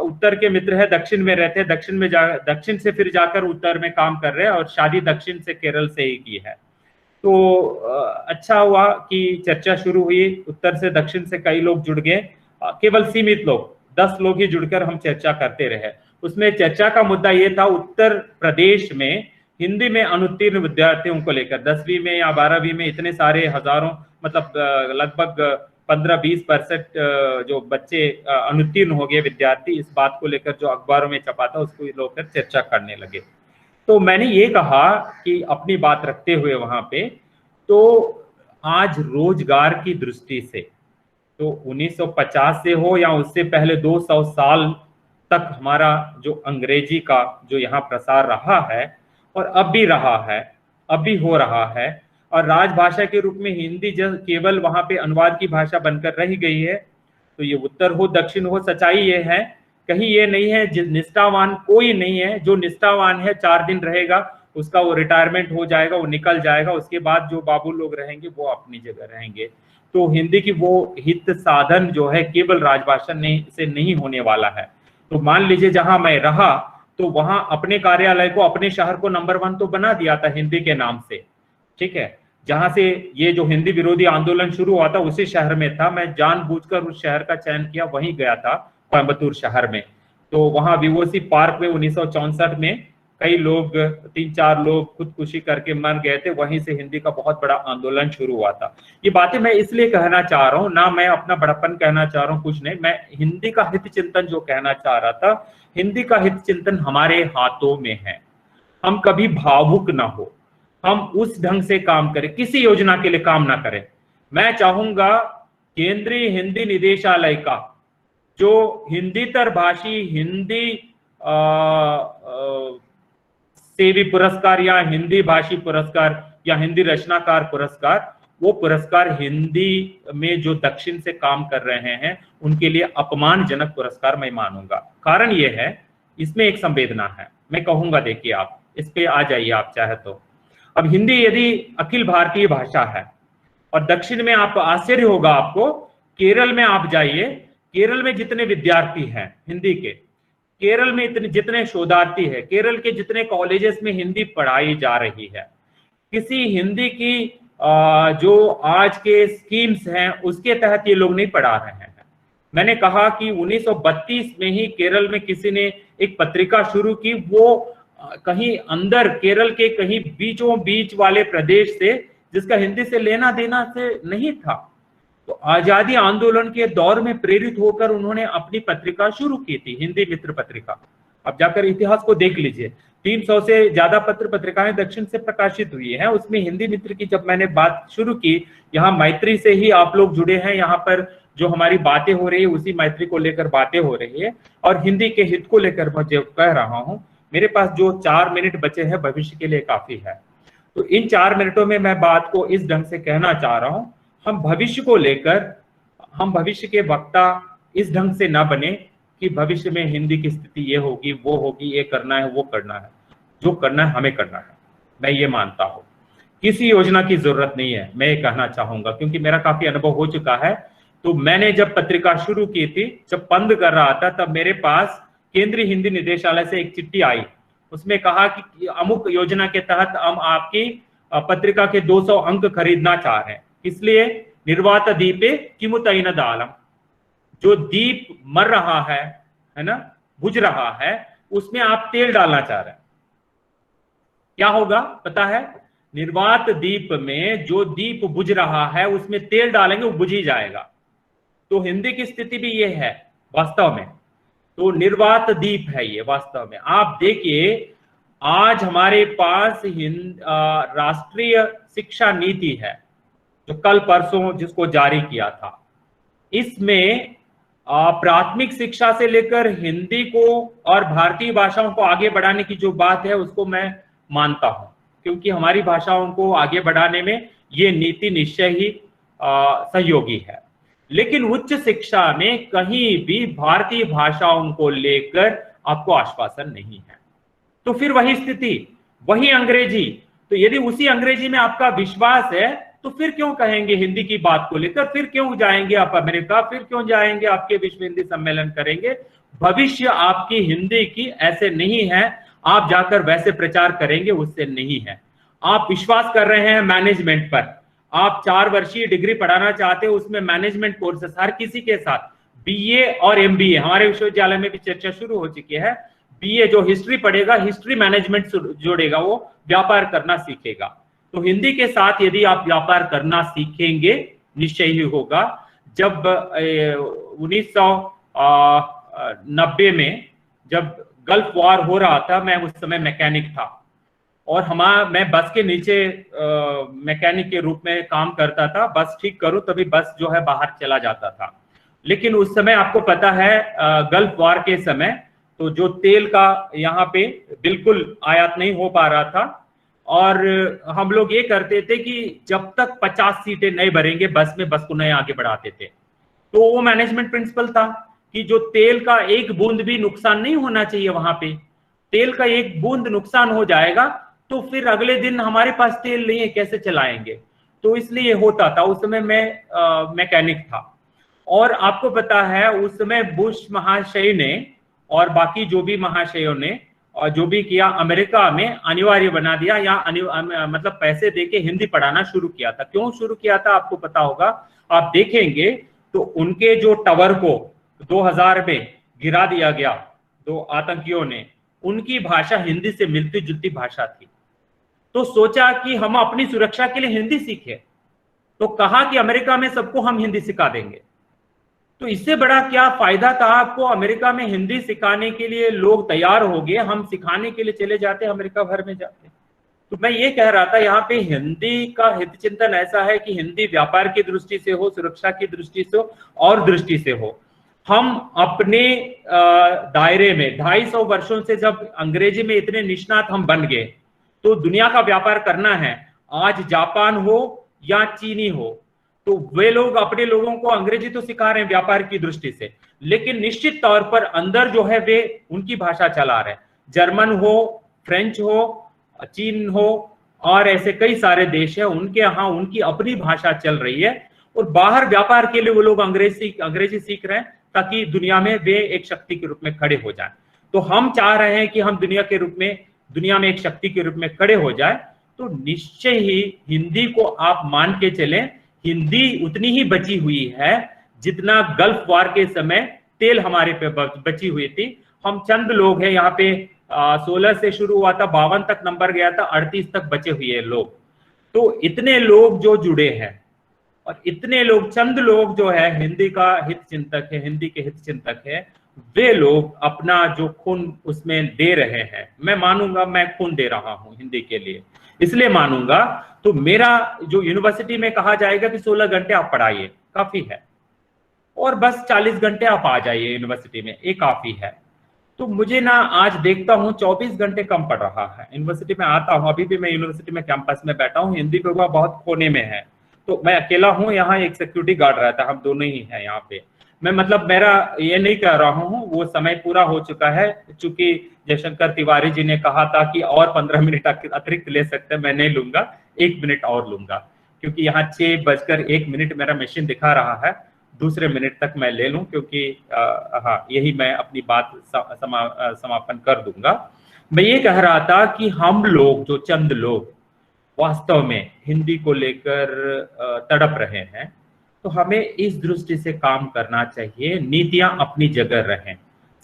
उत्तर के मित्र है, दक्षिण में रहते हैं, दक्षिण से फिर जाकर उत्तर में काम कर रहे हैं, और शादी दक्षिण से केरल से ही की है। तो अच्छा हुआ कि चर्चा शुरू हुई, उत्तर से दक्षिण से कई लोग जुड़ गए, केवल सीमित लोग 10 लोग ही जुड़कर हम चर्चा करते रहे। उसमें चर्चा का मुद्दा यह था, उत्तर प्रदेश में हिंदी में अनुत्तीर्ण विद्यार्थियों को लेकर 10वीं में या 12वीं में इतने सारे हजारों, मतलब लगभग 15-20% जो बच्चे अनुत्तीर्ण हो गए विद्यार्थी, इस बात को लेकर जो अखबारों में छपा था उसको लोग चर्चा करने लगे। तो मैंने ये कहा कि अपनी बात रखते हुए वहां पे, तो आज रोजगार की दृष्टि से, तो 1950 से हो या उससे पहले 200 साल तक हमारा जो अंग्रेजी का जो यहाँ प्रसार रहा है, और अब भी रहा है, अब भी हो रहा है, और राजभाषा के रूप में हिंदी जब केवल वहां पे अनुवाद की भाषा बनकर रह गई है, तो ये उत्तर हो दक्षिण हो, सच्चाई ये है, कहीं ये नहीं है निष्ठावान कोई नहीं है, जो निष्ठावान है 4 दिन रहेगा, उसका वो रिटायरमेंट हो जाएगा, वो निकल जाएगा, उसके बाद जो बाबू लोग रहेंगे वो अपनी जगह रहेंगे। तो हिंदी की वो हित साधन जो है केवल राजभाषा से नहीं होने वाला है। तो मान लीजिए जहां मैं रहा, तो वहां अपने कार्यालय को, अपने शहर को नंबर 1 तो बना दिया था हिंदी के नाम से, ठीक है। जहां से ये जो हिंदी विरोधी आंदोलन शुरू हुआ था उसी शहर में था, मैं जानबूझकर उस शहर का चयन किया, वहीं गया था, कोयम्बतूर शहर में। तो वहां विवोसी पार्क में 1964 में कई लोग, 3-4 लोग खुदकुशी करके मर गए थे, वहीं से हिंदी का बहुत बड़ा आंदोलन शुरू हुआ था। ये बातें मैं इसलिए कहना चाह रहा हूँ, ना मैं अपना बड़प्पन कहना चाह रहा हूँ, कुछ नहीं, मैं हिंदी का हित चिंतन जो कहना चाह रहा था, हिंदी का हित चिंतन हमारे हाथों में है। हम कभी भावुक ना हो, हम उस ढंग से काम करें, किसी योजना के लिए काम ना करें। मैं चाहूंगा केंद्रीय हिंदी निदेशालय का जो हिंदीतर भाषी हिंदी सेवी पुरस्कार या हिंदी भाषी पुरस्कार या हिंदी रचनाकार पुरस्कार, वो पुरस्कार हिंदी में जो दक्षिण से काम कर रहे हैं उनके लिए अपमानजनक पुरस्कार मैं मानूंगा। कारण ये है, इसमें एक संवेदना है, मैं कहूंगा, देखिए आप इस पे आ जाइए आप चाहे तो। अब हिंदी यदि अखिल भारतीय भाषा है, और दक्षिण में आप, आश्चर्य होगा आपको, केरल में आप जाइए, केरल में जितने विद्यार्थी हैं हिंदी के, केरल में इतने जितने शोधार्थी है, केरल के जितने कॉलेजेस में हिंदी पढ़ाई जा रही है, किसी हिंदी की जो आज के स्कीम्स हैं उसके तहत ये लोग नहीं पढ़ा रहे हैं। मैंने कहा कि 1932 में ही केरल में किसी ने एक पत्रिका शुरू की, वो कहीं अंदर केरल के कहीं बीचों बीच वाले प्रदेश से, जिसका हिंदी से लेना देना से नहीं था। तो आजादी आंदोलन के दौर में प्रेरित होकर उन्होंने अपनी पत्रिका शुरू की थी, हिंदी मित्र पत्रिका। अब जाकर इतिहास को देख लीजिए, 300 से ज्यादा पत्र पत्रिकाएं दक्षिण से प्रकाशित हुई हैं, उसमें हिंदी मित्र की जब मैंने बात शुरू की, यहाँ मैत्री से ही आप लोग जुड़े हैं, यहाँ पर जो हमारी बातें हो रही है उसी मैत्री को लेकर बातें हो रही है, और हिंदी के हित को लेकर मैं जो कह रहा हूँ। मेरे पास जो 4 मिनट बचे हैं भविष्य के लिए काफी है, तो इन 4 मिनटों में मैं बात को इस ढंग से कहना चाह रहा हूँ, हम भविष्य को लेकर, हम भविष्य के वक्ता इस ढंग से ना बने कि भविष्य में हिंदी की स्थिति ये होगी, वो होगी, ये करना है, वो करना है। जो करना है हमें करना है, मैं ये मानता हूँ। किसी योजना की जरूरत नहीं है, मैं ये कहना चाहूंगा, क्योंकि मेरा काफी अनुभव हो चुका है। तो मैंने जब पत्रिका शुरू की थी, जब बंद कर रहा था, तब मेरे पास केंद्रीय हिंदी निदेशालय से एक चिट्ठी आई, उसमें कहा कि अमुक योजना के तहत हम आपकी पत्रिका के 200 अंक खरीदना चाह रहे हैं, इसलिए निर्वात दीपे किमुतैन दालम, जो दीप मर रहा है ना, बुझ रहा है, उसमें आप तेल डालना चाह रहे हैं। क्या होगा पता है? निर्वात दीप में जो दीप बुझ रहा है उसमें तेल डालेंगे, वो बुझ ही जाएगा। तो हिंदी की स्थिति भी ये है वास्तव में, तो निर्वात दीप है ये वास्तव में। आप देखिए, आज हमारे पास राष्ट्रीय शिक्षा नीति है जो कल परसों जिसको जारी किया था, इसमें प्राथमिक शिक्षा से लेकर हिंदी को और भारतीय भाषाओं को आगे बढ़ाने की जो बात है उसको मैं मानता हूं। क्योंकि हमारी भाषाओं को आगे बढ़ाने में ये नीति निश्चय ही सहयोगी है। लेकिन उच्च शिक्षा में कहीं भी भारतीय भाषाओं को लेकर आपको आश्वासन नहीं है। तो फिर वही स्थिति, वही अंग्रेजी। तो यदि उसी अंग्रेजी में आपका विश्वास है तो फिर क्यों कहेंगे हिंदी की बात को लेकर, फिर क्यों जाएंगे आप अमेरिका, फिर क्यों जाएंगे आपके विश्व हिंदी सम्मेलन करेंगे। भविष्य आपकी हिंदी की ऐसे नहीं है, आप जाकर वैसे प्रचार करेंगे, उससे नहीं है। आप विश्वास कर रहे हैं मैनेजमेंट पर, आप 4 वर्षीय डिग्री पढ़ाना चाहते हो, उसमें मैनेजमेंट कोर्सेस हर किसी के साथ, बीए और एमबीए, हमारे विश्वविद्यालय में भी चर्चा शुरू हो चुकी है। बीए जो हिस्ट्री पढ़ेगा, हिस्ट्री मैनेजमेंट जोड़ेगा, वो व्यापार करना सीखेगा। तो हिंदी के साथ यदि आप व्यापार करना सीखेंगे, निश्चय ही होगा। जब 1990 में जब गल्फ वॉर हो रहा था, मैं उस समय मैकेनिक था और मैं बस के नीचे मैकेनिक के रूप में काम करता था। बस ठीक करूं तभी बस जो है बाहर चला जाता था। लेकिन उस समय आपको पता है गल्फ वॉर के समय तो जो तेल का यहाँ पे बिल्कुल आयात नहीं हो पा रहा था, और हम लोग ये करते थे कि जब तक 50 सीटें नहीं भरेंगे बस में, बस को नए आगे बढ़ाते थे। तो वो मैनेजमेंट प्रिंसिपल था कि जो तेल का एक बूंद भी नुकसान नहीं होना चाहिए, वहां पे तेल का एक बूंद नुकसान हो जाएगा तो फिर अगले दिन हमारे पास तेल नहीं है, कैसे चलाएंगे। तो इसलिए होता था। उस समय मैं मैकेनिक था और आपको पता है उस समय बुश महाशय ने और बाकी जो भी महाशयों ने और जो भी किया, अमेरिका में अनिवार्य बना दिया या मतलब पैसे देके हिंदी पढ़ाना शुरू किया था। क्यों शुरू किया था आपको पता होगा, आप देखेंगे तो उनके जो टावर को 2000 में गिरा दिया गया 2 आतंकियों ने, उनकी भाषा हिंदी से मिलती जुलती भाषा थी। तो सोचा कि हम अपनी सुरक्षा के लिए हिंदी सीखे, तो कहा कि अमेरिका में सबको हम हिंदी सिखा देंगे। तो इससे बड़ा क्या फायदा था आपको, अमेरिका में हिंदी सिखाने के लिए लोग तैयार हो गए, हम सिखाने के लिए चले जाते अमेरिका भर में जाते। तो मैं ये कह रहा था यहाँ पे हिंदी का हित चिंतन ऐसा है कि हिंदी व्यापार की दृष्टि से हो, सुरक्षा की दृष्टि से हो और दृष्टि से हो। हम अपने दायरे में 250 वर्षों से जब अंग्रेजी में इतने निष्णात हम बन गए, तो दुनिया का व्यापार करना है, आज जापान हो या चीनी हो, तो वे लोग अपने लोगों को अंग्रेजी तो सिखा रहे हैं व्यापार की दृष्टि से, लेकिन निश्चित तौर पर अंदर जो है वे उनकी भाषा चला रहे हैं। जर्मन हो, फ्रेंच हो, चीन हो और ऐसे कई सारे देश है, उनके यहाँ उनकी अपनी भाषा चल रही है और बाहर व्यापार के लिए वो लोग अंग्रेजी सीख रहे हैं ताकि दुनिया में वे एक शक्ति के रूप में खड़े हो जाएं। तो हम चाह रहे हैं कि हम दुनिया में एक शक्ति के रूप में खड़े हो जाए। तो निश्चय ही हिंदी को आप मान के चलें, हिंदी उतनी ही बची हुई है जितना गल्फ वॉर के समय तेल हमारे पे बची हुई थी। हम चंद लोग हैं यहाँ पे, 16 से शुरू हुआ था, 52 तक नंबर गया था, 38 तक बचे हुए लोग। तो इतने लोग जो जुड़े हैं और इतने लोग, चंद लोग जो है हिंदी का हित चिंतक है, हिंदी के हित चिंतक है, वे लोग अपना जो खून उसमें दे रहे हैं। मैं मानूंगा मैं खून दे रहा हूं हिंदी के लिए, इसलिए मानूंगा। तो मेरा जो यूनिवर्सिटी में कहा जाएगा कि 16 घंटे आप पढ़ाइए, काफी है, और बस 40 घंटे आप आ जाइए यूनिवर्सिटी में, ये काफी है। तो मुझे ना आज देखता हूँ 24 घंटे कम पड़ रहा है। यूनिवर्सिटी में आता हूँ, अभी भी मैं यूनिवर्सिटी में कैंपस में बैठा हूँ, हिंदी पे हुआ बहुत कोने में है। तो मैं अकेला हूँ यहाँ, एक सिक्योरिटी गार्ड रहता है, हम दोनों ही हैं यहाँ पे। मैं मतलब मेरा ये नहीं कह रहा हूँ, वो समय पूरा हो चुका है। चूंकि जयशंकर तिवारी जी ने कहा था कि और 15 मिनट अतिरिक्त ले सकते हैं, मैं नहीं लूंगा, 1 मिनट और लूंगा, क्योंकि यहाँ 6:01 मेरा मशीन दिखा रहा है। दूसरे मिनट तक मैं ले लूं, क्योंकि हाँ, यही मैं अपनी बात समापन कर दूंगा। मैं ये कह रहा था कि हम लोग, जो चंद लोग वास्तव में हिंदी को लेकर तड़प रहे हैं, तो हमें इस दृष्टि से काम करना चाहिए, नीतियां अपनी जगह रहें।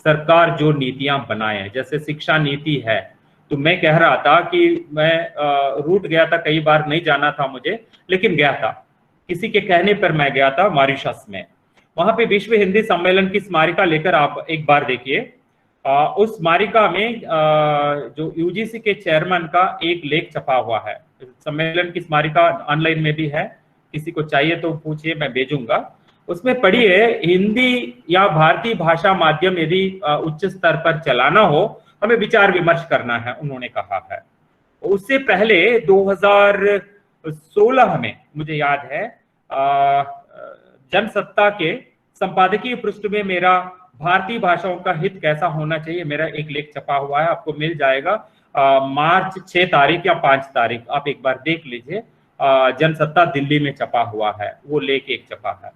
सरकार जो नीतियां बनाए, जैसे शिक्षा नीति है, तो मैं कह रहा था कि मैं रूट गया था, कई बार नहीं जाना था मुझे, लेकिन गया था, किसी के कहने पर मैं गया था मॉरिशस में। वहां पे विश्व हिंदी सम्मेलन की स्मारिका लेकर आप एक बार देखिए। उस स्मारिका में जो यूजीसी के चेयरमैन का एक लेख छपा हुआ है। सम्मेलन की स्मारिका ऑनलाइन में भी है, किसी को चाहिए तो पूछिए, मैं भेजूंगा। उसमें पढ़िए, हिंदी या भारतीय भाषा माध्यम यदि उच्च स्तर पर चलाना हो, हमें विचार विमर्श करना है, उन्होंने कहा है। उससे पहले 2016 में मुझे याद है जनसत्ता के संपादकीय पृष्ठ में मेरा भारतीय भाषाओं का हित कैसा होना चाहिए मेरा एक लेख छपा हुआ है, आपको मिल जाएगा। मार्च 6 तारीख या 5 तारीख आप एक बार देख लीजिए, जनसत्ता दिल्ली में छपा हुआ है, वो लेख एक छपा है।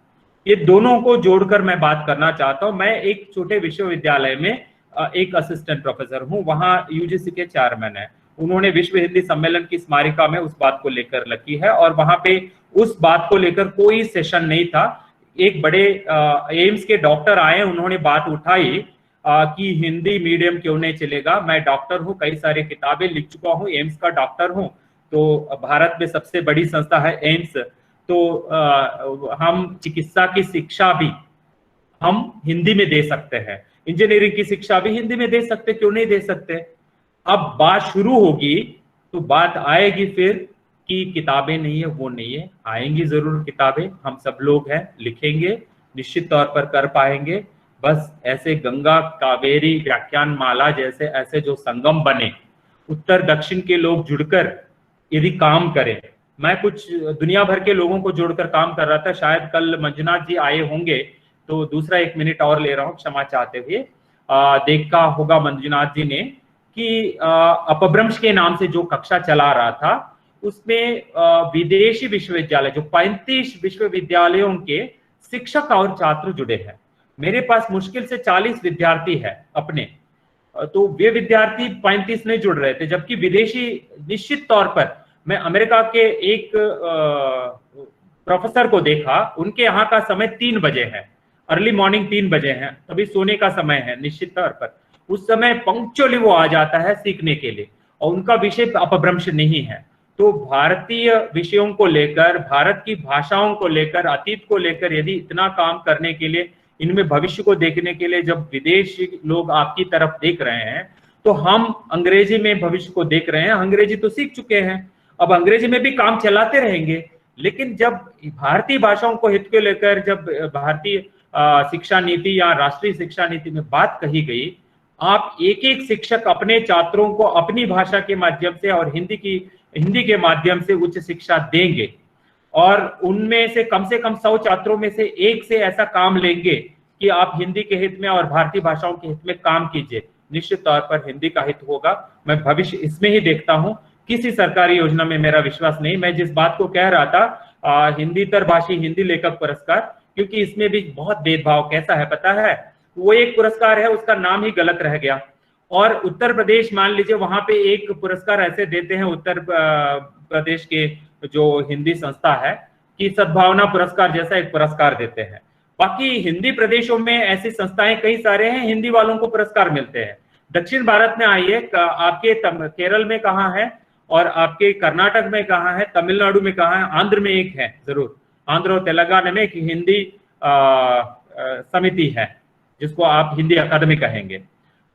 ये दोनों को जोड़कर मैं बात करना चाहता हूं। मैं एक छोटे विश्वविद्यालय में एक असिस्टेंट प्रोफेसर हूं, वहां यूजीसी के चेयरमैन है। उन्होंने विश्व हिंदी सम्मेलन की स्मारिका में उस बात को लेकर लिखी है, और वहां पे उस बात को लेकर कोई सेशन नहीं था। एक बड़े एम्स के डॉक्टर आए, उन्होंने बात उठाई कि हिंदी मीडियम क्यों नहीं चलेगा। मैं डॉक्टर हूं, कई सारी किताबें लिख चुका हूं, एम्स का डॉक्टर हूं, तो भारत में सबसे बड़ी संस्था है एम्स, तो हम चिकित्सा की शिक्षा भी हम हिंदी में दे सकते हैं, इंजीनियरिंग की शिक्षा भी हिंदी में दे सकते, क्यों नहीं दे सकते। अब बात शुरू होगी तो बात आएगी फिर कि किताबें नहीं है, वो नहीं है, आएंगी जरूर किताबें, हम सब लोग हैं, लिखेंगे, निश्चित तौर पर कर पाएंगे। बस ऐसे गंगा कावेरी व्याख्यान माला जैसे ऐसे जो संगम बने, उत्तर दक्षिण के लोग जुड़कर यदि काम करें, मैं कुछ दुनिया भर के लोगों को जोड़कर काम कर रहा था, शायद कल मंजुनाथ जी आए होंगे, तो दूसरा 1 मिनट और ले रहा हूं क्षमा चाहते हुए। देखा होगा मंजुनाथ जी ने कि अपभ्रंश के नाम से जो कक्षा चला रहा था, उसमें विदेशी विश्वविद्यालय जो 35 विश्वविद्यालयों के शिक्षक और छात्र जुड़े हैं। मेरे पास मुश्किल से 40 विद्यार्थी है अपने, तो वे विद्यार्थी 35 नहीं जुड़ रहे थे, जबकि विदेशी निश्चित तौर पर मैं अमेरिका के एक प्रोफेसर को देखा, उनके यहाँ का समय 3 बजे है, अर्ली मॉर्निंग 3 बजे है, तभी सोने का समय है निश्चित तौर पर, उस समय पंक्चुअली वो आ जाता है सीखने के लिए, और उनका विषय अपभ्रंश नहीं है। तो भारतीय विषयों को लेकर, भारत की भाषाओं को लेकर, अतीत को लेकर यदि इतना काम करने के लिए, इनमें भविष्य को देखने के लिए जब विदेशी लोग आपकी तरफ देख रहे हैं, तो हम अंग्रेजी में भविष्य को देख रहे हैं। अंग्रेजी तो सीख चुके हैं, अब अंग्रेजी में भी काम चलाते रहेंगे, लेकिन जब भारतीय भाषाओं को हित को लेकर, जब भारतीय शिक्षा नीति या राष्ट्रीय शिक्षा नीति में बात कही गई, आप एक एक शिक्षक अपने छात्रों को अपनी भाषा के माध्यम से और हिंदी के माध्यम से उच्च शिक्षा देंगे, और उनमें से कम 100 छात्रों में से एक से ऐसा काम लेंगे कि आप हिंदी के हित में और भारतीय भाषाओं के हित में काम कीजिए, निश्चित तौर पर हिंदी का हित होगा। मैं भविष्य इसमें ही देखता हूं, किसी सरकारी योजना में मेरा विश्वास नहीं। मैं जिस बात को कह रहा था हिंदीतर भाषी हिंदी लेखक पुरस्कार, क्योंकि इसमें भी बहुत भेदभाव कैसा है पता है, वो एक पुरस्कार है, उसका नाम ही गलत रह गया। और उत्तर प्रदेश मान लीजिए, वहां पे एक पुरस्कार ऐसे देते हैं उत्तर प्रदेश के जो हिंदी संस्था है कि सद्भावना पुरस्कार जैसा एक पुरस्कार देते हैं। बाकी हिंदी प्रदेशों में ऐसी संस्थाएं कई सारे हैं, हिंदी वालों को पुरस्कार मिलते हैं। दक्षिण भारत में आइए, आपके केरल में कहाँ है, और आपके कर्नाटक में कहाँ है, तमिलनाडु में कहाँ है, आंध्र में एक है जरूर, आंध्र और तेलंगाना में एक हिंदी समिति है जिसको आप हिंदी अकादमी कहेंगे।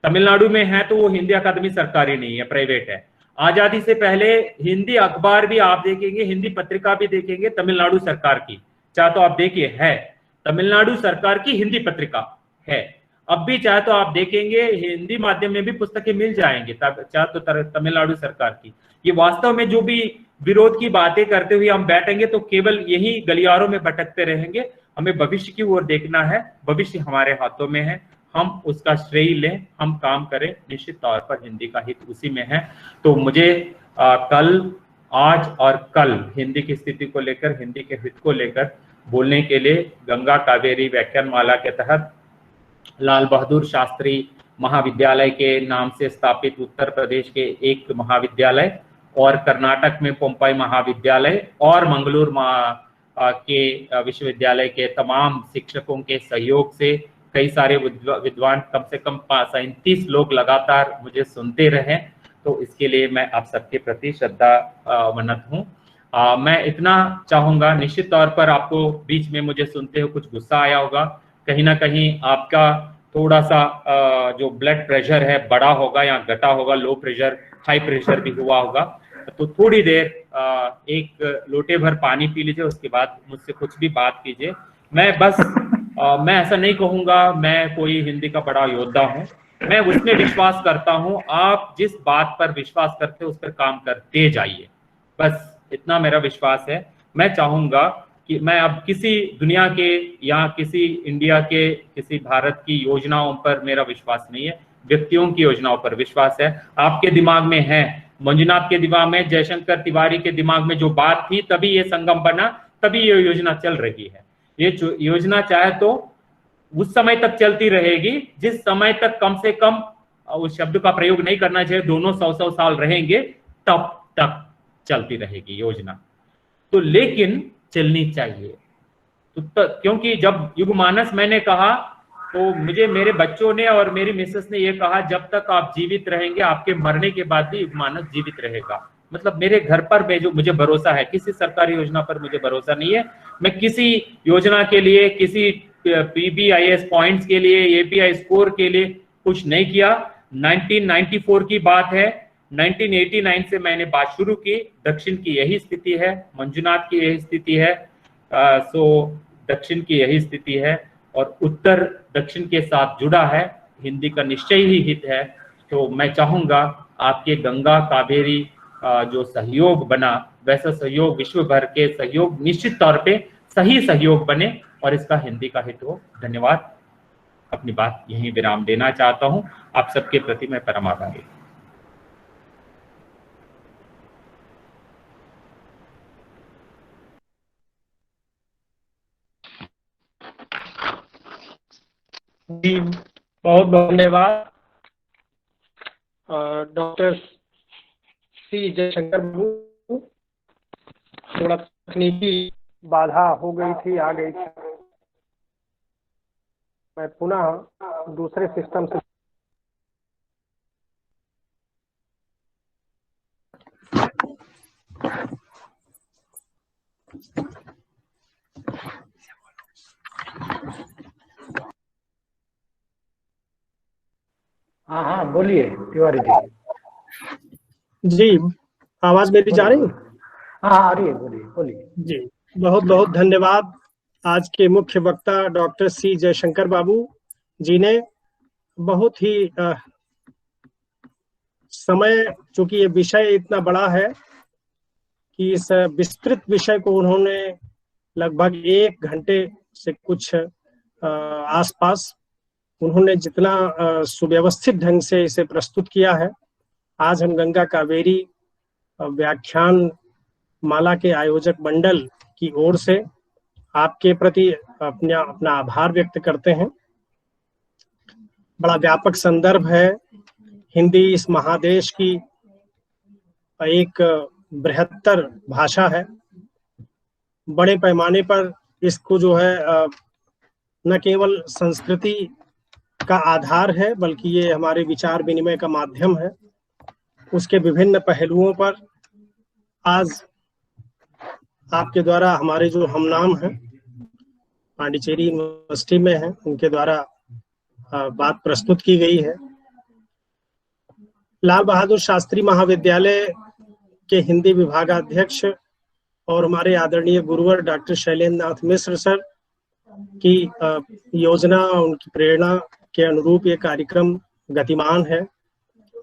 तमिलनाडु में है तो वो हिंदी अकादमी सरकारी नहीं है, प्राइवेट है। आजादी से पहले हिंदी अखबार भी आप देखेंगे, हिंदी पत्रिका भी देखेंगे तमिलनाडु सरकार की, चाहे तो आप देखिए है, तमिलनाडु सरकार की हिंदी पत्रिका है। अब भी चाहे तो आप देखेंगे हिंदी माध्यम में भी पुस्तकें मिल जाएंगे, चाहे तो तमिलनाडु सरकार की। ये वास्तव में जो भी विरोध की बातें करते हुए हम बैठेंगे तो केवल यही गलियारों में भटकते रहेंगे। हमें भविष्य की ओर देखना है, भविष्य हमारे हाथों में है, हम उसका श्रेय लें, हम काम करें, निश्चित तौर पर हिंदी का हित उसी में है। तो मुझे कल, आज और कल हिंदी की स्थिति को लेकर, हिंदी के हित को लेकर बोलने के लिए गंगा कावेरी व्याख्यान माला के तहत लाल बहादुर शास्त्री महाविद्यालय के नाम से स्थापित उत्तर प्रदेश के एक महाविद्यालय और कर्नाटक में पोम्पाई महाविद्यालय और मंगलूर के विश्वविद्यालय के तमाम शिक्षकों के सहयोग से कई सारे विद्वान, कम से कम 37 लोग लगातार मुझे सुनते रहे, तो इसके लिए मैं आप सबके प्रति श्रद्धा वनत हूँ। मैं इतना चाहूँगा, निश्चित तौर पर आपको बीच में मुझे सुनते हुए कुछ गुस्सा आया होगा, कहीं ना कहीं आपका थोड़ा सा जो ब्लड प्रेशर है बढ़ा होगा या घटा होगा, लो प्रेशर हाई प्रेशर भी हुआ होगा, तो थोड़ी देर एक लोटे भर पानी पी लीजिए, उसके बाद मुझसे कुछ भी बात कीजिए। मैं बस मैं ऐसा नहीं कहूँगा मैं कोई हिंदी का बड़ा योद्धा हूँ, मैं उसमें विश्वास करता हूं, आप जिस बात पर विश्वास करते हो उस पर काम करते जाइए, बस इतना मेरा विश्वास है। मैं चाहूंगा कि मैं अब किसी दुनिया के या किसी इंडिया के किसी भारत की योजनाओं पर मेरा विश्वास नहीं है, व्यक्तियों की योजनाओं पर विश्वास है। आपके दिमाग में है, मंजुनाथ के दिमाग में, जयशंकर तिवारी के दिमाग में जो बात थी, तभी ये संगम बना, तभी ये योजना चल रही है। ये योजना चाहे तो उस समय तक चलती रहेगी जिस समय तक कम से कम उस शब्द का प्रयोग नहीं करना चाहिए, दोनों 100-100 साल रहेंगे, तब तक चलती रहेगी योजना। तो लेकिन चलनी चाहिए तो क्योंकि जब युगमानस मैंने कहा तो मुझे मेरे बच्चों ने और मेरी मिसेस ने ये कहा, जब तक आप जीवित रहेंगे आपके मरने के बाद भी युगमानस जीवित रहेगा। मतलब मेरे घर पर जो मुझे भरोसा है, किसी सरकारी योजना पर मुझे भरोसा नहीं है। मैं किसी योजना के लिए, किसी पीबीआईएस पॉइंट्स के लिए, एपीआई स्कोर के लिए कुछ नहीं किया। 1994 की बात है, 1989 से मैंने बात शुरू की। दक्षिण की यही स्थिति है, मंजुनाथ की यही स्थिति है। सो दक्षिण की यही स्थिति है और उत्तर दक्षिण के साथ जुड़ा है, हिंदी का निश्चय ही हित है। तो मैं चाहूंगा आपके गंगा कावेरी जो सहयोग बना, वैसा सहयोग विश्व भर के सहयोग निश्चित तौर पे सही सहयोग बने और इसका हिंदी का हित हो। धन्यवाद। अपनी बात यहीं विराम देना चाहता हूं। आप सबके प्रति मैं परम आभारी। जी बहुत बहुत धन्यवाद डॉक्टर सी जयशंकर बाबू। थोड़ा तकनीकी बाधा हो गई थी, आ गई थी, मैं पुनः दूसरे सिस्टम से हाँ हाँ बोलिए तिवारी जी। जी, आवाज मेरी जा रही है? हाँ आ रही है, बोलिए बोलिए। जी, बहुत बहुत धन्यवाद आज के मुख्य वक्ता डॉक्टर सी जयशंकर बाबू जी ने। बहुत ही समय, चूंकि ये विषय इतना बड़ा है कि इस विस्तृत विषय को उन्होंने लगभग 1 घंटे से कुछ आसपास उन्होंने जितना सुव्यवस्थित ढंग से इसे प्रस्तुत किया है। आज हम गंगा कावेरी व्याख्यान माला के आयोजक मंडल की ओर से आपके प्रति अपना आभार व्यक्त करते हैं। बड़ा व्यापक संदर्भ है, हिंदी इस महादेश की एक बृहत्तर भाषा है। बड़े पैमाने पर इसको जो है न केवल संस्कृति का आधार है, बल्कि ये हमारे विचार विनिमय का माध्यम है। उसके विभिन्न पहलुओं पर आज आपके द्वारा हमारे जो हमनाम हैं, पांडिचेरी यूनिवर्सिटी में हैं, उनके द्वारा बात प्रस्तुत की गई है। लाल बहादुर शास्त्री महाविद्यालय के हिंदी विभागाध्यक्ष और हमारे आदरणीय गुरुवर डॉक्टर शैलेंद्र नाथ मिश्र सर की योजना, उनकी प्रेरणा के अनुरूप ये कार्यक्रम गतिमान है।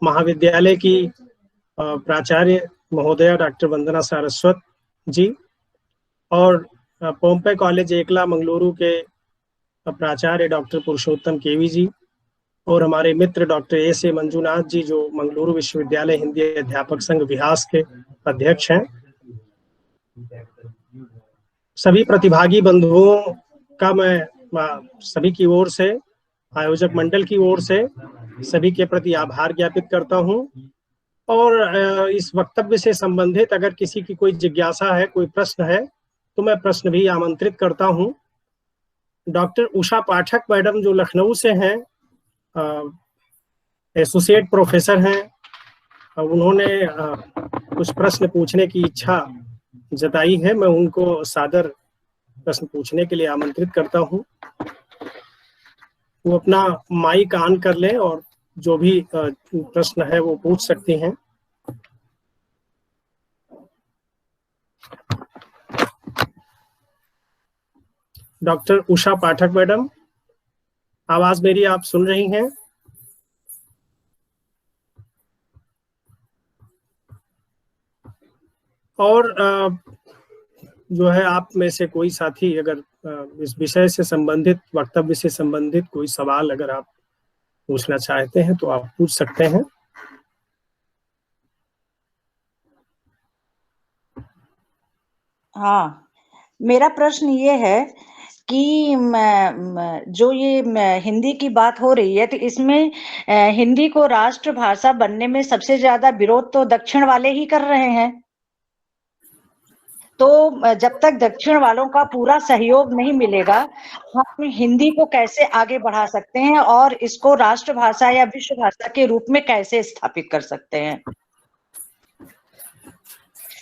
महाविद्यालय की प्राचार्य महोदया डॉक्टर वंदना सारस्वत जी और पोम्पे कॉलेज एकला मंगलुरु के प्राचार्य डॉक्टर पुरुषोत्तम केवी जी और हमारे मित्र डॉक्टर ए मंजुनाथ जी, जो मंगलुरु विश्वविद्यालय हिंदी अध्यापक संघ विहास के अध्यक्ष हैं। सभी प्रतिभागी बंधुओं का मैं सभी की ओर से, आयोजक मंडल की ओर से सभी के प्रति आभार ज्ञापित करता हूं। और इस वक्तव्य से संबंधित अगर किसी की कोई जिज्ञासा है, कोई प्रश्न है, तो मैं प्रश्न भी आमंत्रित करता हूं। डॉक्टर उषा पाठक मैडम जो लखनऊ से हैं, एसोसिएट प्रोफेसर हैं, उन्होंने कुछ प्रश्न पूछने की इच्छा जताई है। मैं उनको सादर प्रश्न पूछने के लिए आमंत्रित करता हूं। वो अपना माइक ऑन कर लें और जो भी प्रश्न है वो पूछ सकती हैं। डॉक्टर उषा पाठक मैडम, आवाज मेरी आप सुन रही हैं? और जो है आप में से कोई साथी अगर इस विषय से संबंधित, वक्तव्य से संबंधित कोई सवाल अगर आप पूछना चाहते हैं तो आप पूछ सकते हैं। हाँ, मेरा प्रश्न ये है कि जो ये हिंदी की बात हो रही है, तो इसमें हिंदी को राष्ट्रभाषा बनने में सबसे ज्यादा विरोध तो दक्षिण वाले ही कर रहे हैं। तो जब तक दक्षिण वालों का पूरा सहयोग नहीं मिलेगा, हम हिंदी को कैसे आगे बढ़ा सकते हैं और इसको राष्ट्रभाषा या विश्व भाषा के रूप में कैसे स्थापित कर सकते हैं?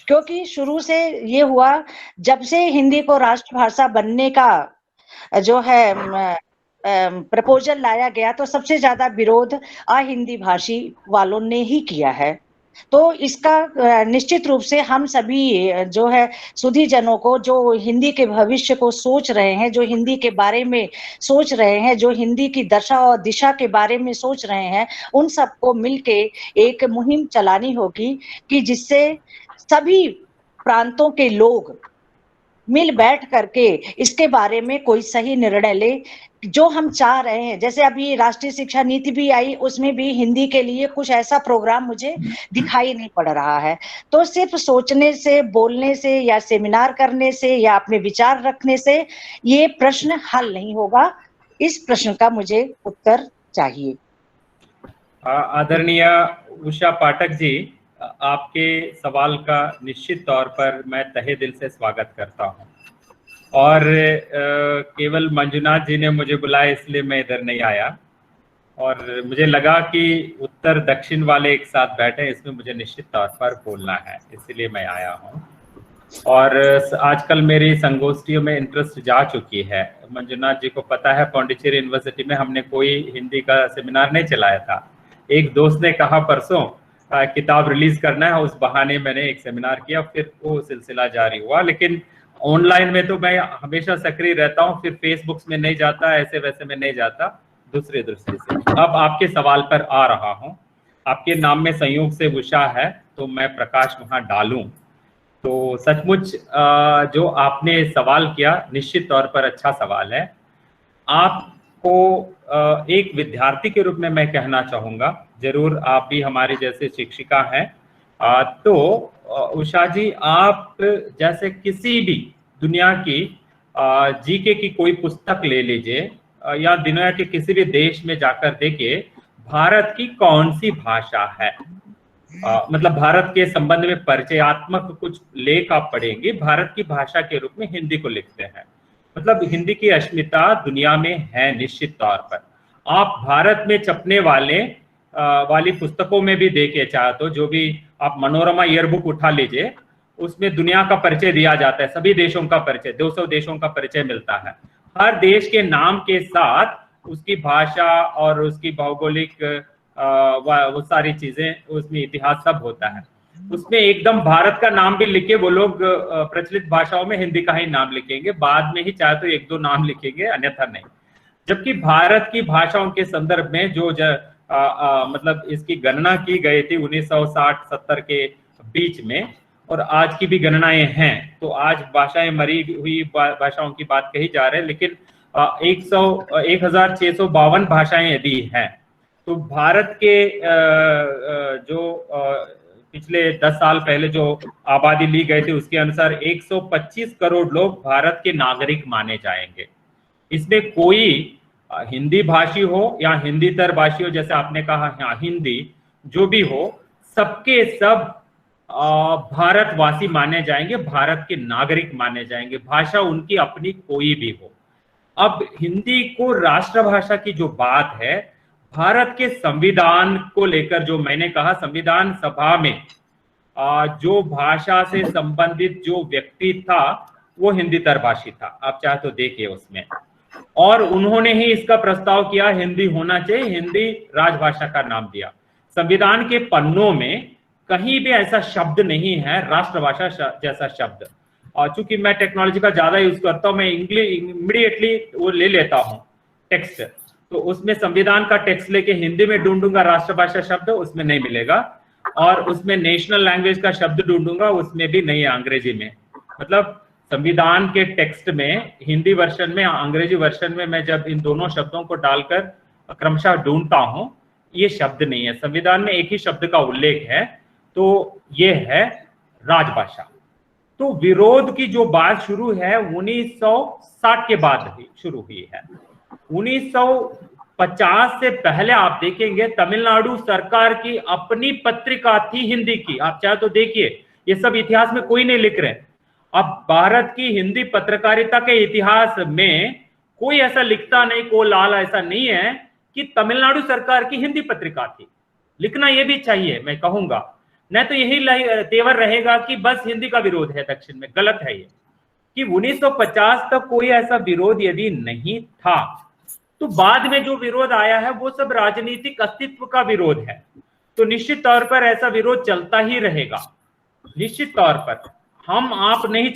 क्योंकि शुरू से ये हुआ, जब से हिंदी को राष्ट्रभाषा बनने का जो है प्रपोजल लाया गया, तो सबसे ज्यादा विरोध अहिंदी भाषी वालों ने ही किया है। तो इसका निश्चित रूप से हम सभी जो है सुधी जनों को, जो हिंदी के भविष्य को सोच रहे हैं, जो हिंदी के बारे में सोच रहे हैं, जो हिंदी की दशा और दिशा के बारे में सोच रहे हैं, उन सबको मिलके एक मुहिम चलानी होगी कि जिससे सभी प्रांतों के लोग मिल बैठ करके इसके बारे में कोई सही निर्णय ले, जो हम चाह रहे हैं। जैसे अभी राष्ट्रीय शिक्षा नीति भी आई, उसमें भी हिंदी के लिए कुछ ऐसा प्रोग्राम मुझे दिखाई नहीं पड़ रहा है। तो सिर्फ सोचने से, बोलने से या सेमिनार करने से या अपने विचार रखने से ये प्रश्न हल नहीं होगा। इस प्रश्न का मुझे उत्तर चाहिए। आदरणीय उषा पाठक जी, आपके सवाल का निश्चित तौर पर मैं तहे दिल से स्वागत करता हूं, और केवल मंजुनाथ जी ने मुझे बुलाया इसलिए मैं इधर नहीं आया, और मुझे लगा कि उत्तर दक्षिण वाले एक साथ बैठे, इसमें मुझे निश्चित तौर पर बोलना है, इसलिए मैं आया हूं। और आजकल मेरी संगोष्ठियों में इंटरेस्ट जा चुकी है। मंजुनाथ जी को पता है, पौंडीचेरी यूनिवर्सिटी में हमने कोई हिंदी का सेमिनार नहीं चलाया था। एक दोस्त ने कहा परसों किताब रिलीज करना है, उस बहाने मैंने एक सेमिनार किया, फिर वो सिलसिला जारी हुआ। लेकिन ऑनलाइन में तो मैं हमेशा सक्रिय रहता हूँ, फिर फेसबुक में नहीं जाता, ऐसे वैसे में नहीं जाता, दूसरी दृष्टि से। अब आपके सवाल पर आ रहा हूँ। आपके नाम में संयोग से उषा है, तो मैं प्रकाश वहां डालूं। तो सचमुच जो आपने सवाल किया, निश्चित तौर पर अच्छा सवाल है। आपको एक विद्यार्थी के रूप में मैं कहना चाहूंगा, जरूर आप भी हमारे जैसे शिक्षिका हैं, तो उषा जी, आप जैसे किसी भी दुनिया की जीके की कोई पुस्तक ले लीजिए, या दुनिया के किसी भी देश में जाकर देखिए, भारत की कौन सी भाषा है, मतलब भारत के संबंध में परिचयात्मक कुछ लेख आप पढ़ेंगे, भारत की भाषा के रूप में हिंदी को लिखते हैं। मतलब हिंदी की अस्मिता दुनिया में है निश्चित तौर पर। आप भारत में छपने वाली पुस्तकों में भी देखिए, चाहे तो जो भी आप मनोरमा ईयरबुक उठा लीजिए, उसमें दुनिया का परिचय दिया जाता है, सभी देशों का परिचय, 200 देशों का परिचय मिलता है। हर देश के नाम के साथ उसकी भाषा और उसकी भौगोलिक वो सारी चीजें, उसमें इतिहास सब होता है। उसमें एकदम भारत का नाम भी लिखे, वो लोग प्रचलित भाषाओं में हिंदी का ही नाम लिखेंगे, बाद में ही चाहे तो एक दो नाम लिखेंगे, अन्यथा नहीं। जबकि भारत की भाषाओं के संदर्भ में जो मतलब इसकी गणना की गई थी 1960-70 के बीच में, और आज की भी गणनाएं हैं, तो आज भाषाएं मरी हुई भाषाओं की बात कही जा रही है, लेकिन 1652 भाषाएं यदि हैं, तो भारत के जो पिछले 10 साल पहले जो आबादी ली गई थी, उसके अनुसार 125 करोड़ लोग भारत के नागरिक माने जाएंगे। इसमें कोई हिंदी भाषी हो या हिंदीतर भाषी हो, जैसे आपने कहा हिंदी, जो भी हो, सबके सब भारतवासी माने जाएंगे, भारत के नागरिक माने जाएंगे, भाषा उनकी अपनी कोई भी हो। अब हिंदी को राष्ट्रभाषा की जो बात है, भारत के संविधान को लेकर, जो मैंने कहा, संविधान सभा में जो भाषा से संबंधित जो व्यक्ति था वो हिंदीतर भाषी था, आप चाहे तो देखिए उसमें, और उन्होंने ही इसका प्रस्ताव किया हिंदी होना चाहिए, हिंदी राजभाषा का नाम दिया। संविधान के पन्नों में कहीं भी ऐसा शब्द नहीं है राष्ट्रभाषा जैसा शब्द। और चूंकि मैं टेक्नोलॉजी का ज्यादा यूज करता हूं, मैं इमीडिएटली वो ले लेता हूं टेक्स्ट, तो उसमें संविधान का टेक्स्ट लेके हिंदी में ढूंढूंगा राष्ट्रभाषा शब्द, उसमें नहीं मिलेगा। और उसमें नेशनल लैंग्वेज का शब्द ढूंढूंगा, उसमें भी नहीं है अंग्रेजी में। मतलब संविधान के टेक्स्ट में हिंदी वर्जन में, अंग्रेजी वर्जन में मैं जब इन दोनों शब्दों को डालकर क्रमशः ढूंढता हूं, ये शब्द नहीं है। संविधान में एक ही शब्द का उल्लेख है, तो ये है राजभाषा। तो विरोध की जो बात शुरू है 1960 के बाद ही शुरू हुई है। 1950 से पहले आप देखेंगे तमिलनाडु सरकार की अपनी पत्रिका थी हिंदी की। आप चाहे तो देखिए, ये सब इतिहास में कोई नहीं लिख रहे। अब भारत की हिंदी पत्रकारिता के इतिहास में कोई ऐसा लिखता नहीं, कोई लाल ऐसा नहीं है कि तमिलनाडु सरकार की हिंदी पत्रिका थी। लिखना ये भी चाहिए, मैं कहूंगा, नहीं तो यही तेवर रहेगा कि बस हिंदी का विरोध है दक्षिण में। गलत है ये, कि 1950 तक कोई ऐसा विरोध यदि नहीं था, तो बाद में जो विरोध आया है वो सब राजनीतिक अस्तित्व का विरोध है। तो निश्चित तौर पर ऐसा विरोध चलता ही रहेगा। निश्चित तौर पर हम आप नहीं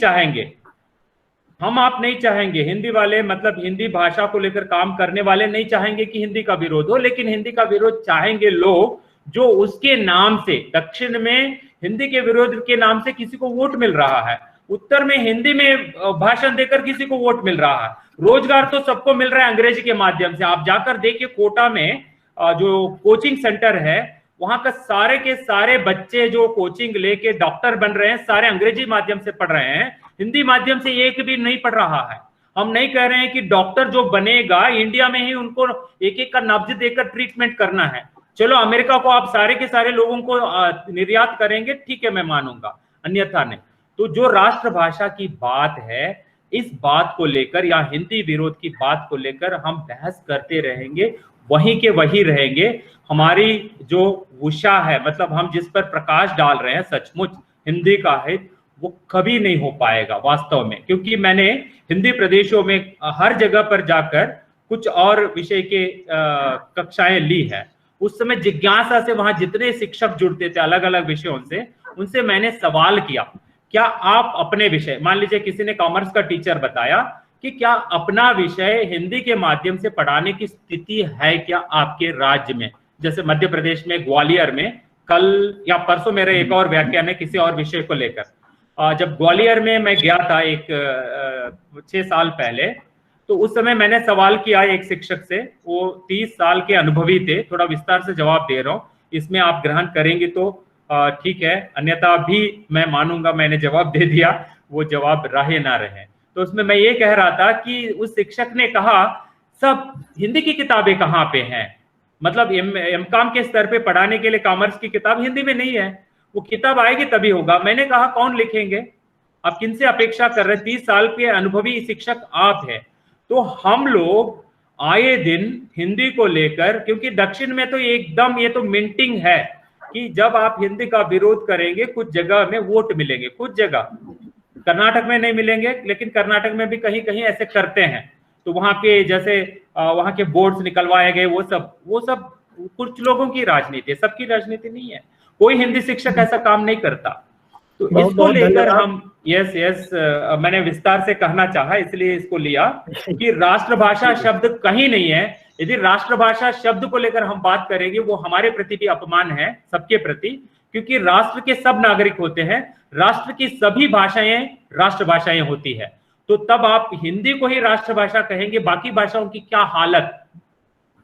चाहेंगे, हिंदी वाले, मतलब हिंदी भाषा को लेकर काम करने वाले नहीं चाहेंगे कि हिंदी का विरोध हो, लेकिन हिंदी का विरोध चाहेंगे लोग जो उसके नाम से, दक्षिण में हिंदी के विरोध के नाम से किसी को वोट मिल रहा है, उत्तर में हिंदी में भाषण देकर किसी को वोट मिल रहा है, रोजगार तो सबको मिल रहा है अंग्रेजी के माध्यम से। आप जाकर देखिए कोटा में जो कोचिंग सेंटर है, वहां का सारे के सारे बच्चे जो कोचिंग लेके डॉक्टर बन रहे हैं, सारे अंग्रेजी माध्यम से पढ़ रहे हैं, हिंदी माध्यम से एक भी नहीं पढ़ रहा है। हम नहीं कह रहे हैं कि डॉक्टर जो बनेगा इंडिया में ही उनको एक एक का नब्ज देकर ट्रीटमेंट करना है। चलो अमेरिका को आप सारे के सारे लोगों को निर्यात करेंगे, ठीक है, मैं मानूंगा, अन्यथा नहीं। तो जो राष्ट्रभाषा की बात है, इस बात को लेकर या हिंदी विरोध की बात को लेकर हम बहस करते रहेंगे, वहीं के वही रहेंगे। हमारी जो उषा है, मतलब हम जिस पर प्रकाश डाल रहे हैं सचमुच हिंदी का है, वो कभी नहीं हो पाएगा वास्तव में। क्योंकि मैंने हिंदी प्रदेशों में हर जगह पर जाकर कुछ और विषय के कक्षाएं ली है। उस समय जिज्ञासा से वहां जितने शिक्षक जुड़ते थे अलग अलग विषयों से, उनसे मैंने सवाल किया, क्या आप अपने विषय, मान लीजिए किसी ने कॉमर्स का टीचर बताया, कि क्या अपना विषय हिंदी के माध्यम से पढ़ाने की स्थिति है क्या आपके राज्य में। जैसे मध्य प्रदेश में ग्वालियर में कल या परसों मेरा एक और व्याख्यान है किसी और विषय को लेकर। जब ग्वालियर में मैं गया था एक 6 साल पहले, तो उस समय मैंने सवाल किया एक शिक्षक से, वो 30 साल के अनुभवी थे। थोड़ा विस्तार से जवाब दे रहा हूँ, इसमें आप ग्रहण करेंगे तो ठीक है, अन्यथा भी मैं मानूंगा। मैंने जवाब दे दिया, वो जवाब रहे ना रहे। तो उसमें मैं ये कह रहा था कि उस शिक्षक ने कहा, सब हिंदी की किताबें कहाँ पे हैं, मतलब एमकॉम के स्तर पे पढ़ाने के लिए कॉमर्स की किताब हिंदी में नहीं है, वो किताब आएगी तभी होगा। मैंने कहा कौन लिखेंगे, आप किनसे अपेक्षा कर रहे हैं, 30 साल के अनुभवी शिक्षक आप हैं। तो हम लोग आए दिन हिंदी को लेकर, क्योंकि दक्षिण में तो एकदम ये तो मिंटिंग है कि जब आप हिंदी का विरोध करेंगे कुछ जगह में वोट मिलेंगे, कुछ जगह, कर्नाटक में नहीं मिलेंगे, लेकिन कर्नाटक में भी कहीं कहीं ऐसे करते हैं। तो वहां के जैसे वहां के बोर्ड्स निकलवाए गए, वो सब कुछ लोगों की राजनीति है, सबकी राजनीति नहीं है। कोई हिंदी शिक्षक ऐसा काम नहीं करता। तो इसको लेकर हम यस मैंने विस्तार से कहना चाहा, इसलिए इसको लिया कि राष्ट्रभाषा शब्द कहीं नहीं है। यदि राष्ट्रभाषा शब्द को लेकर हम बात करेंगे, वो हमारे प्रति भी अपमान है, सबके प्रति, क्योंकि राष्ट्र के सब नागरिक होते हैं, राष्ट्र की सभी भाषाएं राष्ट्रभाषाएं होती है। तो तब आप हिंदी को ही राष्ट्रभाषा कहेंगे, बाकी भाषाओं की क्या हालत।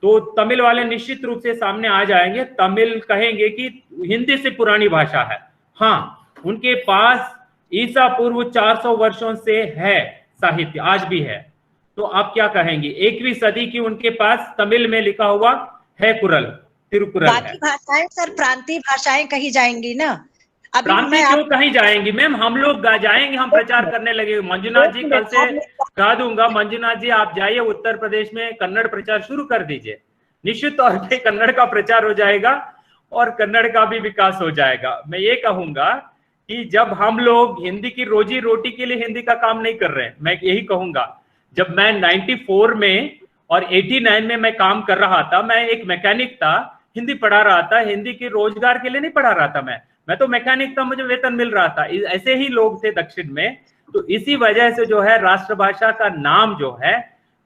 तो तमिल वाले निश्चित रूप से सामने आ जाएंगे, तमिल कहेंगे कि हिंदी से पुरानी भाषा है। हाँ, उनके पास ईसा पूर्व 400 वर्षों से है साहित्य, आज भी है। तो आप क्या कहेंगे, 21वीं सदी की उनके पास तमिल में लिखा हुआ है कुरल, तिरुकुरल है। बाकी भाषाएं सर, प्रांतीय भाषाएं कही जाएंगी ना। प्रांतीय क्यों कहीं जाएंगी मैम, हम लोग जाएंगे, हम प्रचार करने लगे। मंजुनाथ जी कल से कहा दूंगा, मंजुनाथ जी आप जाइए उत्तर प्रदेश में, कन्नड़ प्रचार शुरू कर दीजिए। निश्चित तौर पे कन्नड़ का प्रचार हो जाएगा और कन्नड़ का भी विकास हो जाएगा। मैं ये कहूंगा कि जब हम लोग हिंदी की रोजी रोटी के लिए हिंदी का काम नहीं कर रहे हैं, मैं यही कहूंगा। जब मैं 94 में और 89 में मैं काम कर रहा था, मैं एक मैकेनिक था, हिंदी पढ़ा रहा था, हिंदी के रोजगार के लिए नहीं पढ़ा रहा था मैं तो मैकेनिक था, मुझे वेतन मिल रहा था। ऐसे ही लोग थे दक्षिण में। तो इसी वजह से जो है राष्ट्रभाषा का नाम जो है,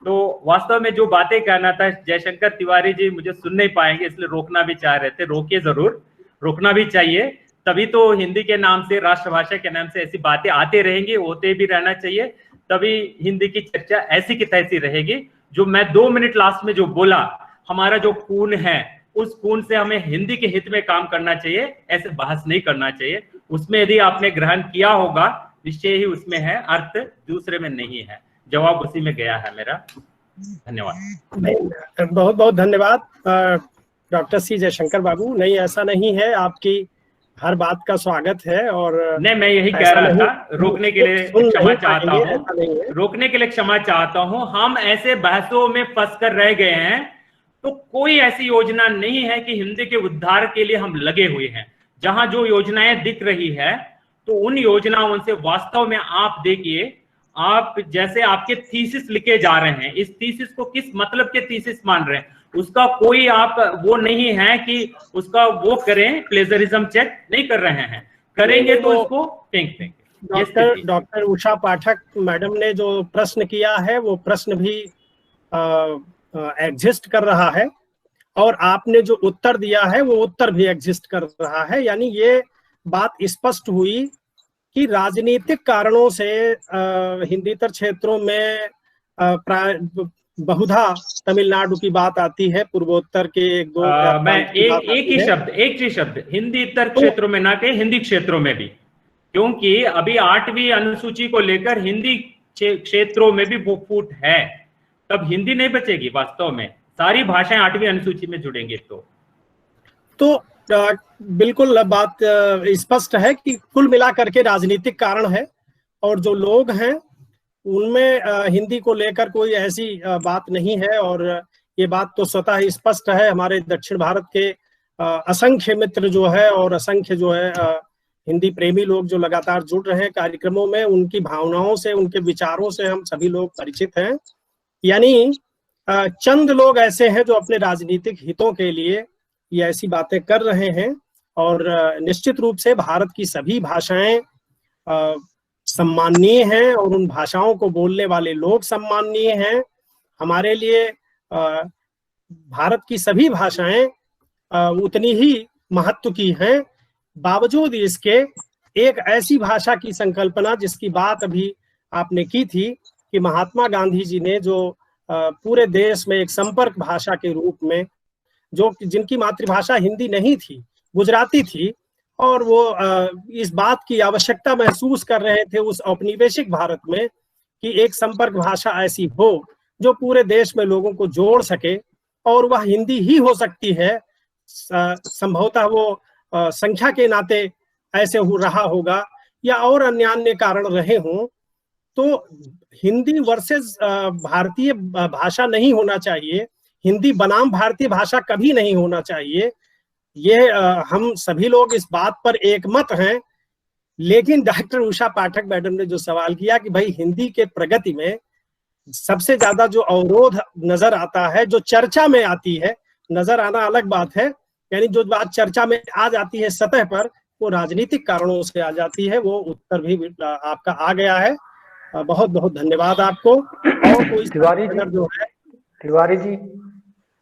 तो वास्तव में जो बातें कहना था, जयशंकर तिवारी जी मुझे सुन नहीं पाएंगे, इसलिए रोकना भी चाह रहे थे, रोकिए जरूर। रोकना भी चाहिए। तभी तो हिंदी के नाम से, राष्ट्रभाषा के नाम से ऐसी बातें आते रहेंगी, होते भी रहना चाहिए, तभी हिंदी की चर्चा ऐसी की तैसी रहेगी। जो मैं 2 मिनट लास्ट में जो बोला, हमारा जो खून है, उस खून से हमें हिंदी के हित में काम करना चाहिए, ऐसे बहस नहीं करना चाहिए। उसमें यदि आपने ग्रहण किया होगा, निश्चय ही उसमें है अर्थ, दूसरे में नहीं है। जवाब उसी में गया है मेरा। धन्यवाद। बहुत बहुत धन्यवाद डॉक्टर सी जयशंकर बाबू। नहीं, ऐसा नहीं है, आपकी हर बात का स्वागत है। और नहीं, मैं यही कह रहा था, रोकने के लिए क्षमा चाहता हूँ, रोकने के लिए क्षमा चाहता हूँ। हम ऐसे बहसों में फंस कर रह गए हैं, तो कोई ऐसी योजना नहीं है कि हिंदी के उद्धार के लिए हम लगे हुए हैं। जहां जो योजनाएं दिख रही है, तो उन योजनाओं से वास्तव में आप देखिए, आप जैसे आपके थीसिस लिखे जा रहे हैं, इस थीसिस को किस मतलब के थीसिस मान रहे हैं, उसका कोई आप वो नहीं है कि उसका वो करें, प्लेजरिज्म चेक नहीं कर रहे हैं। करेंगे तो उसको फेंक देंगे। डॉक्टर उषा पाठक मैडम ने जो प्रश्न किया है, वो प्रश्न भी एग्जिस्ट कर रहा है, और आपने जो उत्तर दिया है वो उत्तर भी एग्जिस्ट कर रहा है। यानी ये बात स्पष्ट हुई कि राजनीतिक कारणों से हिंदीतर क्षेत्रों में बहुधा तमिलनाडु की बात आती है, पूर्वोत्तर के एक दो मैं एक ही शब्द हिंदीतर क्षेत्रों में ना कहे, हिंदी क्षेत्रों में भी, क्योंकि अभी 8वीं अनुसूची को लेकर हिंदी क्षेत्रों में भी वो फूट है। तब हिंदी नहीं बचेगी। वास्तव में सारी भाषाएं 8वीं अनुसूची में जुड़ेंगे तो बिल्कुल बात स्पष्ट है कि कुल मिलाकर के राजनीतिक कारण है, और जो लोग हैं उनमें हिंदी को लेकर कोई ऐसी बात नहीं है। और ये बात तो स्वतः ही स्पष्ट है। हमारे दक्षिण भारत के असंख्य मित्र जो है, और असंख्य जो है हिंदी प्रेमी लोग जो लगातार जुड़ रहे हैं कार्यक्रमों में, उनकी भावनाओं से, उनके विचारों से हम सभी लोग परिचित हैं। यानी चंद लोग ऐसे हैं जो अपने राजनीतिक हितों के लिए ये ऐसी बातें कर रहे हैं, और निश्चित रूप से भारत की सभी भाषाएं सम्माननीय हैं, और उन भाषाओं को बोलने वाले लोग सम्माननीय हैं। हमारे लिए भारत की सभी भाषाएं उतनी ही महत्व की हैं। बावजूद इसके एक ऐसी भाषा की संकल्पना, जिसकी बात अभी आपने की थी, कि महात्मा गांधी जी ने जो पूरे देश में एक संपर्क भाषा के रूप में, जो जिनकी मातृभाषा हिंदी नहीं थी, गुजराती थी, और वो इस बात की आवश्यकता महसूस कर रहे थे उस औपनिवेशिक भारत में कि एक संपर्क भाषा ऐसी हो जो पूरे देश में लोगों को जोड़ सके, और वह हिंदी ही हो सकती है। संभवतः वो संख्या के नाते ऐसे हो रहा होगा, या और अन्य कारण रहे हों। तो हिंदी वर्सेस भारतीय भाषा नहीं होना चाहिए, हिंदी बनाम भारतीय भाषा कभी नहीं होना चाहिए। ये हम सभी लोग इस बात पर एकमत हैं। लेकिन डॉक्टर उषा पाठक मैडम ने जो सवाल किया कि भाई हिंदी के प्रगति में सबसे ज्यादा जो अवरोध नजर आता है, जो चर्चा में आती है, नजर आना अलग बात है, यानी जो बात चर्चा में आ जाती है सतह पर, वो राजनीतिक कारणों से आ जाती है। वो उत्तर भी आपका आ गया है। बहुत बहुत धन्यवाद आपको। और कोई तिवारी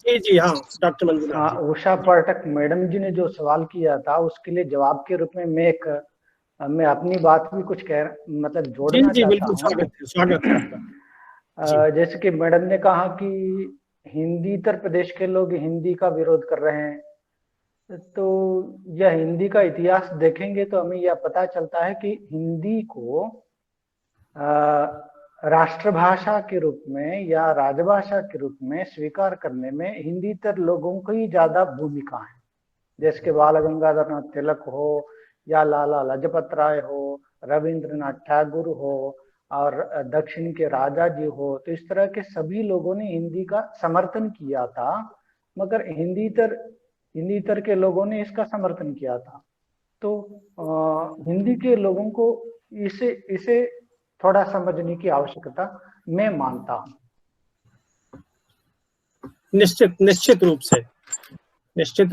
जी जी हाँ, डॉक्टर मंजुनाथ जी। उषा पाठक मैडम जी ने जो सवाल किया था, उसके लिए जवाब के रूप में मैं अपनी बात भी कुछ मतलब जोड़ना चाहता हूँ। स्वागत है। जैसे कि मैडम ने कहा कि हिंदीतर प्रदेश के लोग हिंदी का विरोध कर रहे हैं, तो यह हिंदी का इतिहास देखेंगे तो हमें यह पता चलता है कि हिंदी को राष्ट्रभाषा के रूप में या राजभाषा के रूप में स्वीकार करने में हिंदीतर लोगों की ज्यादा भूमिका है। जैसे कि बाल गंगाधर नाथ तिलक हो, या लाला लाजपत राय हो, रविंद्रनाथ टैगोर हो, और दक्षिण के राजा जी हो, तो इस तरह के सभी लोगों ने हिंदी का समर्थन किया था। मगर हिंदीतर के लोगों ने इसका समर्थन किया था। तो हिंदी के लोगों को इसे थोड़ा समझने की आवश्यकता मैं मानता हूँ। निश्चित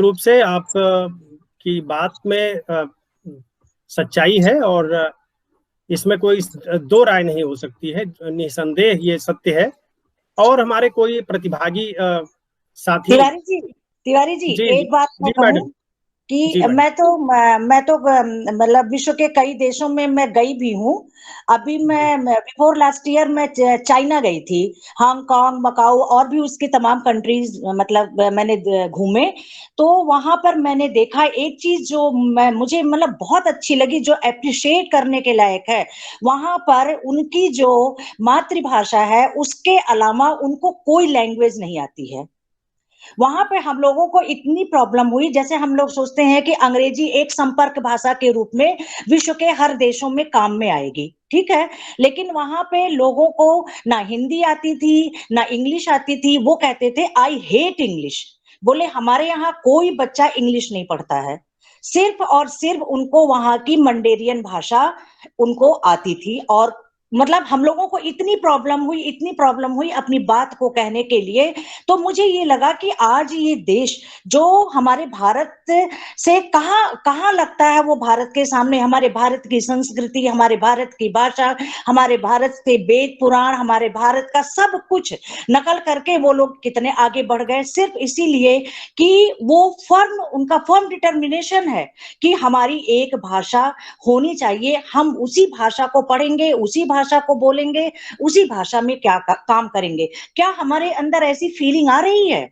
रूप से आप की बात में सच्चाई है, और इसमें कोई दो राय नहीं हो सकती है। निसंदेह ये सत्य है। और हमारे कोई प्रतिभागी साथी तिवारी जी एक बात मैं कहूं, कि मैं तो मतलब विश्व के कई देशों में मैं गई भी हूँ। अभी मैं बिफोर लास्ट ईयर मैं चाइना गई थी, हांगकांग, मकाऊ और भी उसकी तमाम कंट्रीज मतलब मैंने घूमे। तो वहां पर मैंने देखा एक चीज जो मुझे मतलब बहुत अच्छी लगी, जो अप्रिशिएट करने के लायक है। वहां पर उनकी जो मातृभाषा है उसके अलावा उनको कोई लैंग्वेज नहीं आती है। वहां पे हम लोगों को इतनी प्रॉब्लम हुई, जैसे हम लोग सोचते हैं कि अंग्रेजी एक संपर्क भाषा के रूप में विश्व के हर देशों में काम में आएगी, ठीक है, लेकिन वहां पे लोगों को ना हिंदी आती थी ना इंग्लिश आती थी। वो कहते थे आई हेट इंग्लिश। बोले हमारे यहाँ कोई बच्चा इंग्लिश नहीं पढ़ता है, सिर्फ और सिर्फ उनको वहां की मंडेरियन भाषा उनको आती थी। और मतलब हम लोगों को इतनी प्रॉब्लम हुई अपनी बात को कहने के लिए। तो मुझे ये लगा कि आज ये देश जो हमारे भारत से कहाँ लगता है, वो भारत के सामने हमारे भारत की संस्कृति, हमारे भारत की भाषा, हमारे भारत के वेद पुराण, हमारे भारत का सब कुछ नकल करके वो लोग कितने आगे बढ़ गए, सिर्फ इसीलिए कि वो उनका फर्म डिटर्मिनेशन है कि हमारी एक भाषा होनी चाहिए, हम उसी भाषा को पढ़ेंगे, उसी भाषा को बोलेंगे, उसी भाषा में क्या काम करेंगे। क्या हमारे अंदर ऐसी फीलिंग आ रही है?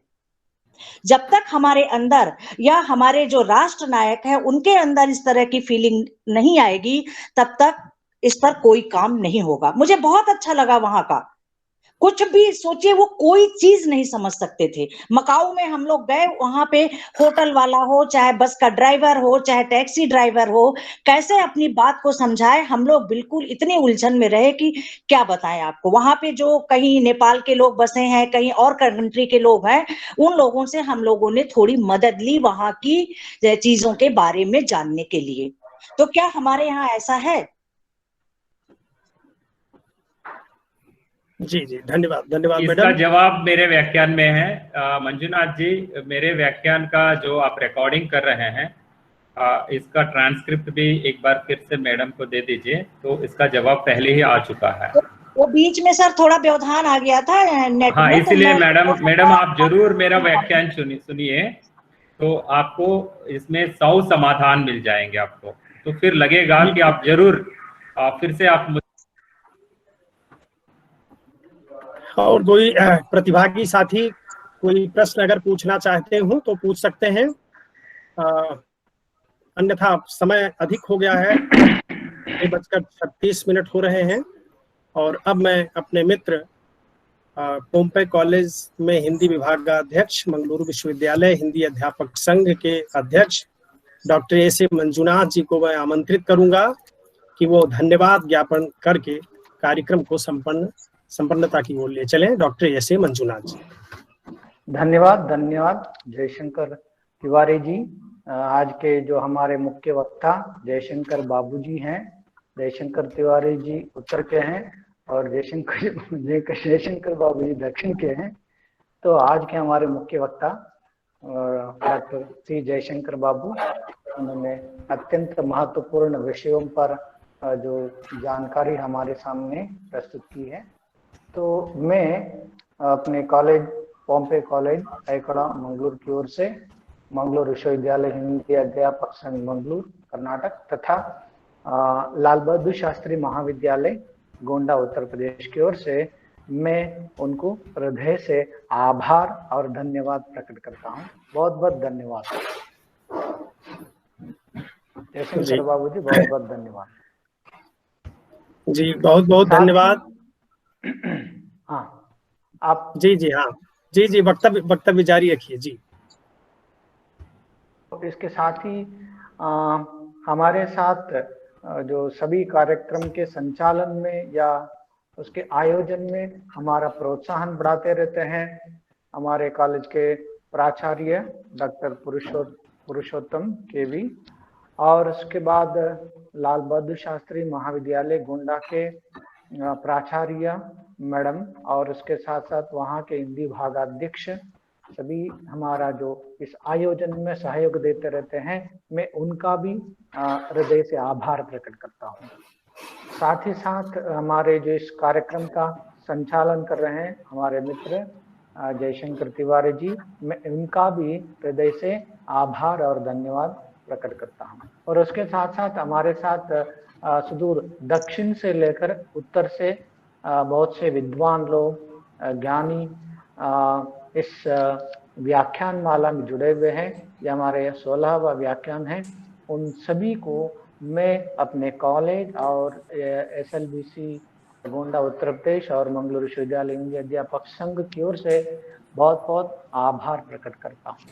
जब तक हमारे अंदर या हमारे जो राष्ट्र नायक है उनके अंदर इस तरह की फीलिंग नहीं आएगी, तब तक इस पर कोई काम नहीं होगा। मुझे बहुत अच्छा लगा वहां का। कुछ भी सोचिए, वो कोई चीज नहीं समझ सकते थे। मकाऊ में हम लोग गए, वहां पे होटल वाला हो, चाहे बस का ड्राइवर हो, चाहे टैक्सी ड्राइवर हो, कैसे अपनी बात को समझाए, हम लोग बिल्कुल इतनी उलझन में रहे कि क्या बताएं आपको। वहां पे जो कहीं नेपाल के लोग बसे हैं, कहीं और कंट्री के लोग हैं, उन लोगों से हम लोगों ने थोड़ी मदद ली वहां की चीजों के बारे में जानने के लिए। तो क्या हमारे यहाँ ऐसा है? जी जी, धन्यवाद इसका मैडम। जवाब मेरे व्याख्यान में है। मंजुनाथ जी, मेरे व्याख्यान का जो आप रिकॉर्डिंग कर रहे हैं, इसका ट्रांसक्रिप्ट भी एक बार फिर से मैडम को दे दीजिए, तो इसका जवाब पहले ही आ चुका है। वो बीच में सर थोड़ा व्यवधान आ गया था नेट हाँ, में, इसीलिए तो मैडम आप जरूर मेरा व्याख्यान सुनिए, तो आपको इसमें 100 समाधान मिल जाएंगे आपको। तो फिर लगेगा कि आप जरूर फिर से आप और कोई प्रतिभागी साथी कोई प्रश्न अगर पूछना चाहते हो तो पूछ सकते हैं, अन्यथा समय अधिक हो गया है, 9:36 हो रहे हैं। और अब मैं अपने मित्र पोम्पे कॉलेज में हिंदी विभाग का अध्यक्ष, मंगलुरु विश्वविद्यालय हिंदी अध्यापक संघ के अध्यक्ष डॉक्टर एस.ए. मंजुनाथ जी को मैं आमंत्रित करूंगा कि वो धन्यवाद ज्ञापन करके कार्यक्रम को संपन्नता की ओर ले चलें। डॉक्टर एस.ए. मंजुनाथ जी। धन्यवाद जयशंकर तिवारी जी। आज के जो हमारे मुख्य वक्ता जयशंकर बाबू जी हैं, जयशंकर तिवारी जी उत्तर के हैं और जयशंकर बाबू जी दक्षिण के हैं। तो आज के हमारे मुख्य वक्ता डॉक्टर सी जयशंकर बाबू, उन्होंने अत्यंत महत्वपूर्ण विषयों पर जो जानकारी हमारे सामने प्रस्तुत की है। तो मैं अपने कॉलेज पोम्पे कॉलेज ऐकड़ा मंगलूर की ओर से मंगलूर विश्वविद्यालय हिंदी अध्यापक संघ मंगलूर कर्नाटक तथा लाल बहादुर शास्त्री महाविद्यालय गोंडा उत्तर प्रदेश की ओर से मैं उनको हृदय से आभार और धन्यवाद प्रकट करता हूँ। बहुत बहुत धन्यवाद जयशंकर बाबू जी, बहुत बहुत धन्यवाद जी, बहुत बहुत धन्यवाद। हाँ, आप जी, वक्तव्य जारी रखिए जी। इसके साथ ही हमारे साथ जो सभी कार्यक्रम के संचालन में या उसके आयोजन में हमारा प्रोत्साहन बढ़ाते रहते हैं हमारे कॉलेज के प्राचार्य डॉक्टर पुरुषोत्तम केवी, और उसके बाद लाल बहादुर शास्त्री महाविद्यालय गोंडा के प्राचार्य मैडम, और उसके साथ साथ वहाँ के हिंदी विभागाध्यक्ष, सभी हमारा जो इस आयोजन में सहयोग देते रहते हैं, मैं उनका भी हृदय से आभार प्रकट करता हूँ। साथ ही साथ हमारे जो इस कार्यक्रम का संचालन कर रहे हैं हमारे मित्र जयशंकर तिवारी जी, मैं उनका भी हृदय से आभार और धन्यवाद प्रकट करता हूँ। और उसके साथ साथ हमारे साथ सुदूर दक्षिण से लेकर उत्तर से बहुत से विद्वान लोग, ज्ञानी इस व्याख्यान माला में जुड़े हुए हैं। ये हमारे 16वां व्याख्यान है। उन सभी को मैं अपने कॉलेज और SLBC गोंडा उत्तर प्रदेश और मंगलुरु विश्वविद्यालय हिंदी अध्यापक संघ की ओर से बहुत बहुत आभार प्रकट करता हूँ।